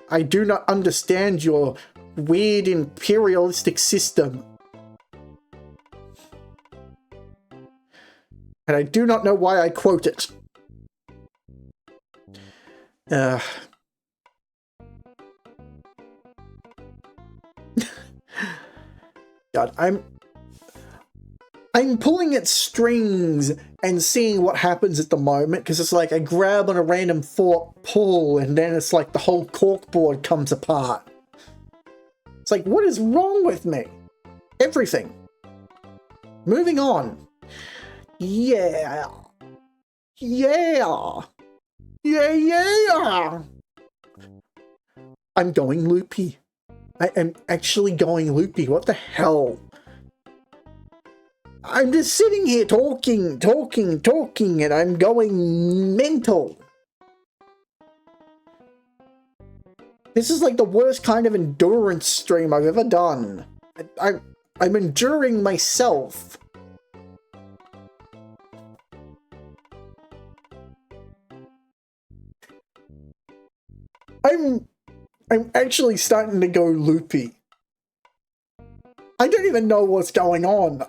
I do not understand your weird imperialistic system. And I do not know why I quote it. God, I'm pulling at strings and seeing what happens at the moment, because it's like I grab on a random fork, pull, and then it's like the whole corkboard comes apart. It's like, what is wrong with me? Everything. Moving on. Yeah. Yeah. Yeah. I'm going loopy. I am actually going loopy. What the hell? I'm just sitting here talking, and I'm going mental. This is like the worst kind of endurance stream I've ever done. I'm enduring myself. I'm actually starting to go loopy. I don't even know what's going on.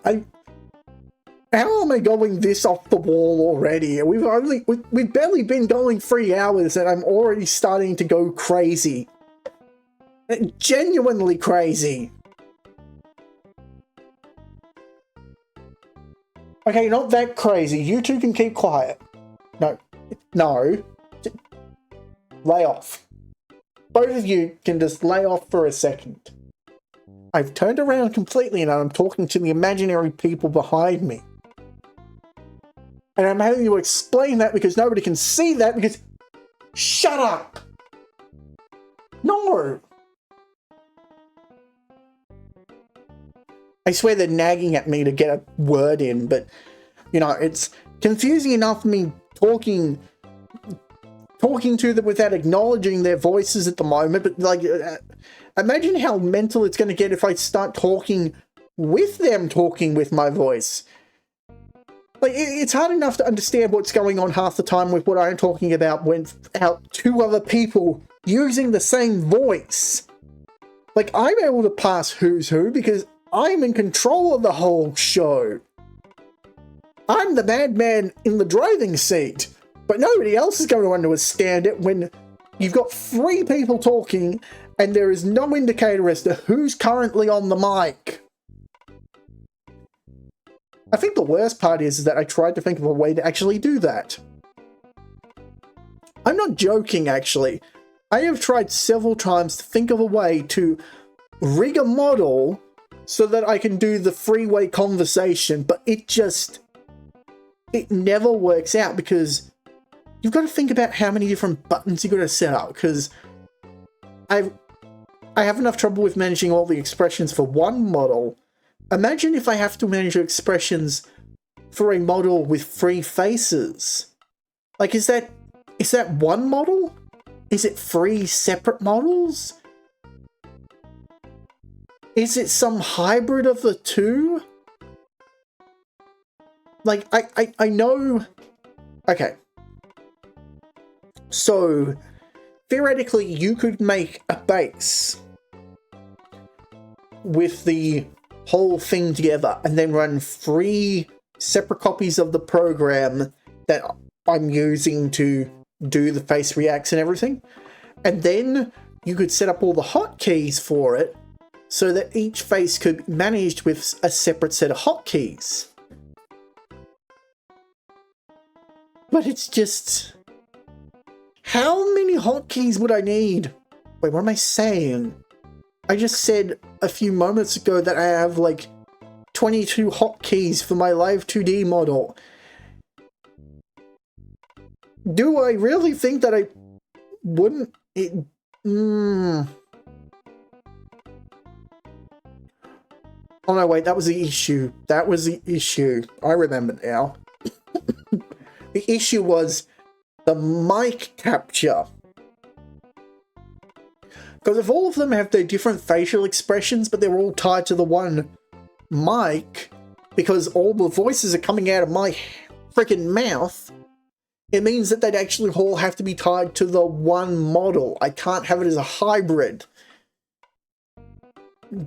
How am I going this off the wall already? We've barely been going 3 hours and I'm already starting to go crazy. Genuinely crazy. Okay, not that crazy. You two can keep quiet. No. Lay off. Both of you can just lay off for a second. I've turned around completely and I'm talking to the imaginary people behind me. And I'm having to explain that because nobody can see that because... Shut up! No! I swear they're nagging at me to get a word in, but, you know, it's confusing enough me talking to them without acknowledging their voices at the moment, but, like, imagine how mental it's going to get if I start talking with them talking with my voice. Like, it's hard enough to understand what's going on half the time with what I'm talking about without 2 other people using the same voice. Like, I'm able to pass who's who because I'm in control of the whole show. I'm the madman in the driving seat, but nobody else is going to understand it when you've got 3 people talking and there is no indicator as to who's currently on the mic. I think the worst part is that I tried to think of a way to actually do that. I'm not joking, actually. I have tried several times to think of a way to rig a model so that I can do the freeway conversation, but it never works out because you've got to think about how many different buttons you've got to set up, because I have enough trouble with managing all the expressions for one model. Imagine if I have to manage expressions for a model with 3 faces. Like, is that one model? Is it 3 separate models? Is it some hybrid of the two? Like, I know... Okay. So, theoretically, you could make a base with the whole thing together and then run 3 separate copies of the program that I'm using to do the face reacts and everything. And then you could set up all the hotkeys for it so that each face could be managed with a separate set of hotkeys. But it's just... how many hotkeys would I need? Wait, what am I saying? I just said a few moments ago that I have like 22 hotkeys for my Live 2D model. Do I really think that I wouldn't? Oh no, wait, that was the issue. That was the issue. I remember now. The issue was the mic capture. Because if all of them have their different facial expressions, but they're all tied to the one mic, because all the voices are coming out of my freaking mouth, it means that they'd actually all have to be tied to the one model. I can't have it as a hybrid.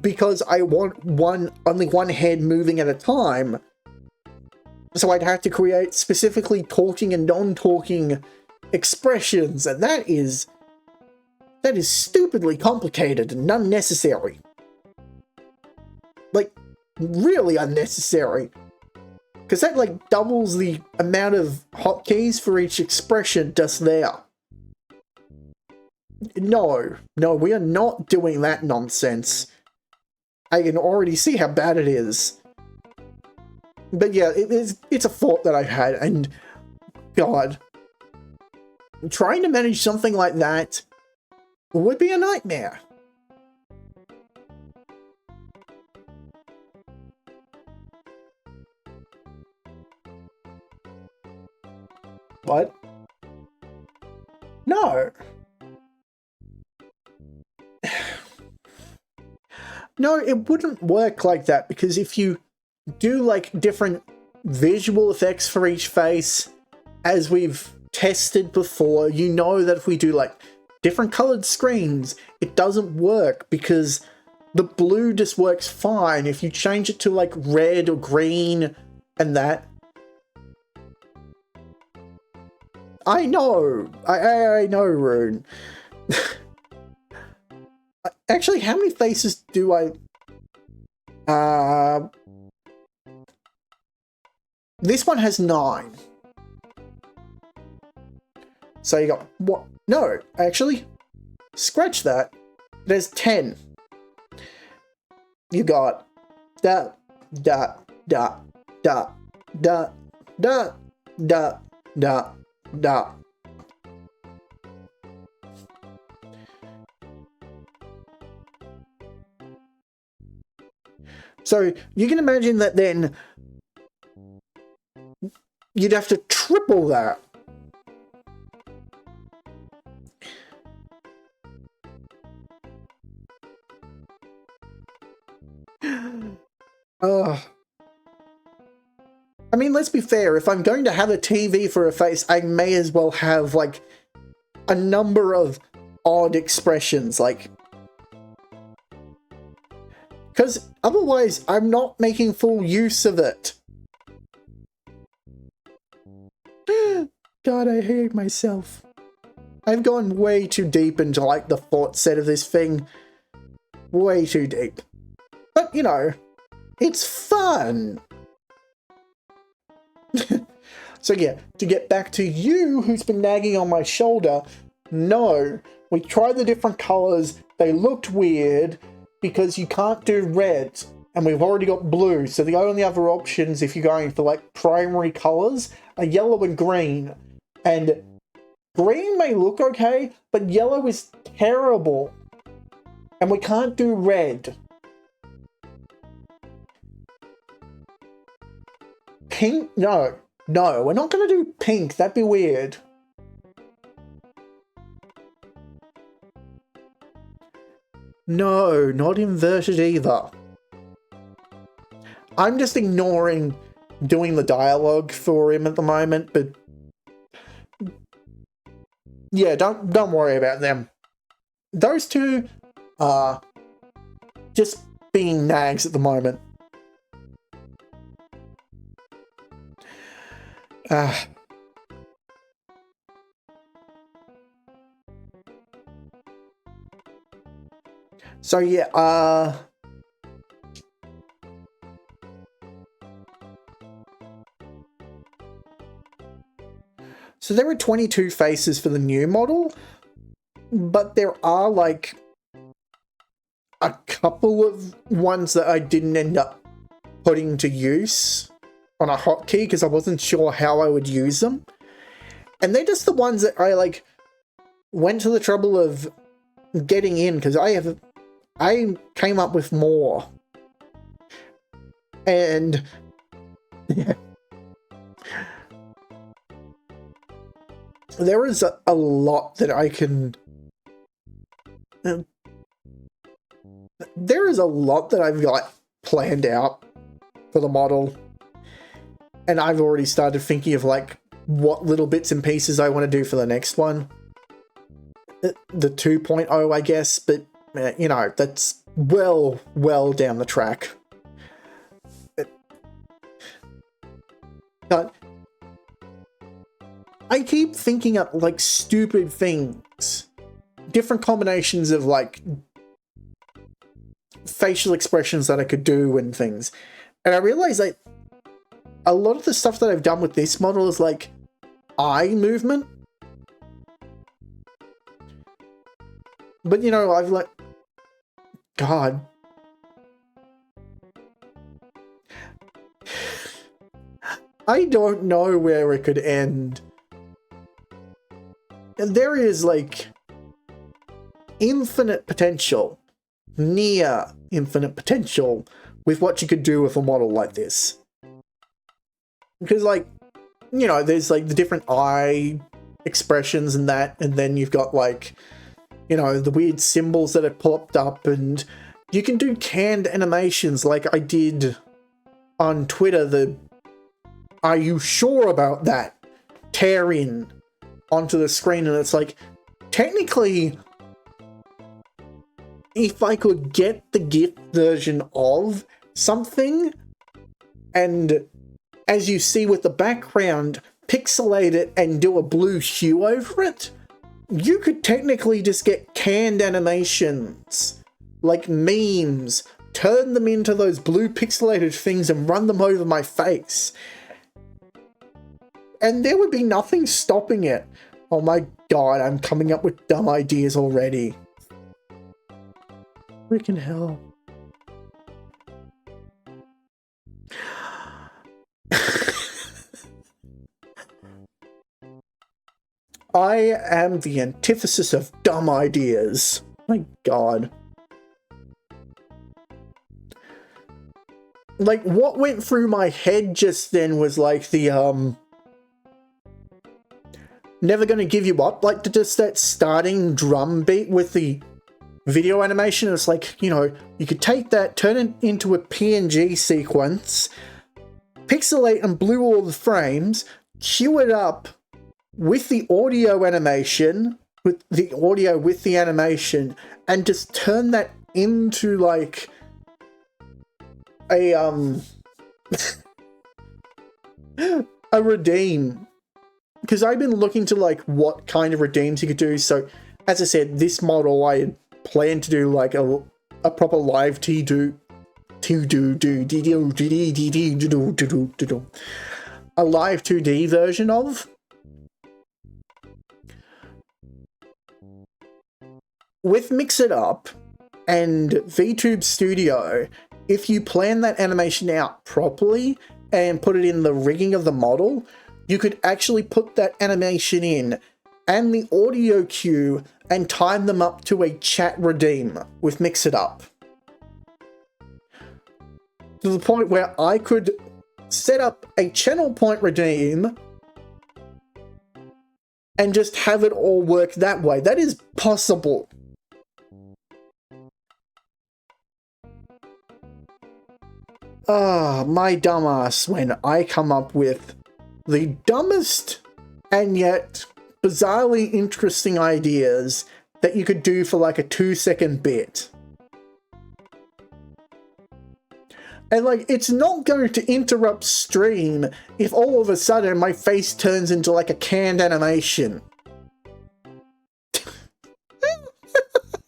Because I want only one head moving at a time. So I'd have to create specifically talking and non-talking expressions, and that is stupidly complicated and unnecessary. Like, really unnecessary. Because that, like, doubles the amount of hotkeys for each expression just there. No, we are not doing that nonsense. I can already see how bad it is. But yeah, it's a thought that I've had, and God, trying to manage something like that would be a nightmare. What? No. No, it wouldn't work like that, because if you do like different visual effects for each face, as we've tested before, you know that if we do like different colored screens, it doesn't work because the blue just works fine. If you change it to like red or green and that. I know, I know, Rune. Actually, how many faces do I... This one has 9. So you got... what? No, actually, scratch that. There's 10. You got... da, da, da, da, da, da, da, da, da. So you can imagine that then you'd have to triple that. I mean, let's be fair, if I'm going to have a TV for a face, I may as well have, like, a number of odd expressions, like... because otherwise, I'm not making full use of it. God, I hate myself. I've gone way too deep into, like, the thought set of this thing. Way too deep. But, you know, it's fun. So yeah, to get back to you who's been nagging on my shoulder, no, we tried the different colors, they looked weird because you can't do red and we've already got blue, so the only other options if you're going for like primary colors are yellow and green. And green may look okay, but yellow is terrible. And we can't do red. Pink? No. No, we're not going to do pink. That'd be weird. No, not inverted either. I'm just ignoring doing the dialogue for him at the moment, but yeah, don't worry about them. Those two are just being nags at the moment. So yeah, so there are 22 faces for the new model, but there are like a couple of ones that I didn't end up putting to use on a hotkey because I wasn't sure how I would use them. And they're just the ones that I like went to the trouble of getting in because I came up with more. And yeah. There is a lot that I can... there is a lot that I've got planned out for the model. And I've already started thinking of like what little bits and pieces I want to do for the next one. The 2.0, I guess, but you know, that's well down the track. But I keep thinking up like stupid things. Different combinations of like facial expressions that I could do and things. And I realize like a lot of the stuff that I've done with this model is like eye movement. But you know, I've like, God. I don't know where it could end. And there is like infinite potential, near infinite potential with what you could do with a model like this. Because like, you know, there's like the different eye expressions and that, and then you've got like, you know, the weird symbols that have popped up, and you can do canned animations like I did on Twitter, the "Are you sure about that?" tear in onto the screen, and it's like, technically, if I could get the GIF version of something, and as you see with the background, pixelate it and do a blue hue over it, you could technically just get canned animations, like memes, turn them into those blue pixelated things and run them over my face. And there would be nothing stopping it. Oh my god, I'm coming up with dumb ideas already. Freaking hell. I am the antithesis of dumb ideas. My god. Like, what went through my head just then was like the, Never Gonna Give You Up, like just that starting drum beat with the video animation. It's like, you know, you could take that, turn it into a PNG sequence, pixelate and blue all the frames, cue it up with the audio animation, with the audio with the animation, and just turn that into like a a redeem. Because I've been looking to like what kind of redeems you could do. So as I said, this model I had planned to do like a proper live a live 2D version of. With Mix It Up and VTube Studio, if you plan that animation out properly and put it in the rigging of the model, you could actually put that animation in and the audio cue and time them up to a chat redeem with Mix It Up. To the point where I could set up a channel point redeem and just have it all work that way. That is possible. Ah, my dumbass when I come up with the dumbest and yet bizarrely interesting ideas that you could do for like a 2-second bit. And like, it's not going to interrupt stream if all of a sudden my face turns into like a canned animation.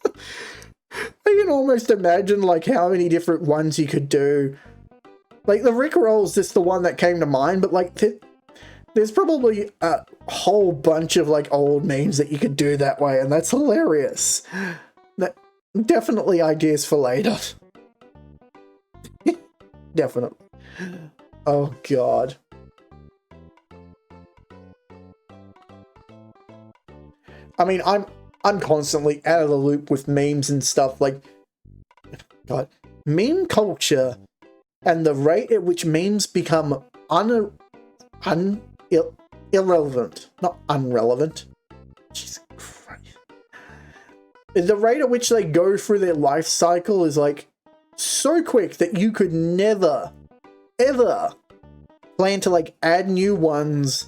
I can almost imagine like how many different ones you could do. Like, the Rickroll's just the one that came to mind, but like, there's probably a whole bunch of like old memes that you could do that way, and that's hilarious. That definitely ideas for later. Definitely. Oh god. I mean, I'm constantly out of the loop with memes and stuff. Like, god, meme culture and the rate at which memes become irrelevant, not unrelevant. Jesus Christ. The rate at which they go through their life cycle is like so quick that you could never, ever plan to like add new ones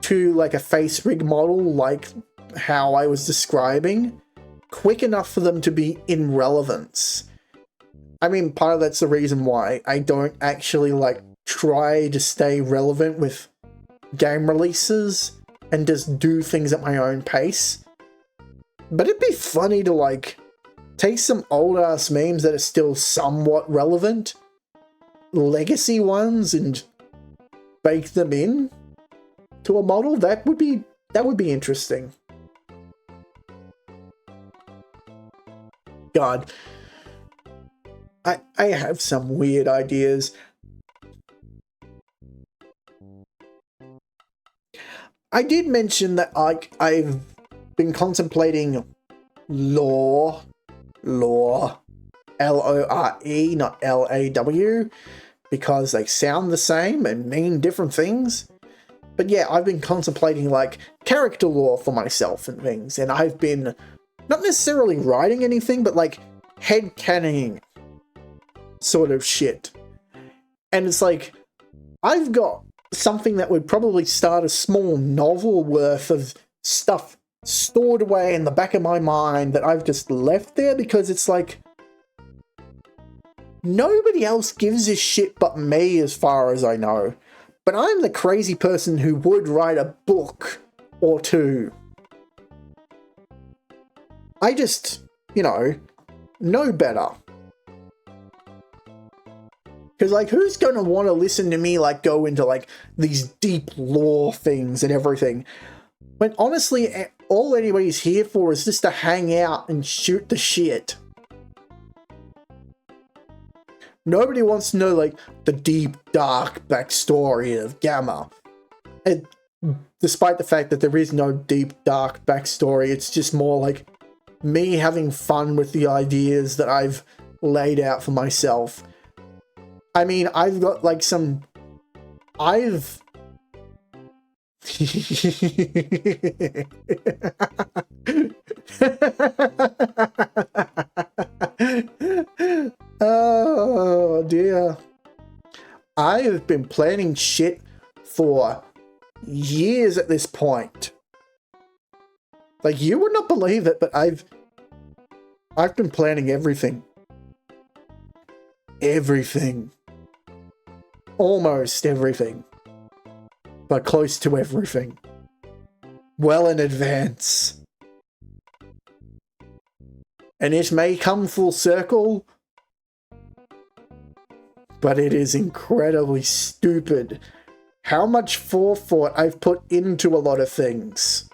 to like a face rig model like how I was describing quick enough for them to be in relevance. I mean, part of that's the reason why I don't actually like try to stay relevant with game releases and just do things at my own pace. But it'd be funny to like take some old ass memes that are still somewhat relevant, legacy ones, and bake them in to a model. That would be interesting. God, I have some weird ideas. I did mention that I've been contemplating lore, L-O-R-E, not L-A-W, because they sound the same and mean different things. But yeah, I've been contemplating like character lore for myself and things, and I've been not necessarily writing anything, but like headcanoning sort of shit. And it's like, I've got something that would probably start a small novel worth of stuff stored away in the back of my mind that I've just left there because it's like, nobody else gives a shit but me as far as I know. But I'm the crazy person who would write a book or two. I just, you know better. Because, like, who's going to want to listen to me, like, go into, like, these deep lore things and everything? When, honestly, all anybody's here for is just to hang out and shoot the shit. Nobody wants to know, like, the deep, dark backstory of Gamma. And despite the fact that there is no deep, dark backstory, it's just more, like, me having fun with the ideas that I've laid out for myself. I mean, I've got like some... I've... Oh dear. I've been planning shit for years at this point. Like, you would not believe it, but I've been planning everything. Everything. Almost everything. But close to everything. Well in advance. And it may come full circle, but it is incredibly stupid how much forethought I've put into a lot of things.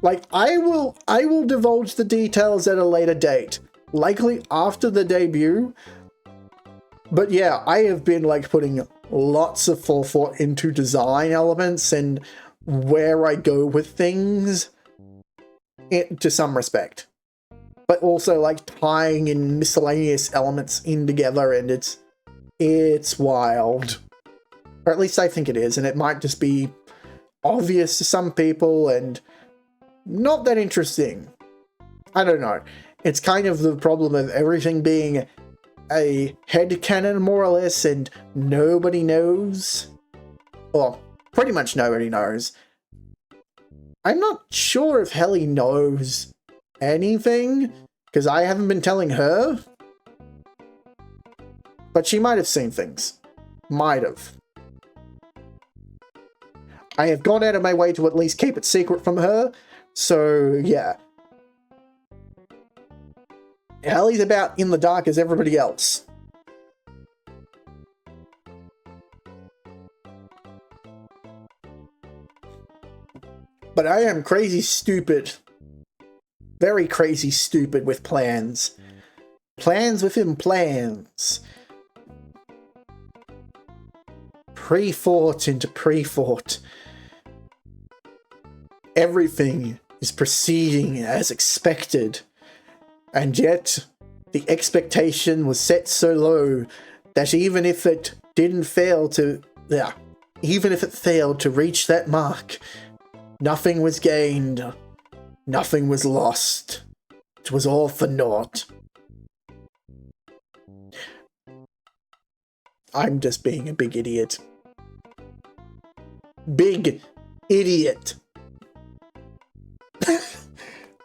Like, I will divulge the details at a later date, likely after the debut. But yeah, I have been like putting lots of forethought into design elements and where I go with things to some respect. But also like tying in miscellaneous elements in together, and it's wild. Or at least I think it is, and it might just be obvious to some people and not that interesting. I don't know. It's kind of the problem of everything being a headcanon, more or less, and nobody knows. Well, pretty much nobody knows. I'm not sure if Helly knows anything, because I haven't been telling her. But she might have seen things. Might have. I have gone out of my way to at least keep it secret from her, so yeah. Helly's about in the dark as everybody else. But I am crazy stupid. Very crazy stupid with plans. Plans within plans. Pre-thought into pre-thought. Everything is proceeding as expected. And yet, the expectation was set so low that even if it failed to reach that mark, nothing was gained, nothing was lost. It was all for naught. I'm just being a big idiot. Big idiot.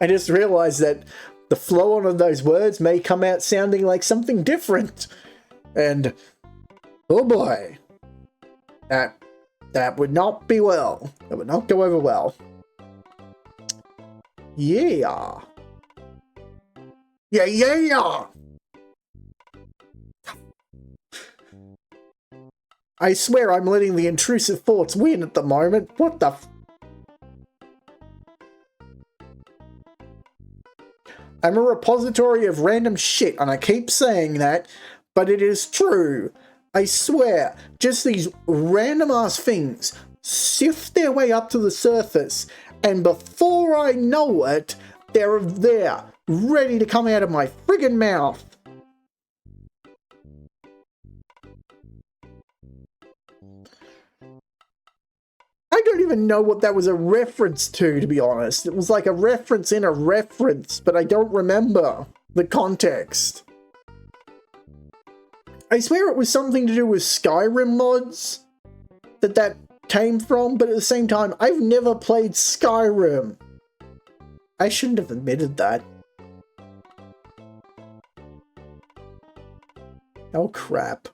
I just realized that the flow on of those words may come out sounding like something different. And, oh boy, that would not be well. That would not go over well. Yeah. Yeah. I swear I'm letting the intrusive thoughts win at the moment. What the I'm a repository of random shit, and I keep saying that, but it is true. I swear, just these random-ass things sift their way up to the surface, and before I know it, they're there, ready to come out of my friggin' mouth. I don't even know what that was a reference to be honest. It was like a reference in a reference, but I don't remember the context. I swear it was something to do with Skyrim mods that came from, but at the same time, I've never played Skyrim. I shouldn't have admitted that. Oh crap.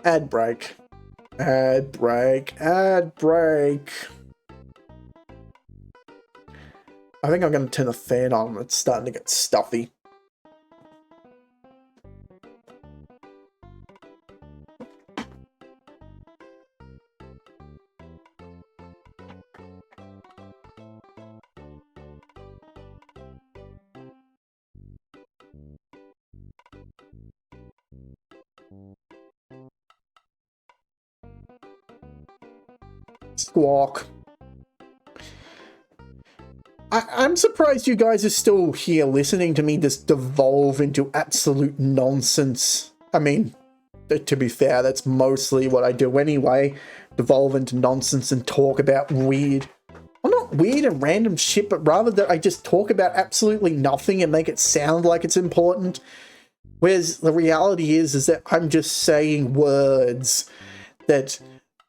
Ad break. Ad break. Ad break. I think I'm going to turn the fan on. It's starting to get stuffy. Squawk. I'm surprised you guys are still here listening to me just devolve into absolute nonsense. I mean, to be fair, that's mostly what I do anyway. Devolve into nonsense and talk about weird... Well, not weird and random shit, but rather that I just talk about absolutely nothing and make it sound like it's important. Whereas the reality is that I'm just saying words that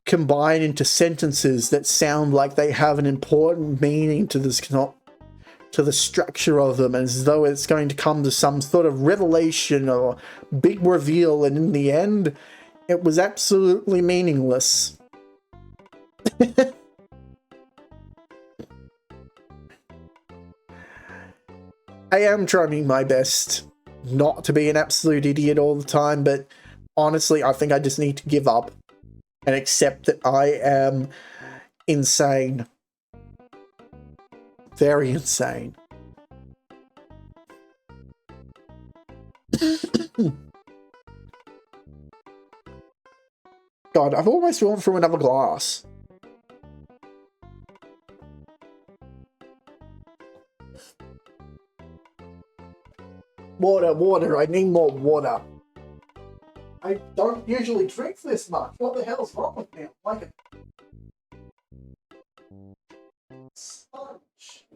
combine into sentences that sound like they have an important meaning to this, to the structure of them, as though it's going to come to some sort of revelation or big reveal, and in the end, it was absolutely meaningless. I am trying my best not to be an absolute idiot all the time, but honestly, I think I just need to give up and accept that I am insane. Very insane. God, I've almost gone through another glass. Water, water, I need more water. I don't usually drink this much. What the hell's wrong with me? I'm like a sponge.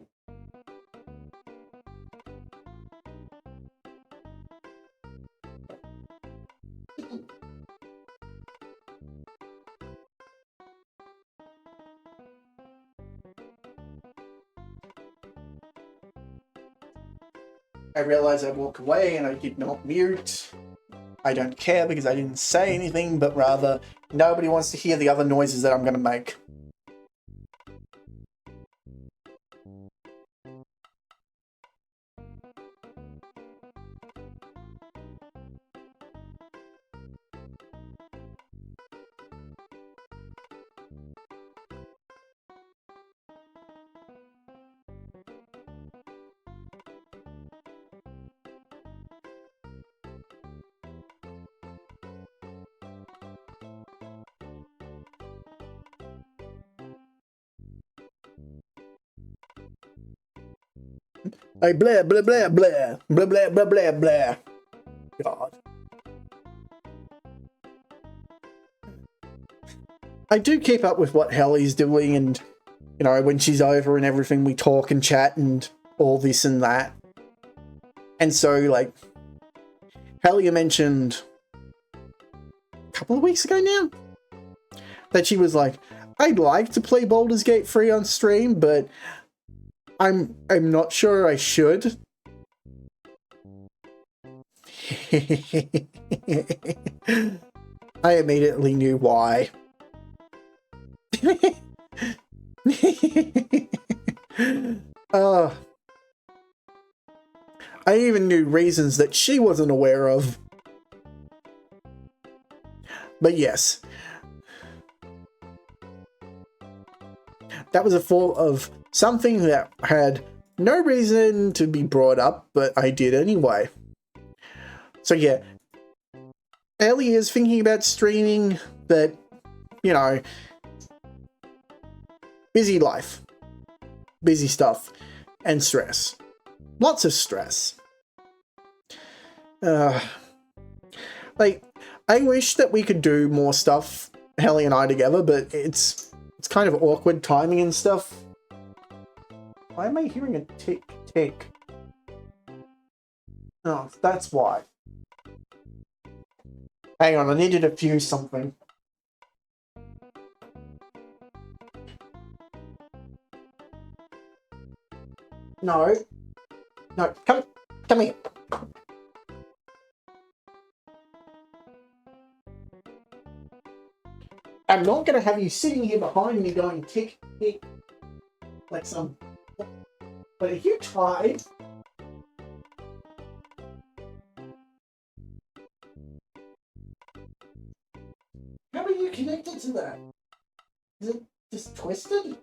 I realized I walked away and I did not mute. I don't care because I didn't say anything, but rather nobody wants to hear the other noises that I'm going to make. Like blah blah blah blah blah blah blah blah blah. God. I do keep up with what Helly's doing, and you know, when she's over and everything, we talk and chat and all this and that. And so, like, Helly mentioned a couple of weeks ago now that she was like, I'd like to play Baldur's Gate 3 on stream, but I'm not sure I should. I immediately knew why. I even knew reasons that she wasn't aware of. But yes. That was a fault of something that had no reason to be brought up, but I did anyway. So yeah, Ellie is thinking about streaming, but, you know, busy life, busy stuff, and stress. Lots of stress. Like, I wish that we could do more stuff, Ellie and I together, but it's kind of awkward timing and stuff. Why am I hearing a tick tick? Oh, that's why. Hang on, I need to diffuse something. No. No, come here. I'm not going to have you sitting here behind me going tick, tick, like some... But if you tried... How are you connected to that? Is it just twisted?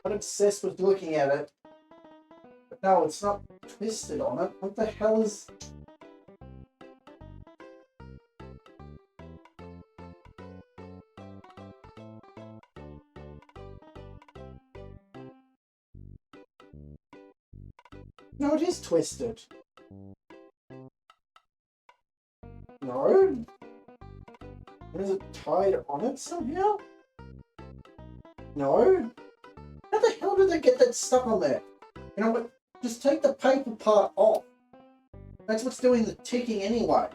I'm obsessed with looking at it. But no, it's not twisted on it. What the hell is... No, it is twisted. No. Is it tied on it somehow? No? How the hell did they get that stuck on there? You know what? Just take the paper part off. That's what's doing the ticking anyway.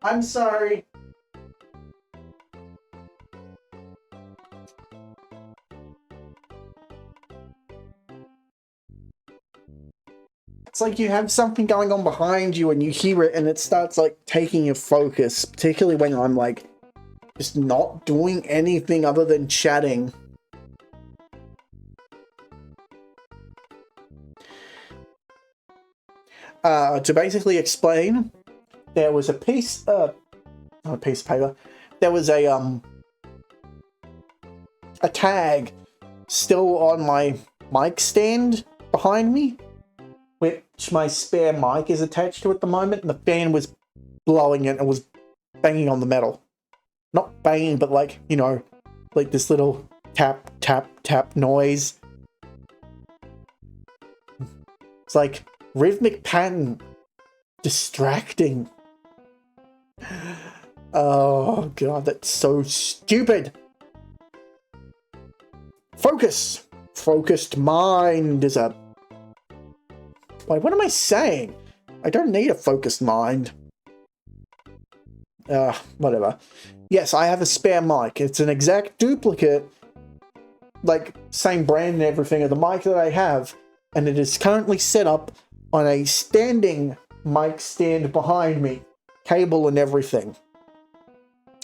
I'm sorry. It's like you have something going on behind you and you hear it and it starts like taking your focus, particularly when I'm like just not doing anything other than chatting. To basically explain, there was a piece, not a piece of paper, there was a tag still on my mic stand behind me, which my spare mic is attached to at the moment, and the fan was blowing it and was banging on the metal. Not banging, but like, you know, like this little tap, tap, tap noise. It's like rhythmic pattern. Distracting. Oh god, that's so stupid. Focus. Focused mind is a... Wait, what am I saying? I don't need a focused mind. Whatever. Yes, I have a spare mic. It's an exact duplicate, like, same brand and everything of the mic that I have, and it is currently set up on a standing mic stand behind me. Cable and everything.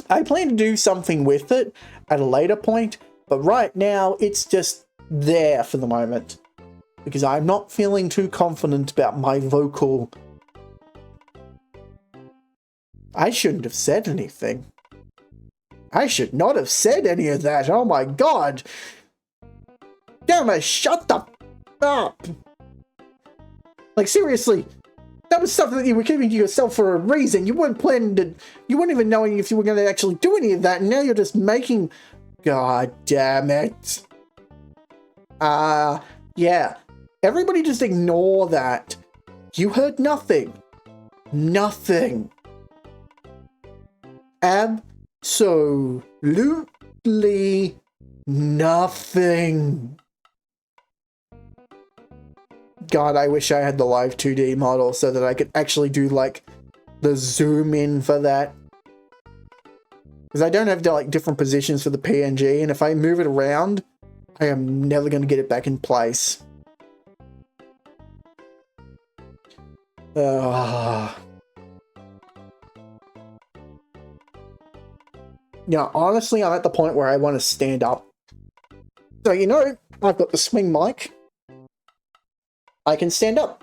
I plan to do something with it at a later point, but right now it's just there for the moment. Because I'm not feeling too confident about my vocal... I shouldn't have said anything. I should not have said any of that. Oh my god. Damn it, shut the up. Like, seriously, that was something that you were keeping to yourself for a reason. You weren't planning to... You weren't even knowing if you were going to actually do any of that, and now you're just making... God damn it. Yeah. Everybody just ignore that. You heard nothing. Nothing. Absolutely nothing. God, I wish I had the live 2D model so that I could actually do, like, the zoom in for that. Because I don't have, like, different positions for the PNG, and if I move it around, I am never going to get it back in place. Yeah, honestly, I'm at the point where I want to stand up. So, you know, I've got the swing mic. I can stand up.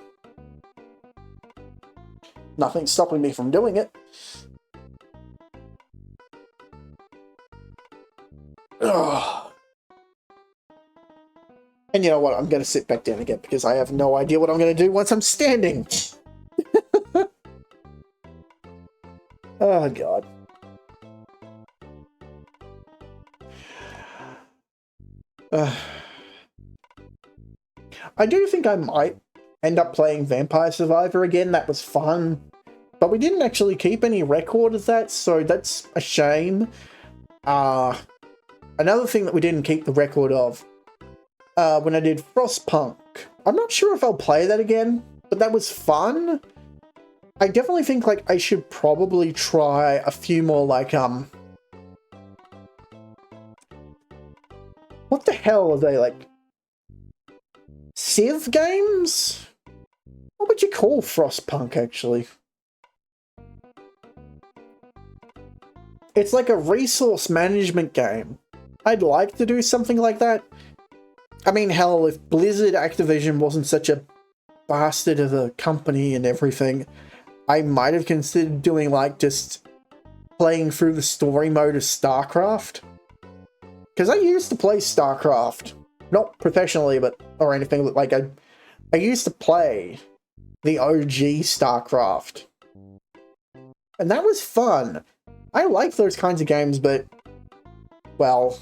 Nothing's stopping me from doing it. Ugh. And you know what? I'm going to sit back down again because I have no idea what I'm going to do once I'm standing. Oh, God. I do think I might end up playing Vampire Survivor again. That was fun. But we didn't actually keep any record of that, so that's a shame. Another thing that we didn't keep the record of, when I did Frostpunk. I'm not sure if I'll play that again, but that was fun. I definitely think, like, I should probably try a few more, like, what the hell are they, like, Civ games? What would you call Frostpunk, actually? It's like a resource management game. I'd like to do something like that. I mean, hell, if Blizzard Activision wasn't such a bastard of a company and everything, I might have considered doing, like, just playing through the story mode of StarCraft. Because I used to play StarCraft. Not professionally, but, or anything, but, like, I used to play the OG StarCraft. And that was fun. I like those kinds of games, but, well,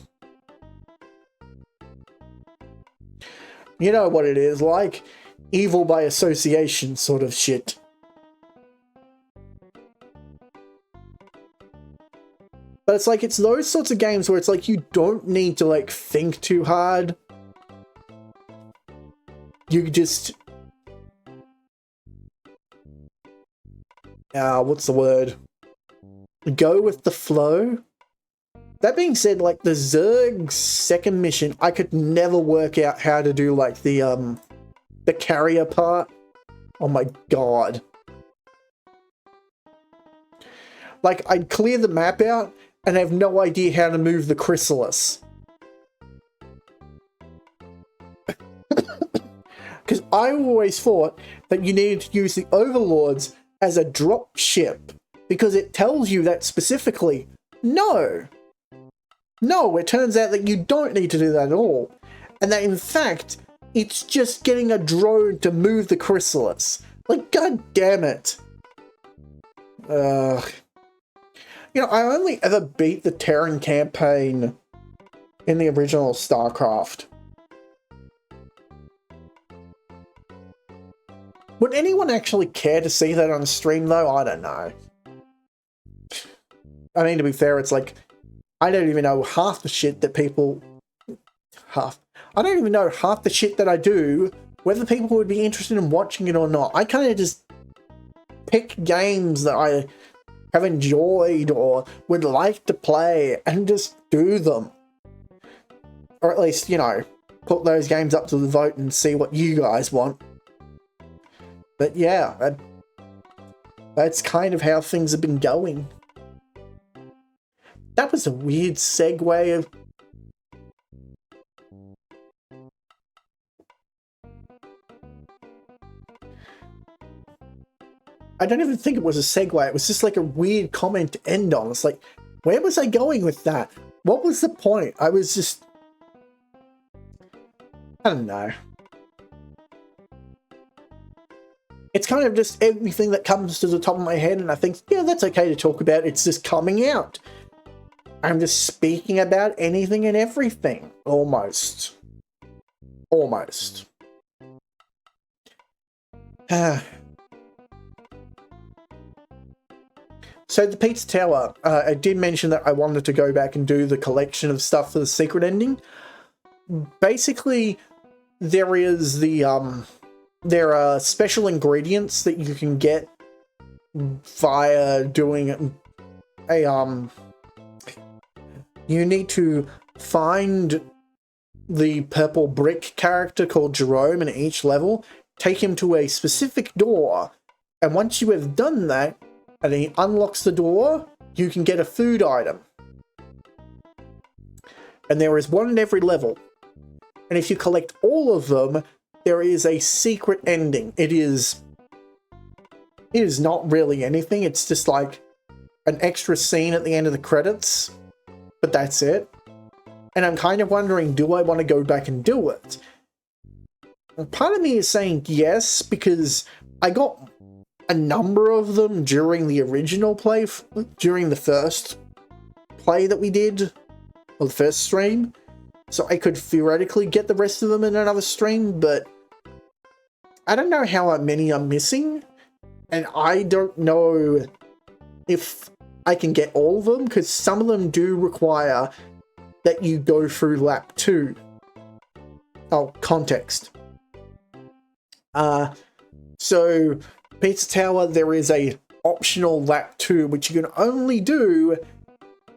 you know what it is, like evil by association sort of shit. But it's like, it's those sorts of games where it's like, you don't need to like think too hard. You just... what's the word? Go with the flow. That being said, like the Zerg second mission, I could never work out how to do like the carrier part. Oh my god. Like, I'd clear the map out and I have no idea how to move the Chrysalis. Because I always thought that you needed to use the Overlords as a drop ship, because it tells you that specifically. No, it turns out that you don't need to do that at all, and that in fact it's just getting a drone to move the Chrysalis. Like, god damn it. You know, I only ever beat the Terran campaign in the original StarCraft. Would anyone actually care to see that on stream, though? I don't know. I mean, to be fair, it's like, I don't even know half the shit that people... I don't even know half the shit that I do, whether people would be interested in watching it or not. I kind of just pick games that I have enjoyed or would like to play and just do them. Or at least, you know, put those games up to the vote and see what you guys want. But yeah, that's kind of how things have been going. That was a weird segue of... I don't even think it was a segue, it was just like a weird comment to end on. It's like, where was I going with that? What was the point? I was just... I don't know. It's kind of just everything that comes to the top of my head, and I think, yeah, that's okay to talk about. It's just coming out. I'm just speaking about anything and everything. Almost. Almost. So the Pizza Tower, I did mention that I wanted to go back and do the collection of stuff for the secret ending. Basically, there is the, there are special ingredients that you can get via doing a, you need to find the purple brick character called Jerome in each level, take him to a specific door, and once you have done that, and he unlocks the door, you can get a food item. And there is one in every level. And if you collect all of them, there is a secret ending. It is not really anything, it's just like an extra scene at the end of the credits. But that's it. And I'm kind of wondering, do I want to go back and do it? And part of me is saying yes, because I got a number of them during the original play, during the first play that we did, or the first stream. So I could theoretically get the rest of them in another stream, but I don't know how many I'm missing, and I don't know if I can get all of them, because some of them do require that you go through lap 2. Oh, context. So, Pizza Tower, there is a optional lap 2, which you can only do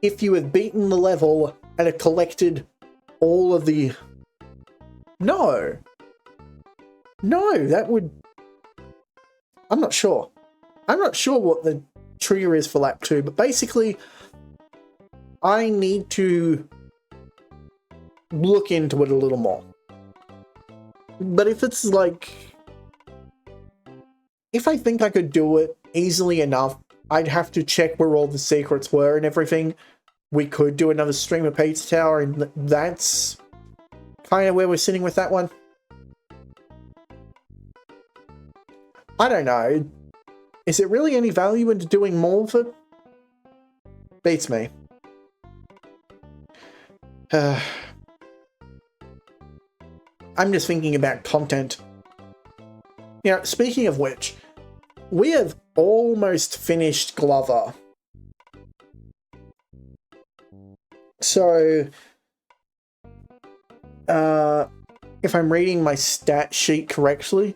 if you have beaten the level and have collected all of the... No, that would... I'm not sure. I'm not sure what the trigger is for lap 2, but basically, I need to look into it a little more. But if it's like... If I think I could do it easily enough, I'd have to check where all the secrets were and everything. We could do another stream of Pizza Tower, and that's kind of where we're sitting with that one. I don't know. Is it really any value into doing more of it? Beats me. I'm just thinking about content. You know, speaking of which, we have almost finished Glover. So, if I'm reading my stat sheet correctly,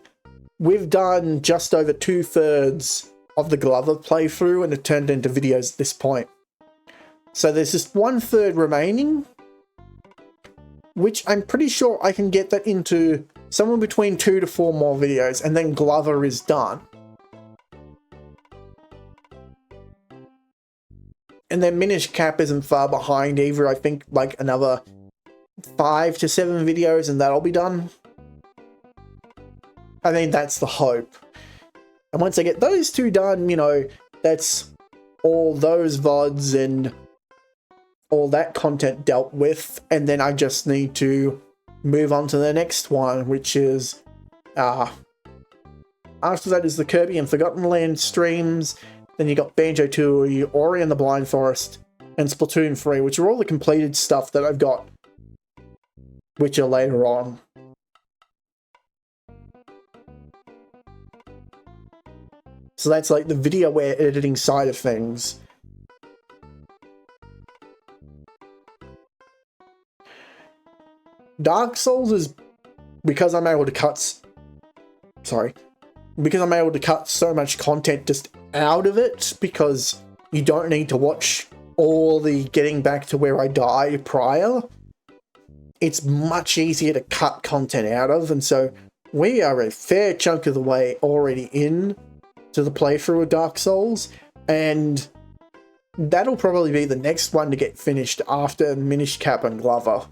we've done just over 2/3 of the Glover playthrough and it turned into videos at this point. So there's just 1/3 remaining, which I'm pretty sure I can get that into somewhere between 2 to 4 more videos, and then Glover is done. And then Minish Cap isn't far behind either. I think like another 5 to 7 videos and that'll be done. I mean, that's the hope. And once I get those two done, you know, that's all those VODs and all that content dealt with. And then I just need to move on to the next one, which is, after that is the Kirby and Forgotten Land streams. Then you got Banjo-Tooie, Ori and the Blind Forest, and Splatoon 3, which are all the completed stuff that I've got, which are later on. So that's like the video editing side of things. Dark Souls is because I'm able to cut so much content just out of it, because you don't need to watch all the getting back to where I die prior. It's much easier to cut content out of, and so we are a fair chunk of the way already in to the playthrough of Dark Souls, and that'll probably be the next one to get finished after Minish Cap and Glover.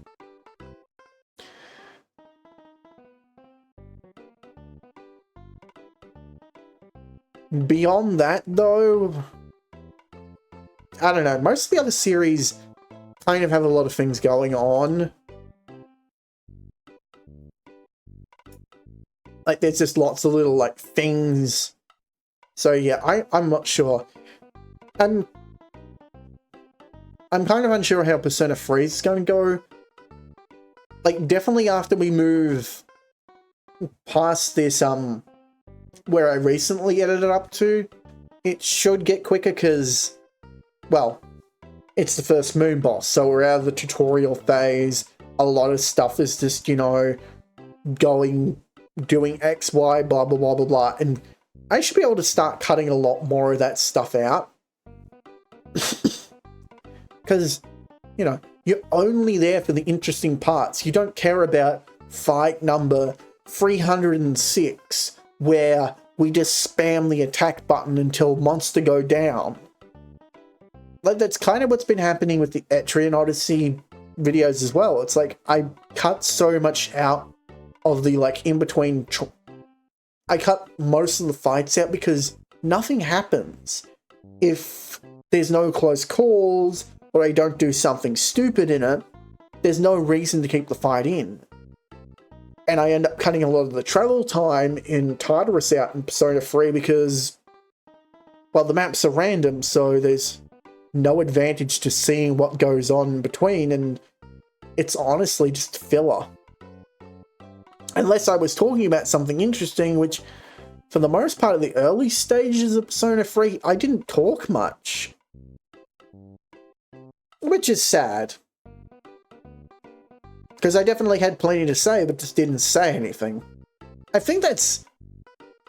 Beyond that, though, I don't know. Most of the other series kind of have a lot of things going on. Like, there's just lots of little, like, things. So, yeah, I'm not sure. I'm kind of unsure how Persona 3 is going to go. Like, definitely after we move past this, where I recently edited up to, it should get quicker because, well, it's the first moon boss, so we're out of the tutorial phase. A lot of stuff is just, you know, doing X, Y, blah, blah, blah, blah, blah, and I should be able to start cutting a lot more of that stuff out. Because, you know, you're only there for the interesting parts. You don't care about fight number 306, where we just spam the attack button until monster go down. Like, that's kind of what's been happening with the Etrian Odyssey videos as well. It's like, I cut so much out of the, like, in-between... I cut most of the fights out because nothing happens if there's no close calls, or I don't do something stupid in it. There's no reason to keep the fight in. And I end up cutting a lot of the travel time in Tartarus out in Persona 3 because, well, the maps are random, so there's no advantage to seeing what goes on in between, and it's honestly just filler. Unless I was talking about something interesting, which, for the most part of the early stages of Persona 3, I didn't talk much. Which is sad. Because I definitely had plenty to say, but just didn't say anything. I think that's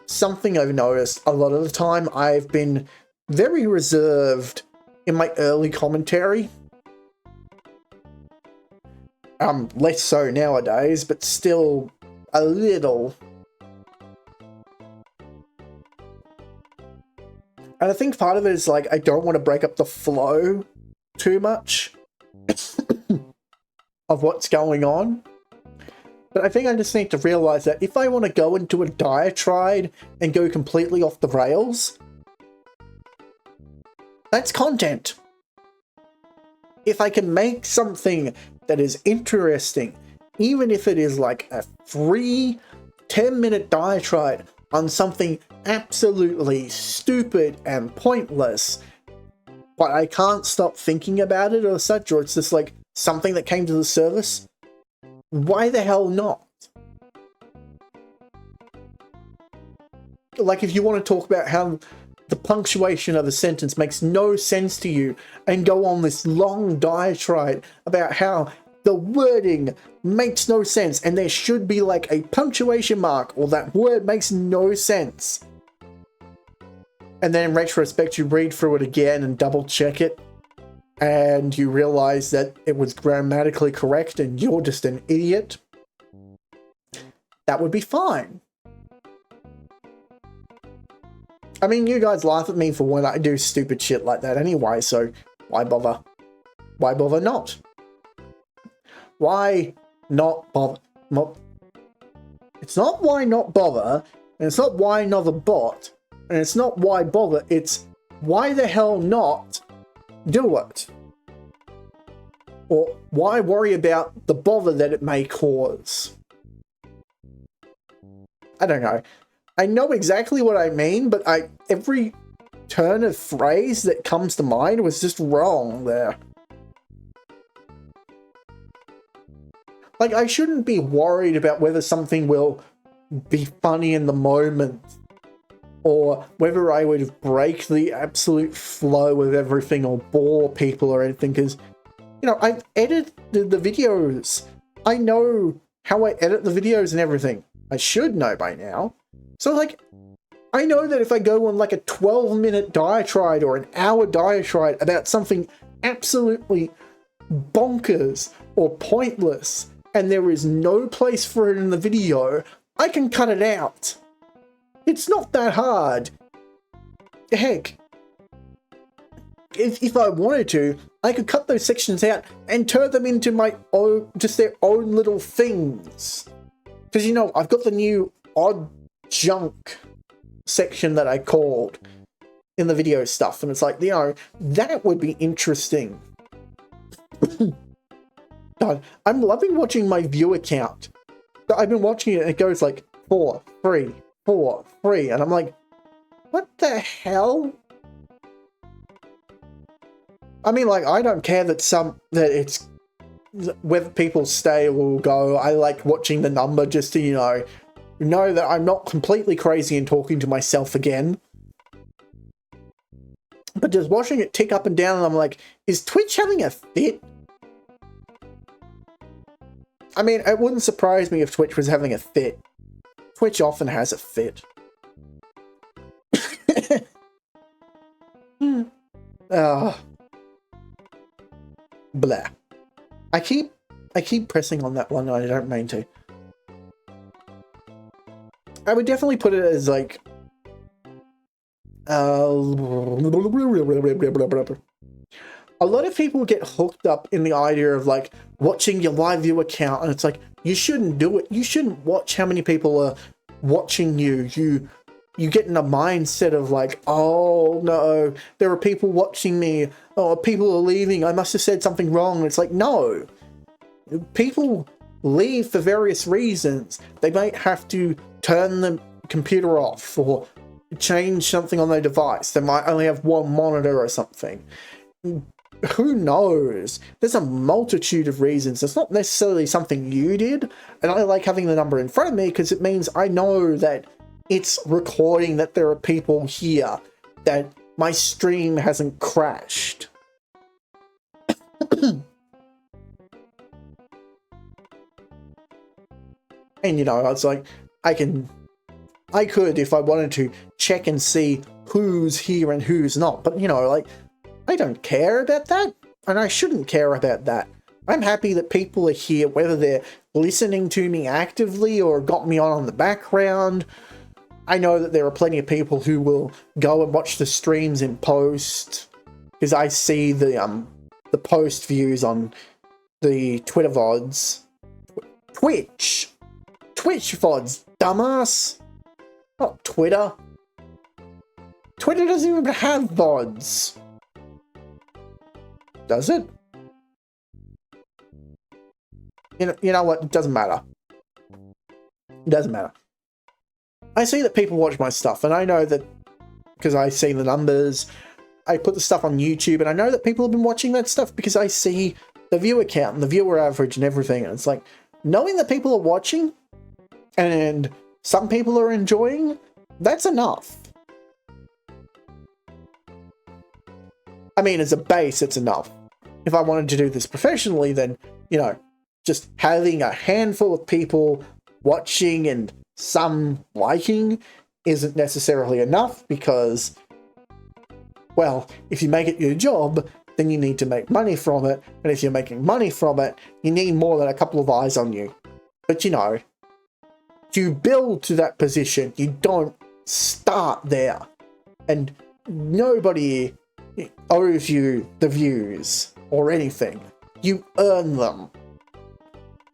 something I've noticed a lot of the time. I've been very reserved in my early commentary. Less so nowadays, but still a little. And I think part of it is, like, I don't want to break up the flow too much of what's going on. But I think I just need to realize that if I want to go into a diatribe and go completely off the rails, that's content. If I can make something that is interesting, even if it is like a free 10-minute diatribe on something absolutely stupid and pointless, but I can't stop thinking about it or such, or it's just like something that came to the surface, why the hell not? Like, if you want to talk about how the punctuation of a sentence makes no sense to you and go on this long diatribe about how the wording makes no sense and there should be like a punctuation mark or that word makes no sense. And then in retrospect, you read through it again and double check it and you realize that it was grammatically correct and you're just an idiot. That would be fine. I mean, you guys laugh at me for when I do stupid shit like that anyway, so why bother? Why bother not? Why not bother? It's not why not bother, and it's not why not a bot, and it's not why bother, it's why the hell not do it? Or why worry about the bother that it may cause? I don't know. I know exactly what I mean, but every turn of phrase that comes to mind was just wrong there. Like, I shouldn't be worried about whether something will be funny in the moment or whether I would break the absolute flow of everything or bore people or anything, because, you know, I've edited the videos. I know how I edit the videos and everything. I should know by now. So, like, I know that if I go on, like, a 12-minute diatribe or an hour diatribe about something absolutely bonkers or pointless, and there is no place for it in the video, I can cut it out. It's not that hard. Heck, if I wanted to, I could cut those sections out and turn them into my own, just their own little things. Because, you know, I've got the new odd junk section that I called in the video stuff, and it's like, you know, that would be interesting. God, I'm loving watching my viewer count. I've been watching it and it goes like 4, 3, 4, 3, and I'm like, what the hell? I mean, like, I don't care that it's whether people stay or go. I like watching the number just to, you know that I'm not completely crazy and talking to myself again. But just watching it tick up and down, and I'm like, is Twitch having a fit? I mean, it wouldn't surprise me if Twitch was having a fit. Twitch often has a fit. Blah. I keep pressing on that one, and I don't mean to. I would definitely put it as like a lot of people get hooked up in the idea of like watching your live view account, and it's like, you shouldn't do it. You shouldn't watch how many people are watching you. You get in a mindset of like, oh no, there are people watching me. Oh, people are leaving. I must have said something wrong. And it's like, no. People leave for various reasons. They might have to turn the computer off or change something on their device. They might only have one monitor or something. Who knows? There's a multitude of reasons. It's not necessarily something you did, and I like having the number in front of me because it means I know that it's recording that there are people here, that my stream hasn't crashed. And, you know, it's like, I could, if I wanted to, check and see who's here and who's not. But, you know, like, I don't care about that, and I shouldn't care about that. I'm happy that people are here, whether they're listening to me actively or got me on the background. I know that there are plenty of people who will go and watch the streams in post, because I see the post views on the Twitter VODs. Twitch VODs, dumbass. Not Twitter. Twitter doesn't even have VODs. Does it? You know what? It doesn't matter. It doesn't matter. I see that people watch my stuff, and I know that because I see the numbers. I put the stuff on YouTube, and I know that people have been watching that stuff because I see the viewer count and the viewer average and everything. And it's like, knowing that people are watching and some people are enjoying, that's enough. mean, as a base, it's enough. If I wanted to do this professionally, then, you know, just having a handful of people watching and some liking isn't necessarily enough because, well, if you make it your job, then you need to make money from it. And if you're making money from it, you need more than a couple of eyes on you. But, you know, you build to that position. You don't start there. And nobody owes you the views or anything. You earn them.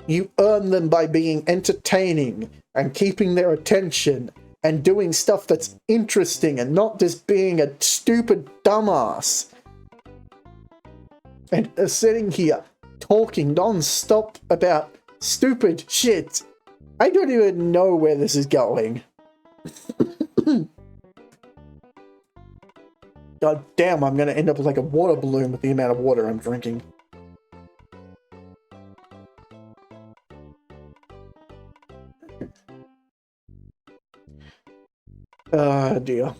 You earn them by being entertaining and keeping their attention and doing stuff that's interesting and not just being a stupid dumbass. And sitting here talking non-stop about stupid shit. I don't even know where this is going. God damn, I'm gonna end up like a water balloon with the amount of water I'm drinking. Oh dear.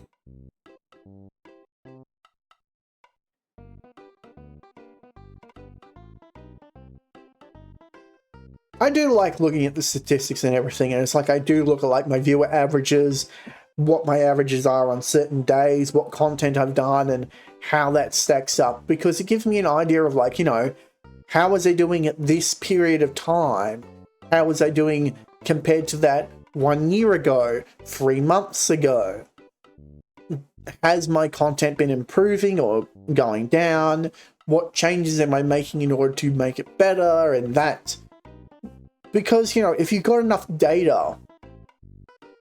I do like looking at the statistics and everything, and it's like I do look at like my viewer averages, what my averages are on certain days, what content I've done, and how that stacks up, because it gives me an idea of like, you know, how was I doing at this period of time? How was I doing compared to that 1 year ago, 3 months ago? Has my content been improving or going down? What changes am I making in order to make it better? And that, because, you know, if you've got enough data,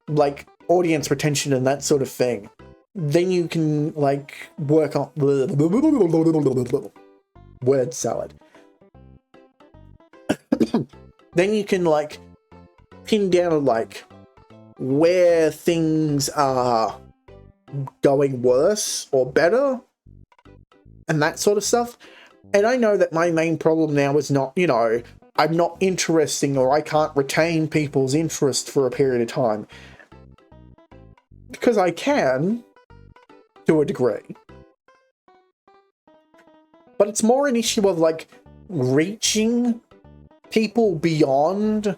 like audience retention and that sort of thing, then you can like work on word salad. Then you can like pin down like where things are going worse or better and that sort of stuff. And I know that my main problem now is not, you know, I'm not interesting or I can't retain people's interest for a period of time. Because I can, to a degree. But it's more an issue of like reaching people beyond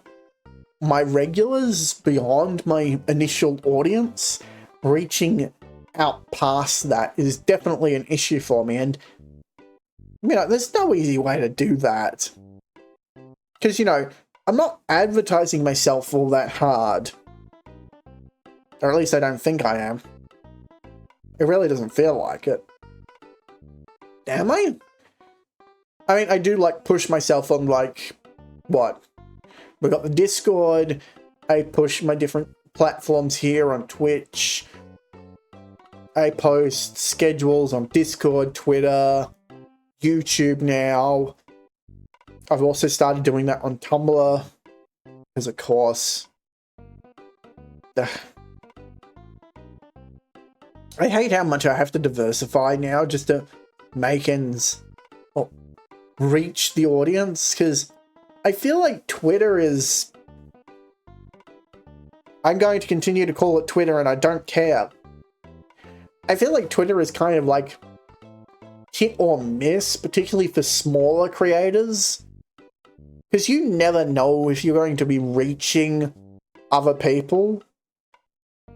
my regulars, beyond my initial audience. Reaching out past that is definitely an issue for me, and you know, there's no easy way to do that. Because, you know, I'm not advertising myself all that hard. Or at least I don't think I am. It really doesn't feel like it. Am I? I mean, I do like push myself on like, what? We got the Discord, I push my different platforms here on Twitch. I post schedules on Discord, Twitter, YouTube now. I've also started doing that on Tumblr, because of course. I hate how much I have to diversify now just to make ends or reach the audience, because I feel like Twitter is... I'm going to continue to call it Twitter and I don't care. I feel like Twitter is kind of like hit or miss, particularly for smaller creators. Because you never know if you're going to be reaching other people.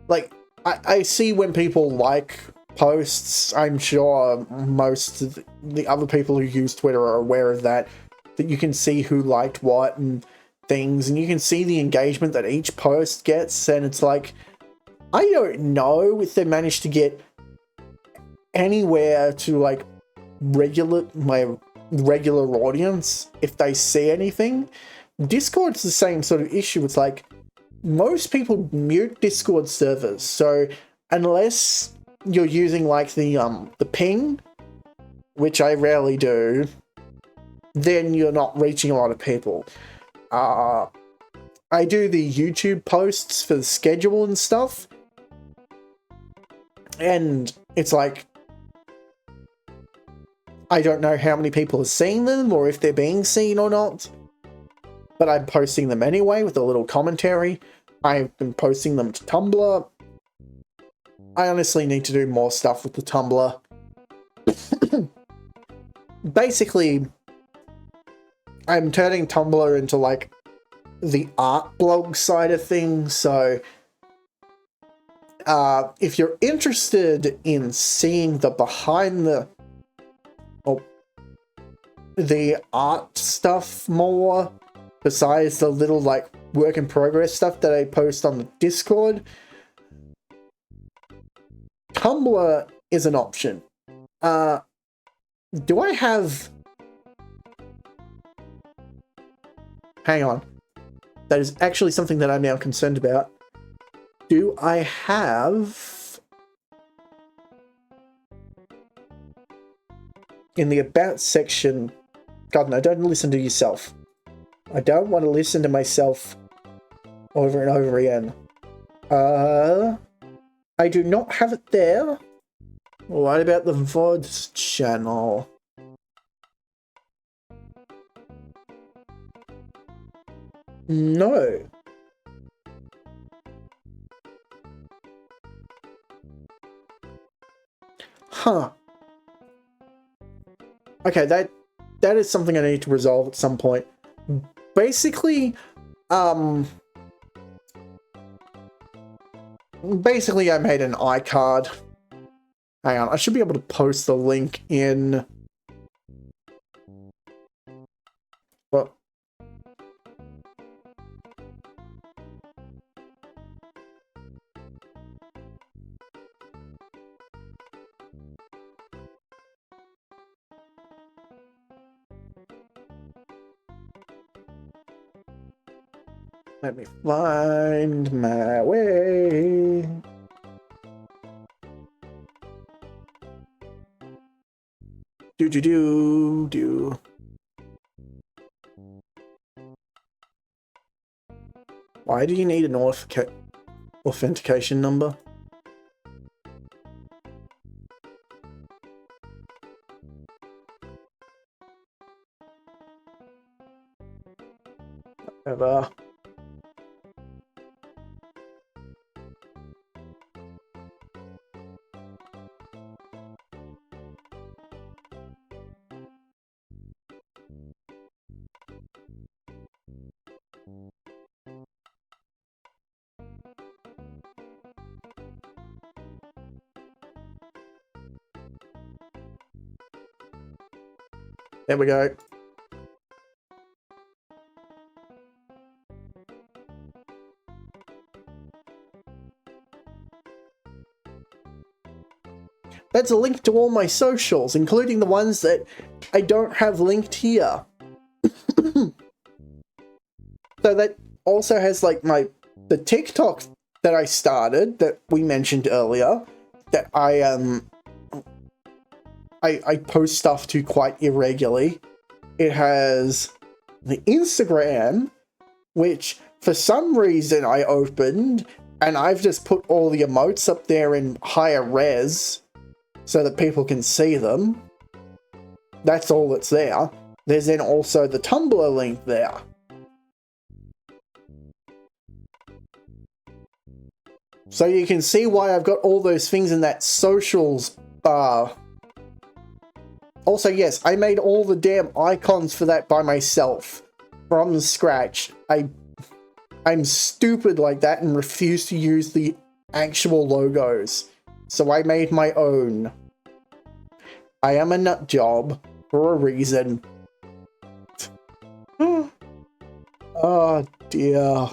Like, I see when people like posts, I'm sure most of the other people who use Twitter are aware of that you can see who liked what and things, and you can see the engagement that each post gets, and it's like, I don't know if they managed to get anywhere to like my regular audience if they see anything. Discord's the same sort of issue. It's like most people mute Discord servers, so unless you're using like the ping, which I rarely do, then you're not reaching a lot of people. I do the YouTube posts for the schedule and stuff, and it's like, I don't know how many people are seeing them or if they're being seen or not, but I'm posting them anyway with a little commentary. I've been posting them to Tumblr. I honestly need to do more stuff with the Tumblr. basically, I'm turning Tumblr into like the art blog side of things, so if you're interested in seeing the behind the art stuff more, besides the little like work in progress stuff that I post on the Discord, Tumblr is an option. Do I have... Hang on. That is actually something that I'm now concerned about. Do I have... In the About section... God, no, don't listen to yourself. I don't want to listen to myself over and over again. I do not have it there. What about the VODs channel? No. Huh. Okay, that is something I need to resolve at some point. Basically, basically I made an iCard. Hang on, I should be able to post the link in... Well... Let me find my way. Do. Why do you need an authentication number? Whatever. There we go. That's a link to all my socials, including the ones that I don't have linked here. So that also has like the TikTok that I started, that we mentioned earlier, that I post stuff to quite irregularly. It has the Instagram, which for some reason I opened, and I've just put all the emotes up there in higher res so that people can see them. That's all that's there. There's then also the Tumblr link there. So you can see why I've got all those things in that socials bar. Also, yes, I made all the damn icons for that by myself, from scratch. I'm stupid like that and refuse to use the actual logos, so I made my own. I am a nut job for a reason. Oh dear.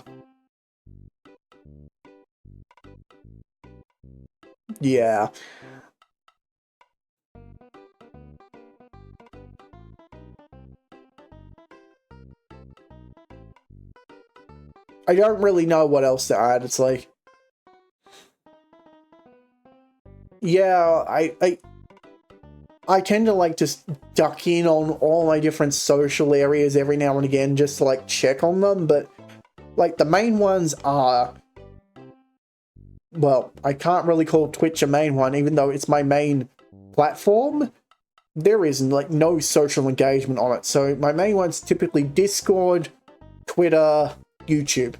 Yeah. I don't really know what else to add. It's like, yeah, I tend to like just duck in on all my different social areas every now and again just to like check on them, but like the main ones are, well, I can't really call Twitch a main one, even though it's my main platform. There is like no social engagement on it, so my main one's typically Discord, Twitter, YouTube.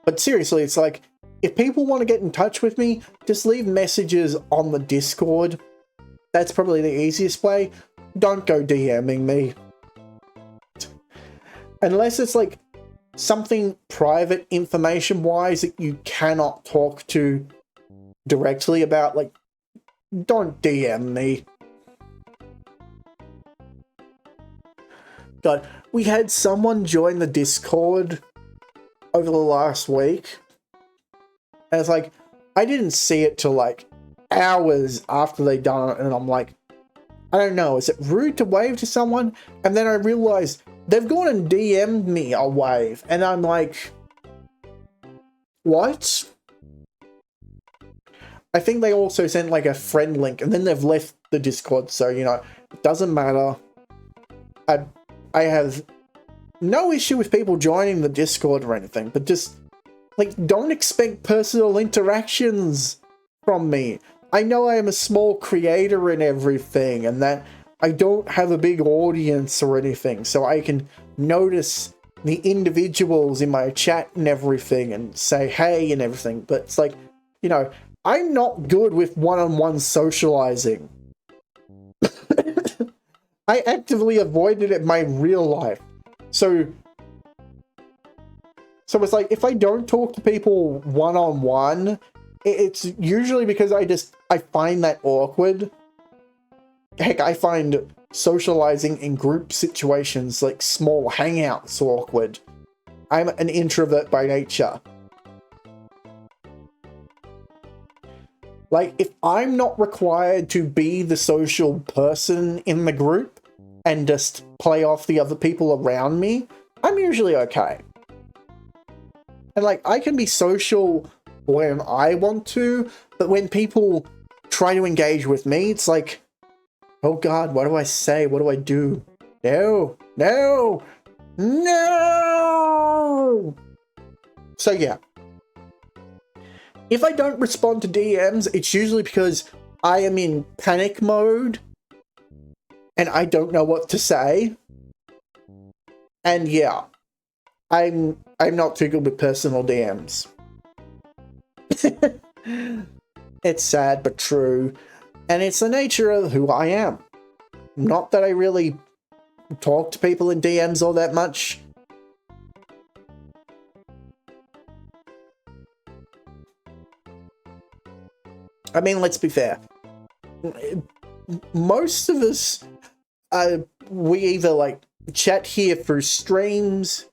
But seriously, it's like, if people want to get in touch with me, just leave messages on the Discord. That's probably the easiest way. Don't go DMing me. Unless it's like something private information wise that you cannot talk to directly about, like, don't DM me. God, we had someone join the Discord over the last week. And it's like, I didn't see it till like hours after they done it. And I'm like, I don't know, is it rude to wave to someone? And then I realized they've gone and DM'd me a wave. And I'm like, what? I think they also sent like a friend link and then they've left the Discord. So, you know, it doesn't matter. I have no issue with people joining the Discord or anything, but just, like, don't expect personal interactions from me. I know I am a small creator and everything, and that I don't have a big audience or anything, so I can notice the individuals in my chat and everything and say hey and everything, but it's like, you know, I'm not good with one-on-one socializing. I actively avoided it in my real life. So it's like, if I don't talk to people one-on-one, it's usually because I find that awkward. Heck, I find socializing in group situations, like small hangouts, awkward. I'm an introvert by nature. Like, if I'm not required to be the social person in the group and just play off the other people around me, I'm usually okay. And like, I can be social when I want to, but when people try to engage with me, it's like, oh God, what do I say? What do I do? No, no, no! So yeah. If I don't respond to DMs, it's usually because I am in panic mode and I don't know what to say. And yeah, I'm not too good with personal DMs. It's sad but true, and it's the nature of who I am. Not that I really talk to people in DMs all that much. I mean, let's be fair. Most of us, we either like chat here through streams,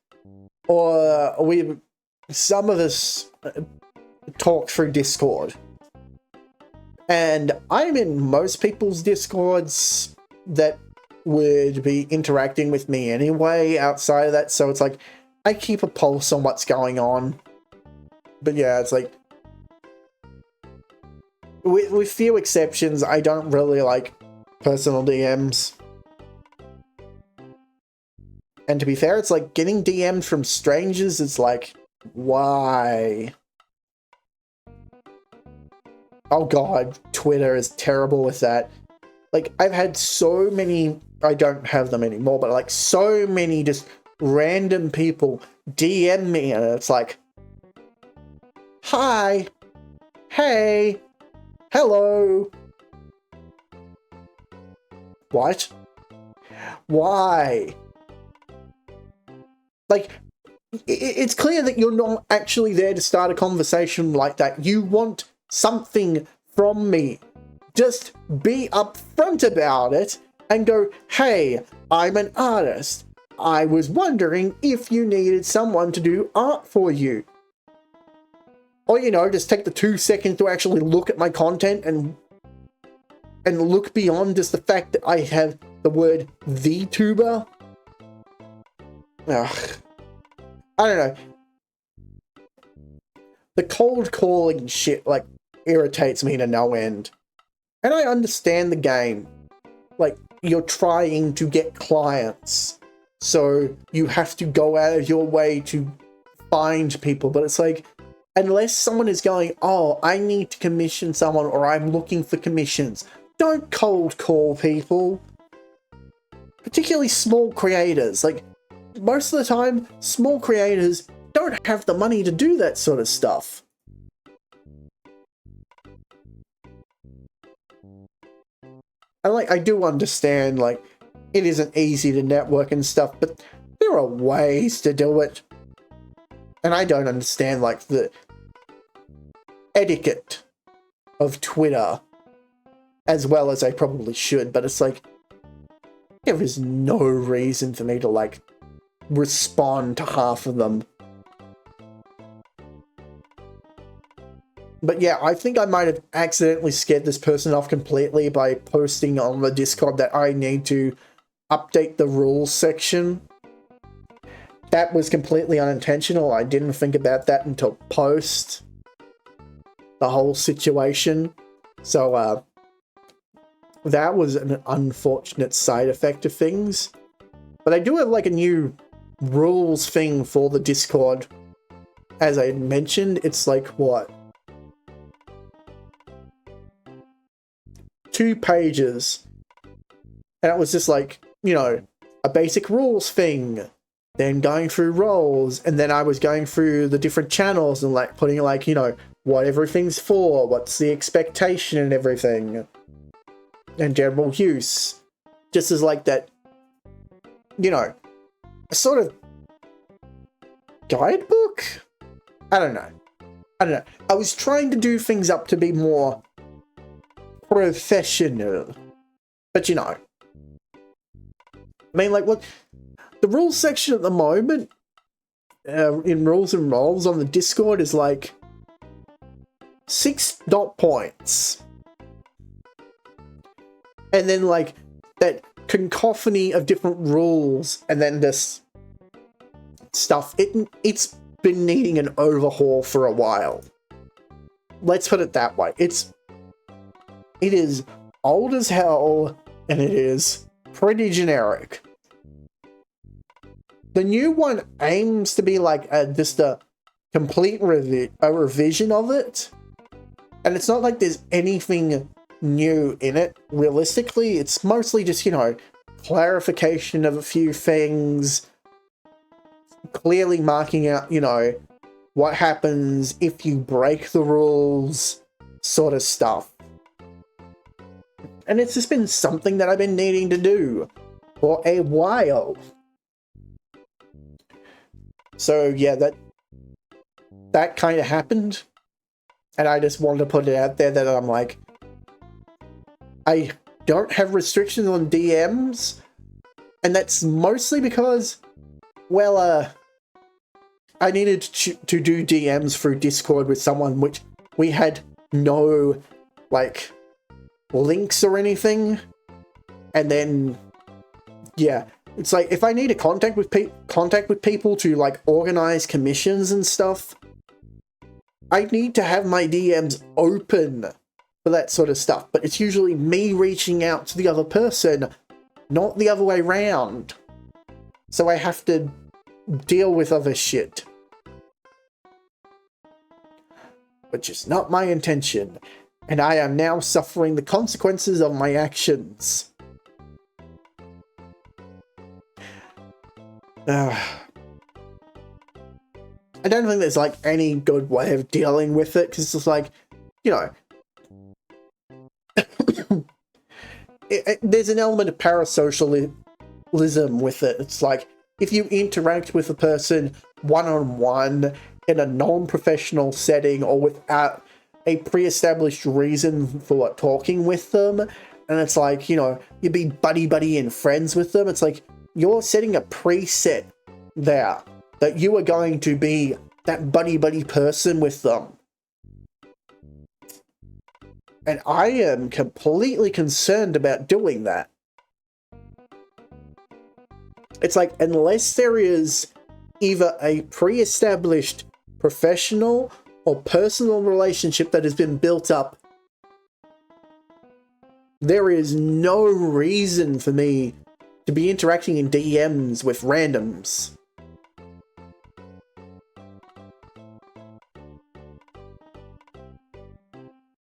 or some of us talk through Discord. And I'm in most people's Discords that would be interacting with me anyway outside of that, so it's like, I keep a pulse on what's going on. But yeah, it's like, with few exceptions, I don't really like personal DMs. And to be fair, it's like getting DM'd from strangers, it's like, why? Oh God, Twitter is terrible with that. Like, I've had so many, I don't have them anymore, but like so many just random people DM me and it's like, hi, hey, hello. What? Why? Like, it's clear that you're not actually there to start a conversation like that. You want something from me. Just be upfront about it and go, hey, I'm an artist. I was wondering if you needed someone to do art for you. Or, you know, just take the 2 seconds to actually look at my content and look beyond just the fact that I have the word VTuber. Ugh. I don't know. The cold calling shit, like, irritates me to no end. And I understand the game. Like, you're trying to get clients, so you have to go out of your way to find people, but it's like, unless someone is going, oh, I need to commission someone, or I'm looking for commissions, don't cold call people. Particularly small creators. Like, most of the time, small creators don't have the money to do that sort of stuff. And like, I do understand, like, it isn't easy to network and stuff, but there are ways to do it. And I don't understand, like, the etiquette of Twitter as well as I probably should, but it's like, there is no reason for me to, like, respond to half of them. But yeah, I think I might have accidentally scared this person off completely by posting on the Discord that I need to update the rules section. That was completely unintentional. I didn't think about that until post the whole situation. So, that was an unfortunate side effect of things. But I do have like a new rules thing for the Discord. As I mentioned, it's like, what? 2 pages. And it was just like, you know, a basic rules thing. Then going through roles, and then I was going through the different channels and like putting like, you know, what everything's for, what's the expectation and everything. And general use. Just as like that, you know, a sort of guidebook? I don't know. I was trying to do things up to be more professional. But you know. I mean, like, what? The rules section at the moment, in Rules and Roles on the Discord is like 6 dot points. And then like that cacophony of different rules and then this stuff. It's been needing an overhaul for a while. Let's put it that way. It is old as hell and it is pretty generic. The new one aims to be like just a complete revision of it. And it's not like there's anything new in it. Realistically, it's mostly just, you know, clarification of a few things. Clearly marking out, you know, what happens if you break the rules, sort of stuff. And it's just been something that I've been needing to do for a while. So yeah, that kind of happened, and I just wanted to put it out there that I'm like, I don't have restrictions on DMs, and that's mostly because, well, I needed to do DMs through Discord with someone which we had no, like, links or anything, and then, yeah. It's like, if I need to contact with people to, like, organize commissions and stuff, I need to have my DMs open for that sort of stuff. But it's usually me reaching out to the other person, not the other way around. So I have to deal with other shit. Which is not my intention. And I am now suffering the consequences of my actions. I don't think there's like any good way of dealing with it, because it's just like, you know, there's an element of parasocialism with it. It's like, if you interact with a person one-on-one in a non-professional setting or without a pre-established reason for talking with them, and it's like, you know, you'd be buddy-buddy and friends with them, it's like, you're setting a preset there that you are going to be that buddy-buddy person with them. And I am completely concerned about doing that. It's like, unless there is either a pre-established professional or personal relationship that has been built up, there is no reason for me to be interacting in DMs with randoms.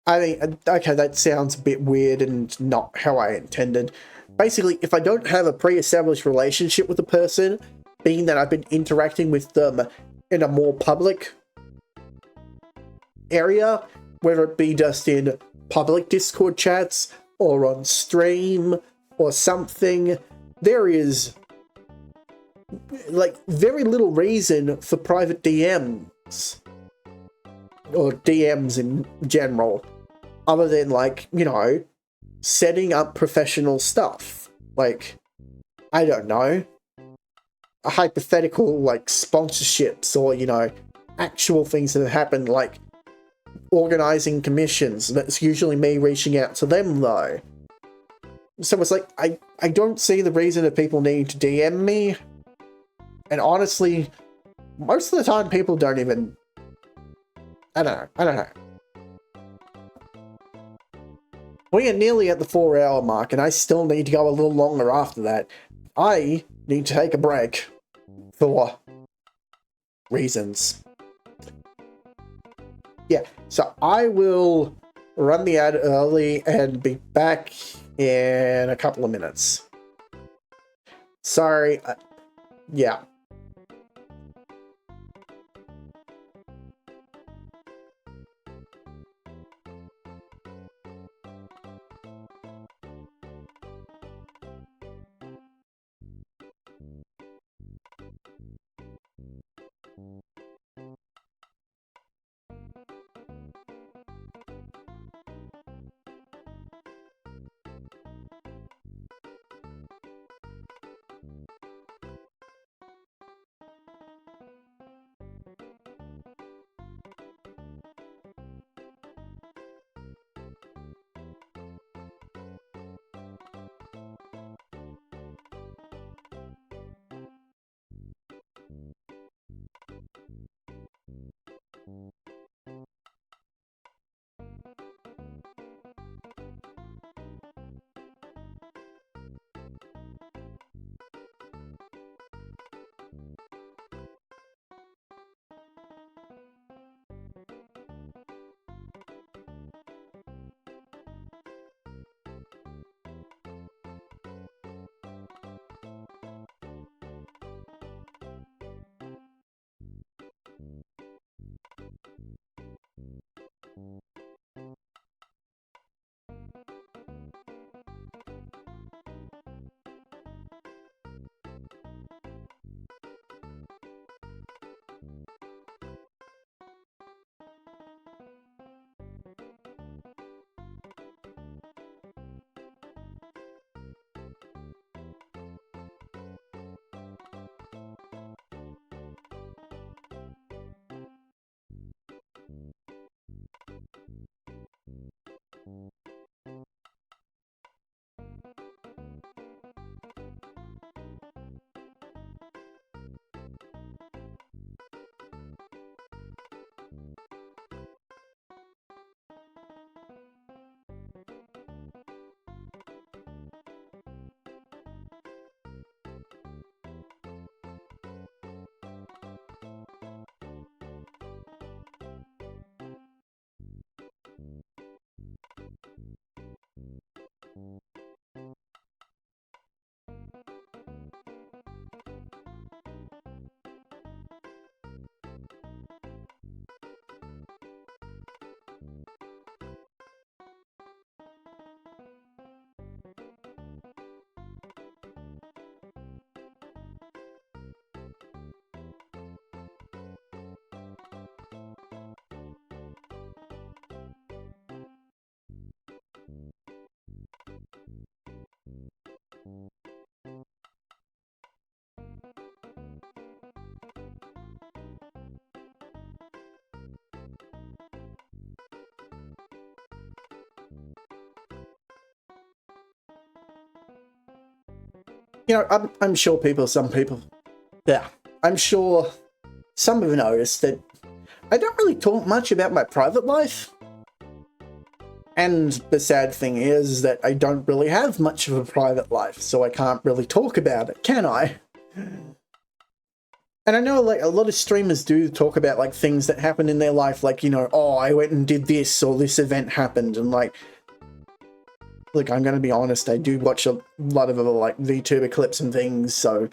I mean, okay, that sounds a bit weird and not how I intended. Basically, if I don't have a pre-established relationship with a person, being that I've been interacting with them in a more public area, whether it be just in public Discord chats or on stream or something, there is like very little reason for private DMs or DMs in general, other than like, you know, setting up professional stuff. Like, I don't know, a hypothetical like sponsorships or, you know, actual things that have happened, like organizing commissions. That's usually me reaching out to them though. So it's like, I don't see the reason that people need to DM me. And honestly, most of the time people don't even... I don't know. We are nearly at the 4-hour mark, and I still need to go a little longer after that. I need to take a break for reasons. Yeah, so I will run the ad early and be back in a couple of minutes. Sorry. Yeah. You know, I'm sure some people, yeah, I'm sure some have noticed that I don't really talk much about my private life. And the sad thing is that I don't really have much of a private life, so I can't really talk about it, can I? And I know, like, a lot of streamers do talk about, like, things that happen in their life, like, you know, oh, I went and did this, or this event happened, and, like, look, I'm gonna be honest, I do watch a lot of other, like, VTuber clips and things, so...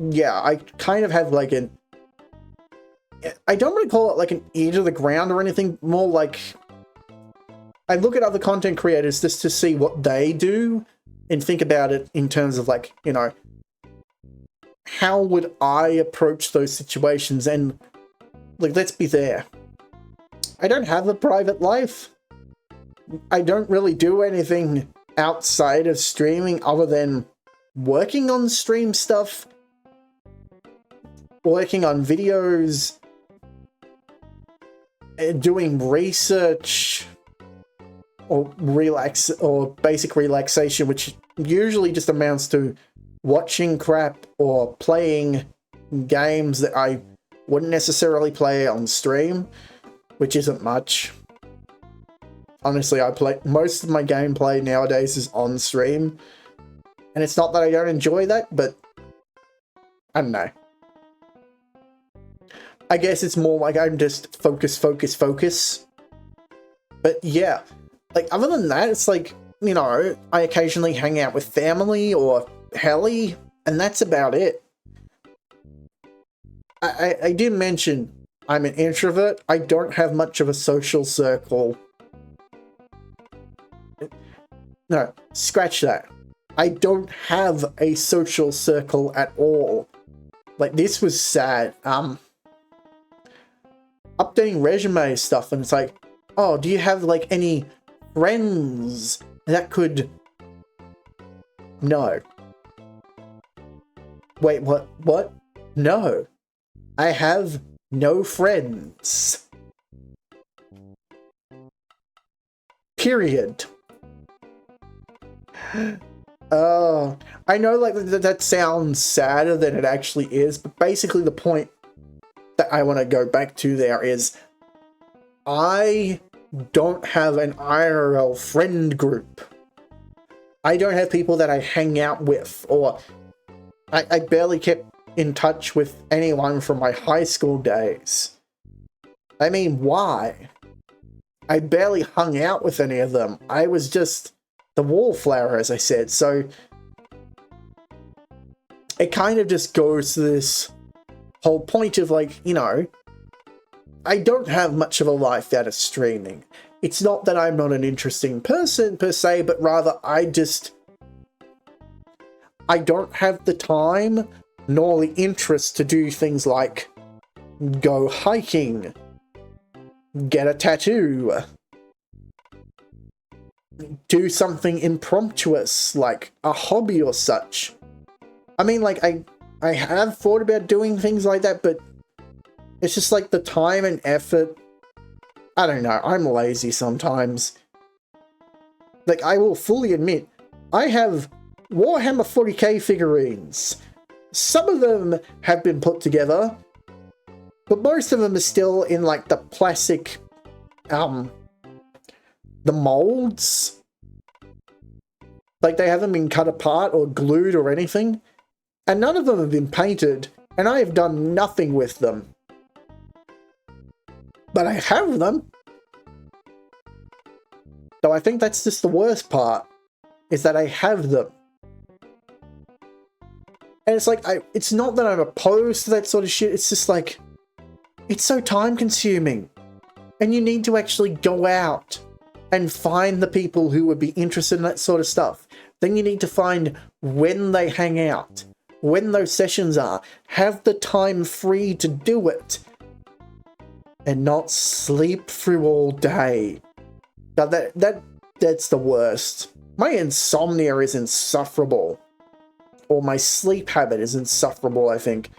yeah, I kind of have, like, I don't really call it, like, an ear to the ground or anything, more like... I look at other content creators just to see what they do and think about it in terms of like, you know, how would I approach those situations? And like, let's be there. I don't have a private life. I don't really do anything outside of streaming other than working on stream stuff, working on videos, doing research, or basic relaxation, which usually just amounts to watching crap or playing games that I wouldn't necessarily play on stream, which isn't much. Honestly, most of my gameplay nowadays is on stream, and it's not that I don't enjoy that, but I don't know. I guess it's more like I'm just focus. But yeah, like other than that, it's like, you know, I occasionally hang out with family or Helly, and that's about it. I did mention I'm an introvert. I don't have much of a social circle. No, scratch that. I don't have a social circle at all. Like, this was sad. Updating resume stuff, and it's like, oh, do you have like any friends that could... No. Wait, what? No. I have no friends. Period. Oh, I know like that sounds sadder than it actually is, but basically the point that I want to go back to there is I don't have an IRL friend group. I don't have people that I hang out with, or I barely kept in touch with anyone from my high school days. I mean, why? I barely hung out with any of them. I was just the wallflower, as I said, so it kind of just goes to this whole point of like, you know, I don't have much of a life out of streaming. It's not that I'm not an interesting person per se, but rather I don't have the time nor the interest to do things like go hiking, get a tattoo, do something impromptuous like a hobby or such. I mean, like, I have thought about doing things like that, but it's just like the time and effort. I don't know, I'm lazy sometimes. Like, I will fully admit, I have Warhammer 40k figurines. Some of them have been put together, but most of them are still in like the plastic, the molds. Like, they haven't been cut apart or glued or anything. And none of them have been painted, and I have done nothing with them. But I have them. So I think that's just the worst part, is that I have them. And it's like, it's not that I'm opposed to that sort of shit, it's just like, it's so time consuming. And you need to actually go out and find the people who would be interested in that sort of stuff. Then you need to find when they hang out, when those sessions are, have the time free to do it, and not sleep through all day. Now that's the worst. My insomnia is insufferable. Or my sleep habit is insufferable, I think,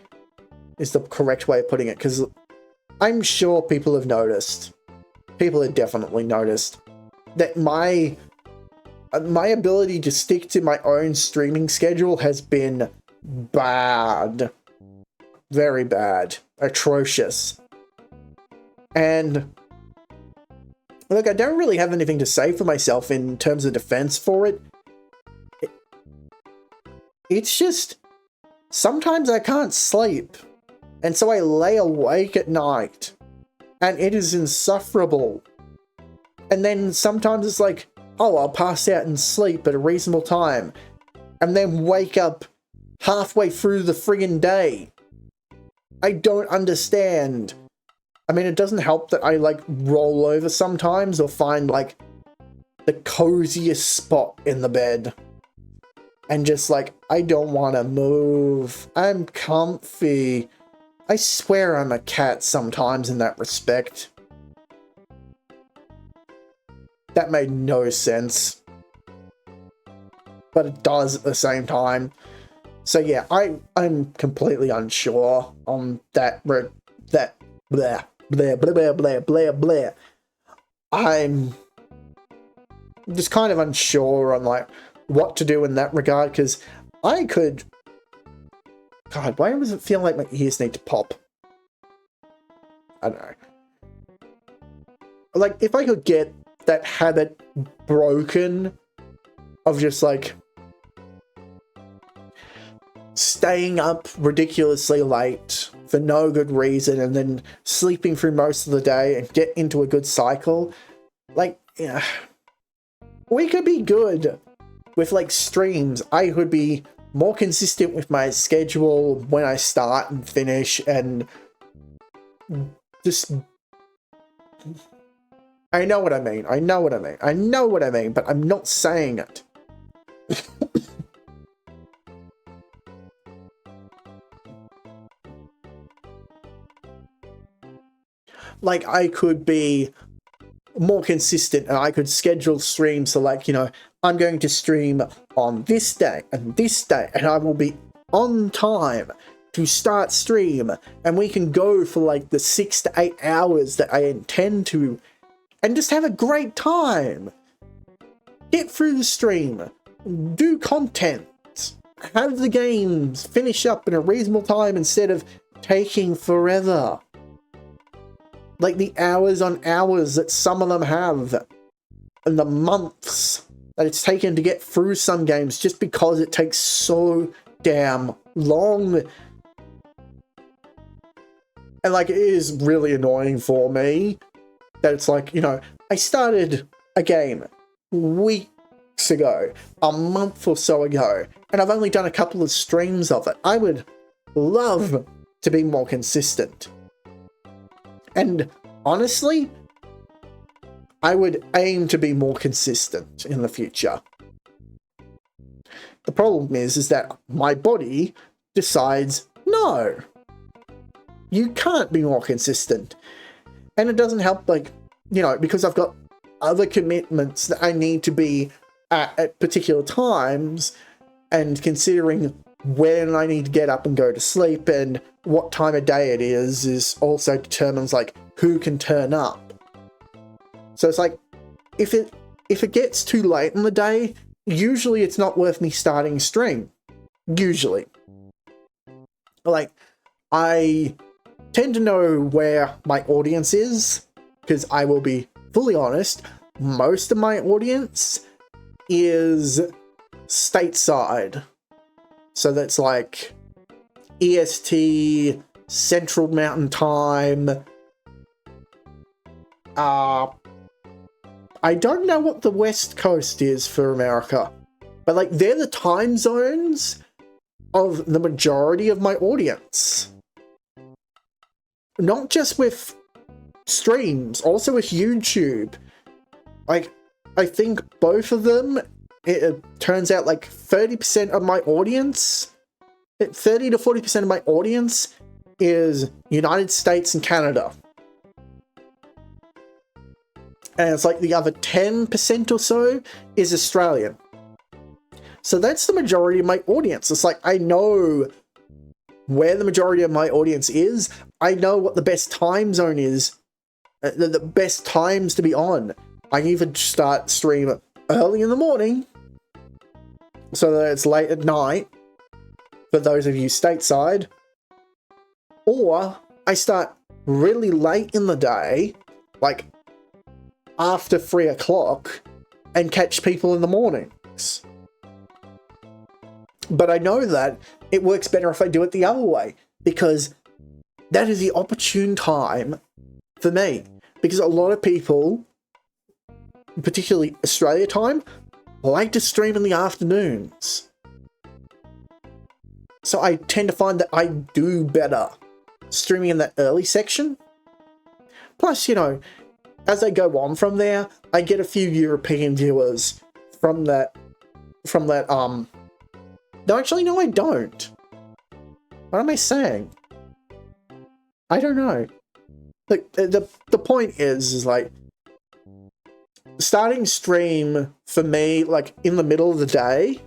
is the correct way of putting it, because I'm sure people have noticed. People have definitely noticed that my ability to stick to my own streaming schedule has been bad. Very bad. Atrocious. And look, I don't really have anything to say for myself in terms of defense for it. It's just, sometimes I can't sleep, and so I lay awake at night, and it is insufferable. And then sometimes it's like, oh, I'll pass out and sleep at a reasonable time, and then wake up halfway through the friggin' day. I don't understand. I mean, it doesn't help that I, like, roll over sometimes or find, like, the coziest spot in the bed. And just like, I don't want to move. I'm comfy. I swear I'm a cat sometimes in that respect. That made no sense. But it does at the same time. So yeah, I'm completely unsure on that blah blah blah blah blah blah blah. I'm just kind of unsure on like what to do in that regard, because I could... God, why does it feel like my ears need to pop? I don't know. Like, if I could get that habit broken of just like staying up ridiculously late for no good reason and then sleeping through most of the day and get into a good cycle, like, yeah, we could be good with like streams. I could be more consistent with my schedule when I start and finish, and just... I know what I mean. I know what I mean. I know what I mean, but I'm not saying it. Like, I could be more consistent and I could schedule streams. So like, you know, I'm going to stream on this day and I will be on time to start stream, and we can go for like the 6 to 8 hours that I intend to, and just have a great time. Get through the stream, do content, have the games finish up in a reasonable time instead of taking forever. Like the hours on hours that some of them have, and the months that it's taken to get through some games just because it takes so damn long. And like, it is really annoying for me that it's like, you know, I started a game weeks ago, a month or so ago, and I've only done a couple of streams of it. I would love to be more consistent. And honestly, I would aim to be more consistent in the future. The problem is that my body decides, no, you can't be more consistent. And it doesn't help, like, you know, because I've got other commitments that I need to be at particular times, and considering when I need to get up and go to sleep and what time of day it is also determines like who can turn up. So it's like, if it gets too late in the day, usually it's not worth me starting a stream. Usually. Like, I tend to know where my audience is, because I will be fully honest, most of my audience is stateside. So that's like EST, Central Mountain Time. I don't know what the West Coast is for America, but like, they're the time zones of the majority of my audience. Not just with streams, also with YouTube. Like, I think both of them, it turns out like 30% of my audience, 30 to 40% of my audience is United States and Canada. And it's like the other 10% or so is Australian. So that's the majority of my audience. It's like, I know where the majority of my audience is. I know what the best time zone is, the best times to be on. I can either start stream early in the morning, so that it's late at night, for those of you stateside, or I start really late in the day, like after 3 o'clock, and catch people in the mornings. But I know that it works better if I do it the other way, because that is the opportune time for me. Because a lot of people, particularly Australia time, like to stream in the afternoons. So I tend to find that I do better streaming in that early section. Plus, you know, as I go on from there, I get a few European viewers from that, no, actually, no, I don't. What am I saying? I don't know. Like, the point is like, starting stream for me, like, in the middle of the day,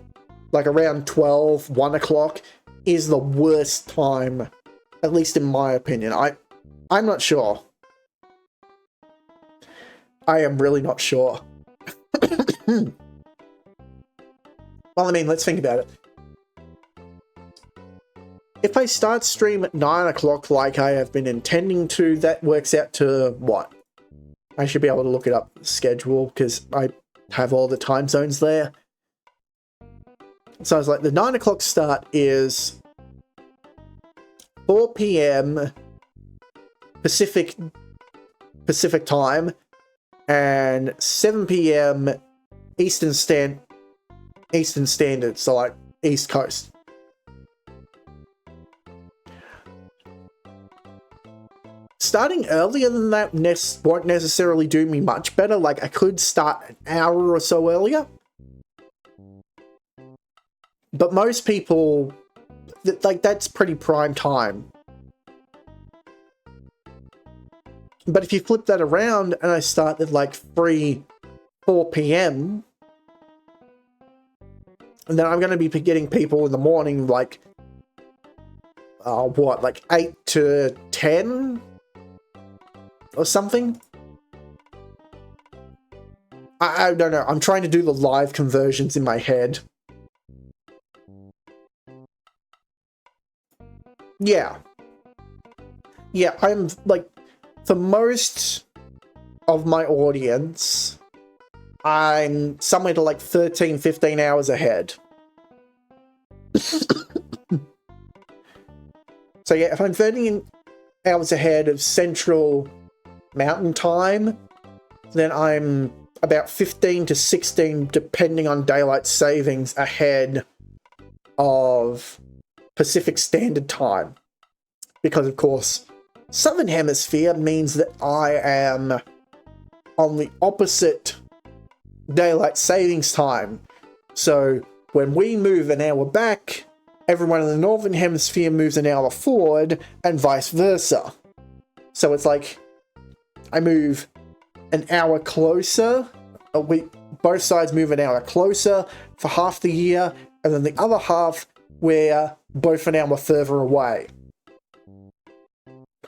like around 12, 1 o'clock, is the worst time, at least in my opinion. I'm not sure. I am really not sure. Well, I mean, let's think about it. If I start stream at 9 o'clock like I have been intending to, that works out to what? I should be able to look it up, schedule, because I have all the time zones there. So I was like, the 9 o'clock start is 4 p.m. Pacific time and 7 p.m. Eastern Standard, so like East Coast. Starting earlier than that won't necessarily do me much better. Like, I could start an hour or so earlier. But most people, like, that's pretty prime time. But if you flip that around and I start at like 4 p.m, and then I'm going to be getting people in the morning, like, like 8 to 10? Or something? I don't know. I'm trying to do the live conversions in my head. Yeah. Yeah, I'm, like, for most of my audience, I'm somewhere to, like, 13, 15 hours ahead. So, yeah, if I'm 13 hours ahead of Central Mountain Time, then I'm about 15 to 16, depending on daylight savings, ahead of Pacific Standard Time. Because, of course, Southern Hemisphere means that I am on the opposite daylight savings time. So when we move an hour back, everyone in the Northern Hemisphere moves an hour forward, and vice versa. So it's like, I move an hour closer, both sides move an hour closer for half the year, and then the other half, we're both an hour further away.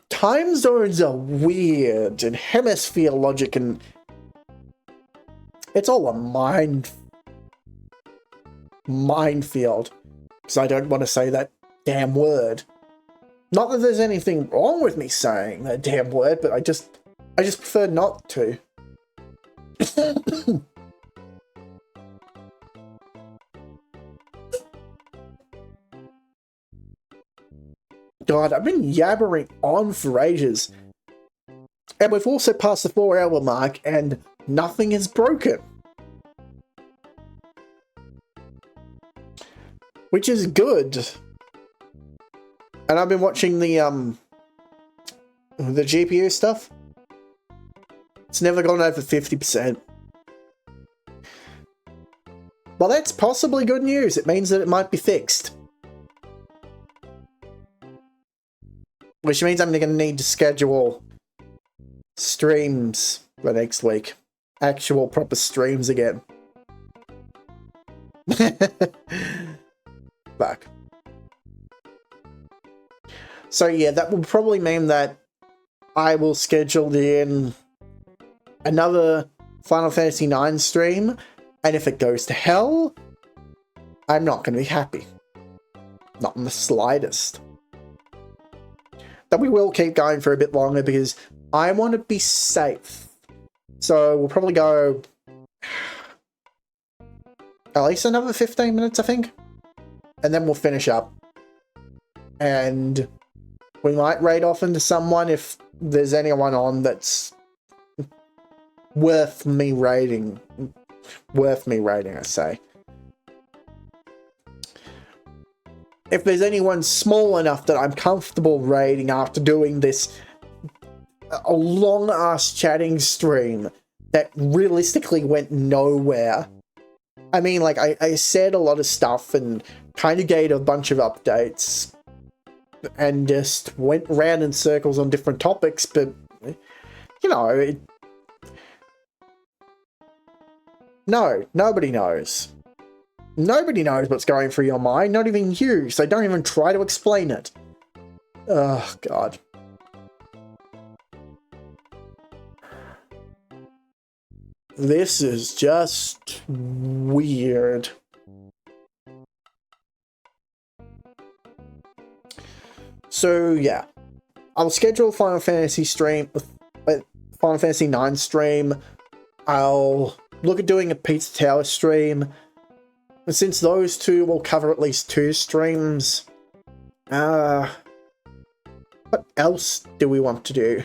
Time zones are weird, and hemisphere logic, and it's all a minefield. Because I don't want to say that damn word. Not that there's anything wrong with me saying that damn word, but I just prefer not to. God, I've been yabbering on for ages. And we've also passed the 4-hour mark, and nothing is broken. Which is good. And I've been watching the GPU stuff. It's never gone over 50%. Well, that's possibly good news. It means that it might be fixed. Which means I'm going to need to schedule streams for next week. Actual proper streams again. Fuck. So yeah, that will probably mean that I will schedule in another Final Fantasy IX stream, and if it goes to hell, I'm not going to be happy. Not in the slightest. But we will keep going for a bit longer because I want to be safe. So we'll probably go at least another 15 minutes, I think. And then we'll finish up. And we might raid off into someone if there's anyone on that's worth me raiding. Worth me raiding, I say. If there's anyone small enough that I'm comfortable raiding after doing this a long-ass chatting stream that realistically went nowhere. I mean, like, I said a lot of stuff and kind of gave a bunch of updates and just went round in circles on different topics, but, you know, no, nobody knows. Nobody knows what's going through your mind, not even you, so don't even try to explain it. Oh, God. This is just weird. So, yeah. I'll schedule a Final Fantasy stream, Final Fantasy 9 stream. I'll look at doing a Pizza Tower stream. And since those two will cover at least 2 streams, what else do we want to do?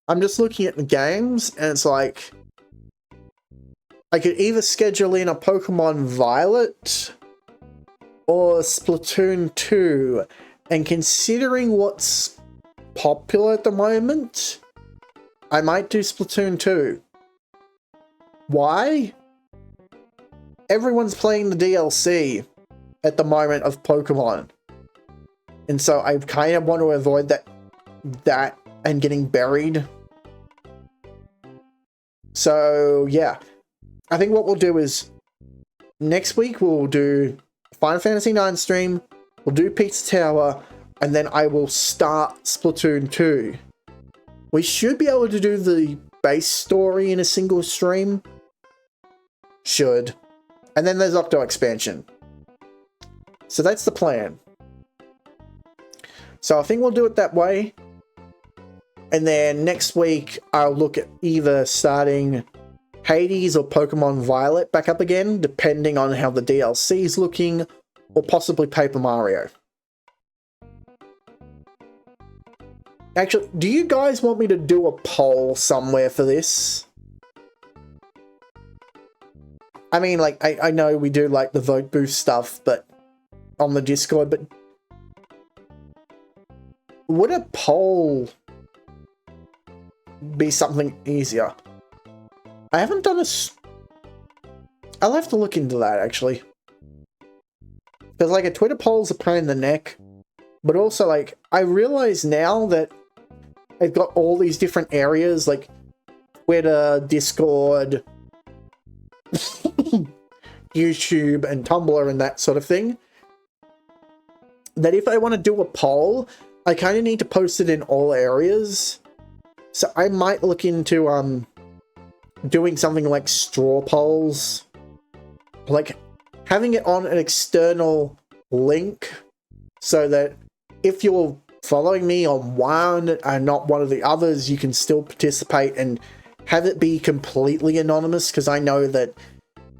I'm just looking at the games, and it's like, I could either schedule in a Pokemon Violet or Splatoon 2, and considering what's popular at the moment, I might do Splatoon 2. Why? Everyone's playing the DLC at the moment of Pokemon. And so I kind of want to avoid that and getting buried. So, yeah. I think what we'll do is, next week we'll do Final Fantasy 9 stream, we'll do Pizza Tower, and then I will start Splatoon 2. We should be able to do the base story in a single stream. Should. And then there's Octo Expansion. So that's the plan. So I think we'll do it that way. And then next week, I'll look at either starting Hades or Pokemon Violet back up again, depending on how the DLC is looking, or possibly Paper Mario. Actually, do you guys want me to do a poll somewhere for this? I mean, like, I know we do, like, the vote booth stuff, but on the Discord, but would a poll be something easier? I haven't done I'll have to look into that, actually. Because, like, a Twitter poll's a pain in the neck, but also, like, I realize now that they've got all these different areas, like Twitter, Discord, YouTube, and Tumblr, and that sort of thing, that if I want to do a poll, I kind of need to post it in all areas. So I might look into doing something like straw polls, like having it on an external link, so that if you're following me on one and not one of the others, you can still participate and have it be completely anonymous, because I know that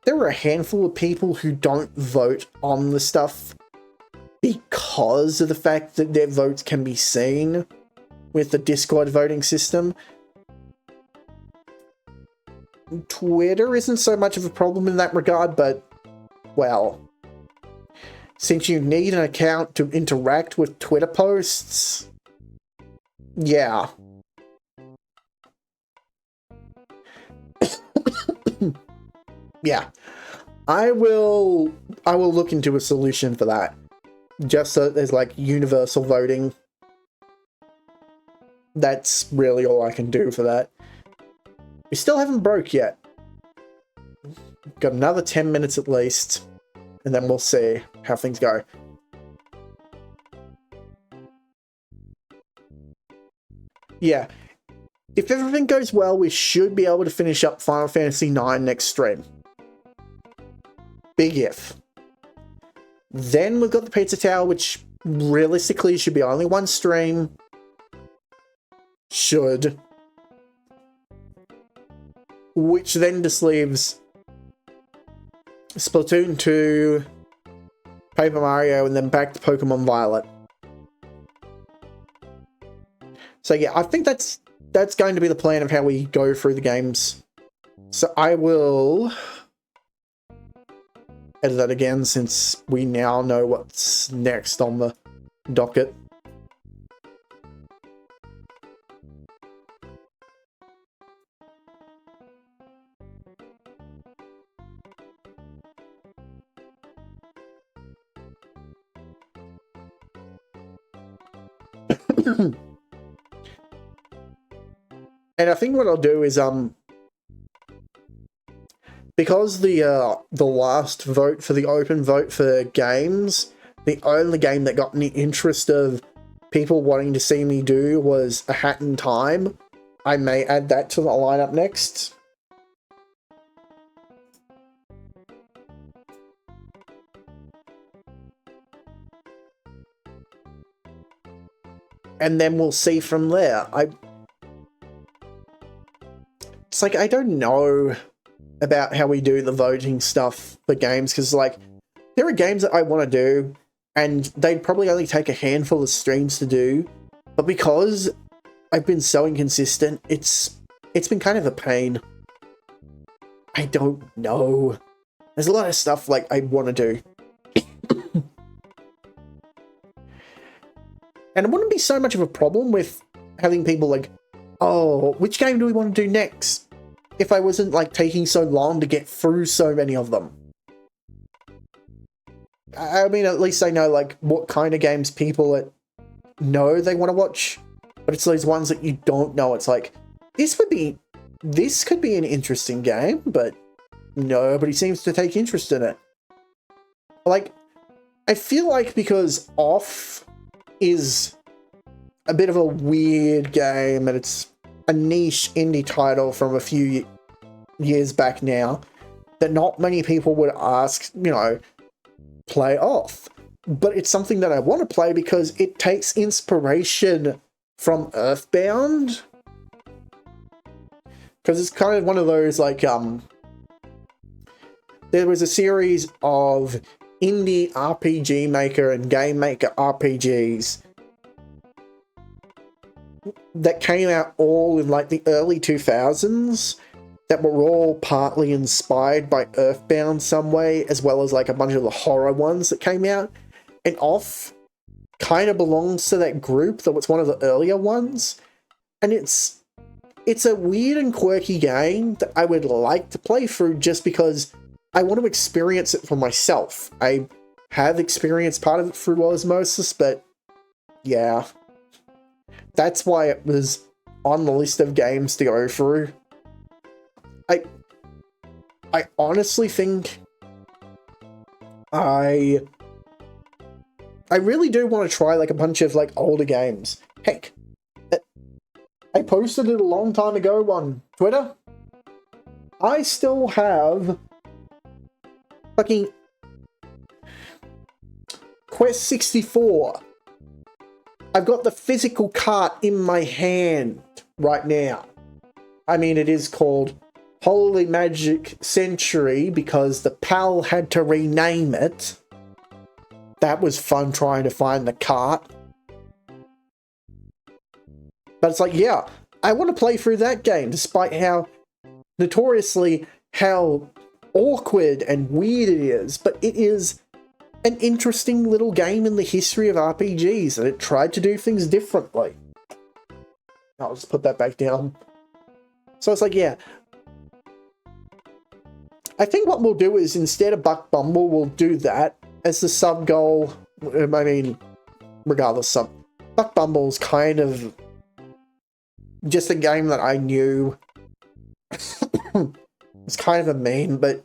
there are a handful of people who don't vote on the stuff because of the fact that their votes can be seen with the Discord voting system. Twitter isn't so much of a problem in that regard, but, well, since you need an account to interact with Twitter posts, yeah. Yeah. I will look into a solution for that. Just so there's, like, universal voting. That's really all I can do for that. We still haven't broke yet. Got another 10 minutes at least, and then we'll see how things go. Yeah. If everything goes well, we should be able to finish up Final Fantasy 9 next stream. Big if. Then we've got the Pizza Tower, which realistically should be only one stream. Should. Which then just leaves Splatoon 2, Paper Mario, and then back to Pokemon Violet. So yeah, I think that's going to be the plan of how we go through the games. So I will edit that again since we now know what's next on the docket. And I think what I'll do is because the last vote for the open vote for games, the only game that got any interest of people wanting to see me do was A Hat in Time, I may add that to the lineup next. And then we'll see from there. It's like, I don't know about how we do the voting stuff for games, because like, there are games that I want to do, and they'd probably only take a handful of streams to do, but because I've been so inconsistent, it's been kind of a pain. I don't know. There's a lot of stuff like I want to do. And it wouldn't be so much of a problem with having people like, oh, which game do we want to do next? If I wasn't like taking so long to get through so many of them. I mean, at least I know like what kind of games people know they want to watch. But it's those ones that you don't know. It's like, this could be an interesting game, but nobody seems to take interest in it. Like, I feel like because Off is a bit of a weird game, and it's a niche indie title from a few years back now, that not many people would ask, you know, play Off. But it's something that I want to play because it takes inspiration from Earthbound. Because it's kind of one of those, like, there was a series of indie RPG Maker and Game Maker RPGs that came out all in like the early 2000s that were all partly inspired by Earthbound some way, as well as like a bunch of the horror ones that came out. And Off kind of belongs to that group, though it's one of the earlier ones. And it's a weird and quirky game that I would like to play through just because I want to experience it for myself. I have experienced part of it through osmosis, but yeah. That's why it was on the list of games to go through. I honestly think I really do want to try like a bunch of like older games. Heck, I posted it a long time ago on Twitter. I still have fucking Quest 64. I've got the physical cart in my hand right now. I mean, it is called Holy Magic Century because the PAL had to rename it. That was fun trying to find the cart. But it's like, yeah, I want to play through that game despite how notoriously how awkward and weird it is, but it is an interesting little game in the history of RPGs, and it tried to do things differently. I'll just put that back down. So it's like, yeah. I think what we'll do is, instead of Buck Bumble, we'll do that as the sub-goal. I mean, regardless, Buck Bumble's kind of just a game that I knew. It's kind of a meme, but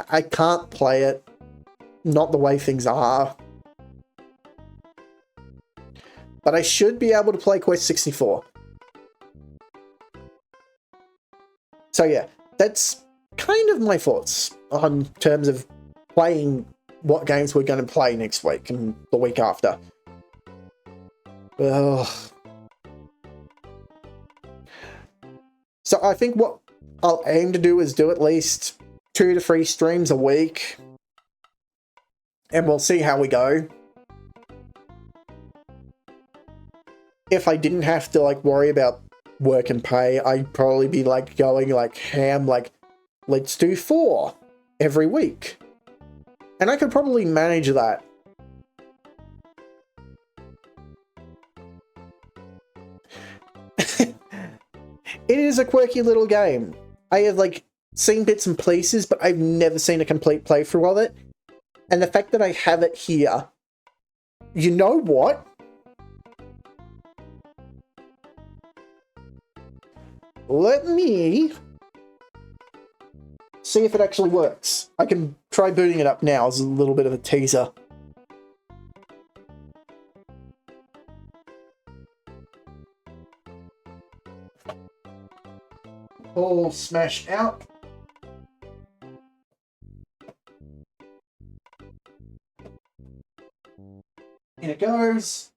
I can't play it. Not the way things are. But I should be able to play Quest 64. So yeah, that's kind of my thoughts on terms of playing what games we're going to play next week and the week after. Ugh. So I think what I'll aim to do is do at least 2 to 3 streams a week. And we'll see how we go. If I didn't have to like worry about work and pay, I'd probably be like going like ham, like let's do 4 every week. And I could probably manage that. It is a quirky little game. I have like seen bits and pieces, but I've never seen a complete playthrough of it. And the fact that I have it here, you know what? Let me see if it actually works. I can try booting it up now as a little bit of a teaser. All smashed out. In it goes.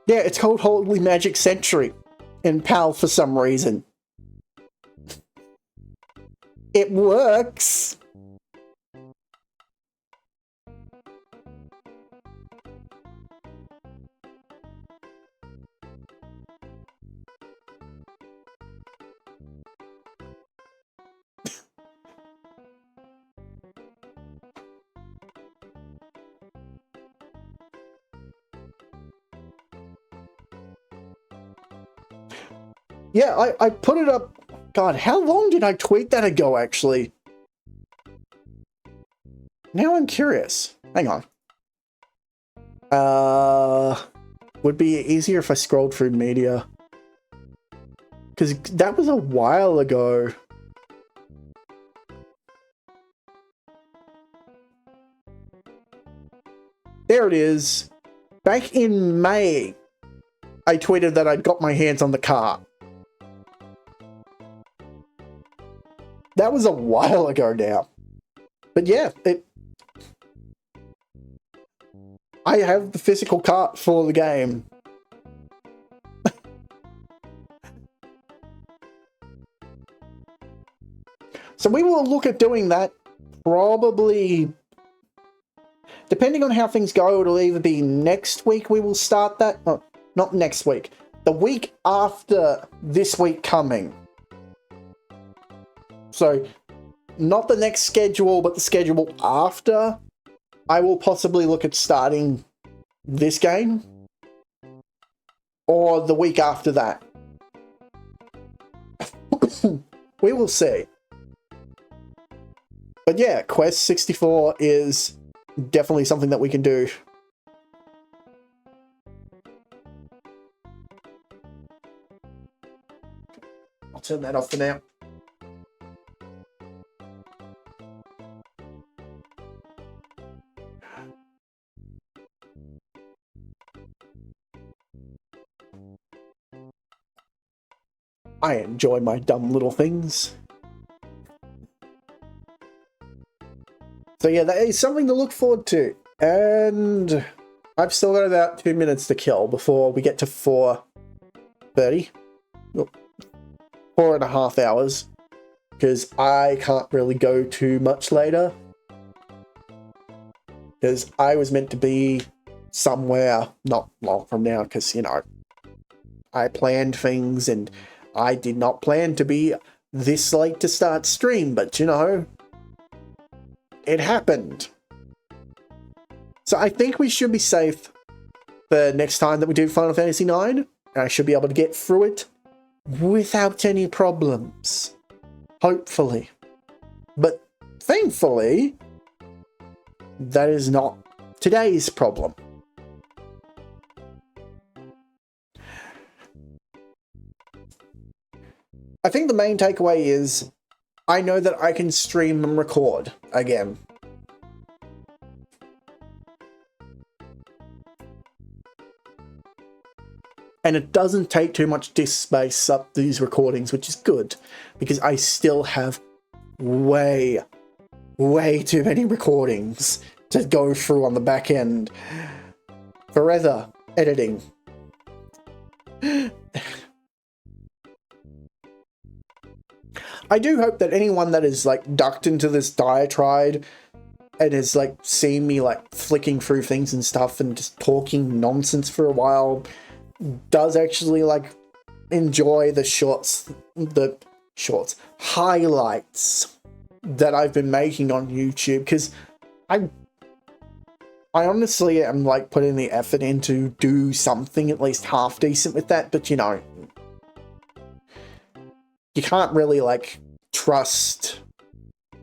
Yeah, it's called Holy Magic Century in PAL for some reason. It works. Yeah, I put it up. God, how long did I tweet that ago, actually? Now I'm curious. Hang on. Would be easier if I scrolled through media. Because that was a while ago. There it is. Back in May, I tweeted that I'd got my hands on the car. That was a while ago now. But yeah, I have the physical cart for the game. So we will look at doing that probably, depending on how things go, it'll either be next week we will start that. No, not next week. The week after this week coming. So, not the next schedule, but the schedule after, I will possibly look at starting this game. Or the week after that. We will see. But yeah, Quest 64 is definitely something that we can do. I'll turn that off for now. I enjoy my dumb little things. So yeah, that is something to look forward to. And I've still got about 2 minutes to kill before we get to 4:30. 4.5 hours. Because I can't really go too much later. Because I was meant to be somewhere not long from now, because, you know, I planned things and I did not plan to be this late to start stream, but, you know, it happened. So I think we should be safe the next time that we do Final Fantasy IX, and I should be able to get through it without any problems. Hopefully. But thankfully, that is not today's problem. I think the main takeaway is I know that I can stream and record again. And it doesn't take too much disk space up these recordings, which is good, because I still have way too many recordings to go through on the back end. Forever editing. I do hope that anyone that is like ducked into this diatribe and has like seen me like flicking through things and stuff and just talking nonsense for a while does actually like enjoy the highlights that I've been making on YouTube, because I honestly am like putting the effort in to do something at least half decent with that, but you know, you can't really like trust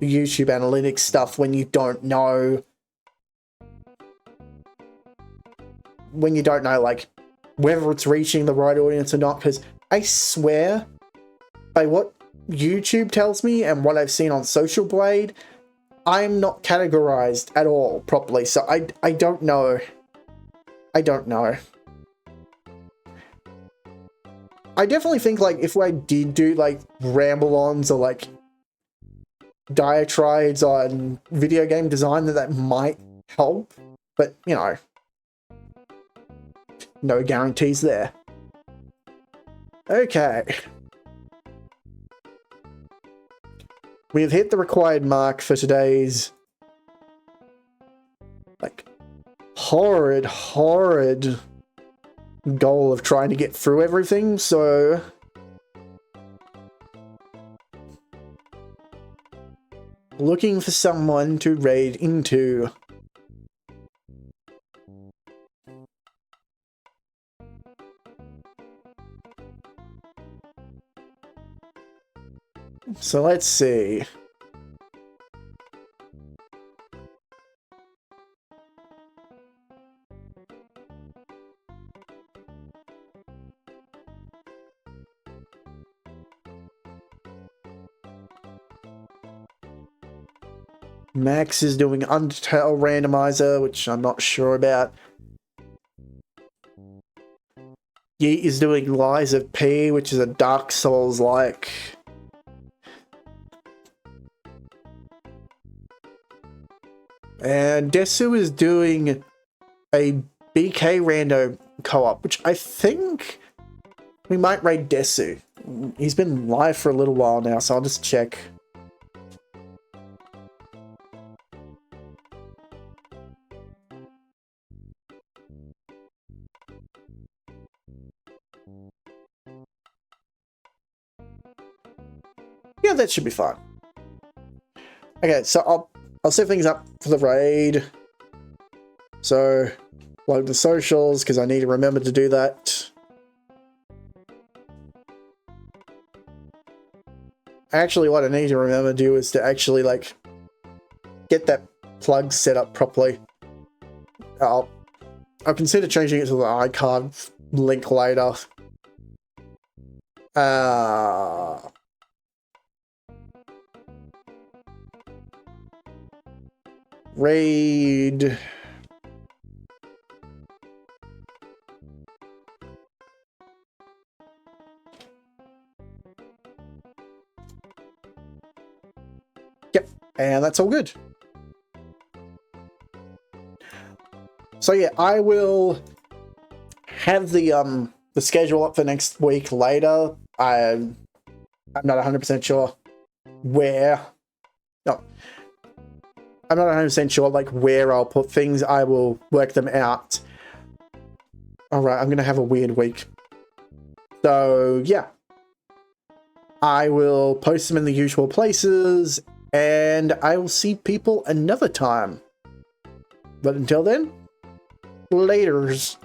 YouTube analytics stuff when you don't know like whether it's reaching the right audience or not, because I swear by what YouTube tells me and what I've seen on Social Blade, I'm not categorized at all properly, so I don't know. I don't know. I definitely think like if I did do like ramble-ons or like diatribes on video game design, that might help, but you know, no guarantees there. Okay. We have hit the required mark for today's like horrid goal of trying to get through everything, so looking for someone to raid into. So let's see. Max is doing Undertale Randomizer, which I'm not sure about. Yeet is doing Lies of P, which is a Dark Souls-like. And Desu is doing a BK Rando co-op, which I think we might raid Desu. He's been live for a little while now, so I'll just check. Yeah, that should be fine. Okay, so I'll set things up for the raid. So, load the socials, because I need to remember to do that. Actually, what I need to remember to do is to actually, like, get that plug set up properly. I'll consider changing it to the iCard link later. Raid. Yep, and that's all good. So yeah, I will have the schedule up for next week later. I'm not 100% sure where. No. I'm not 100% sure like where I'll put things. I will work them out. Alright, I'm going to have a weird week. So, yeah. I will post them in the usual places, and I will see people another time. But until then, laters.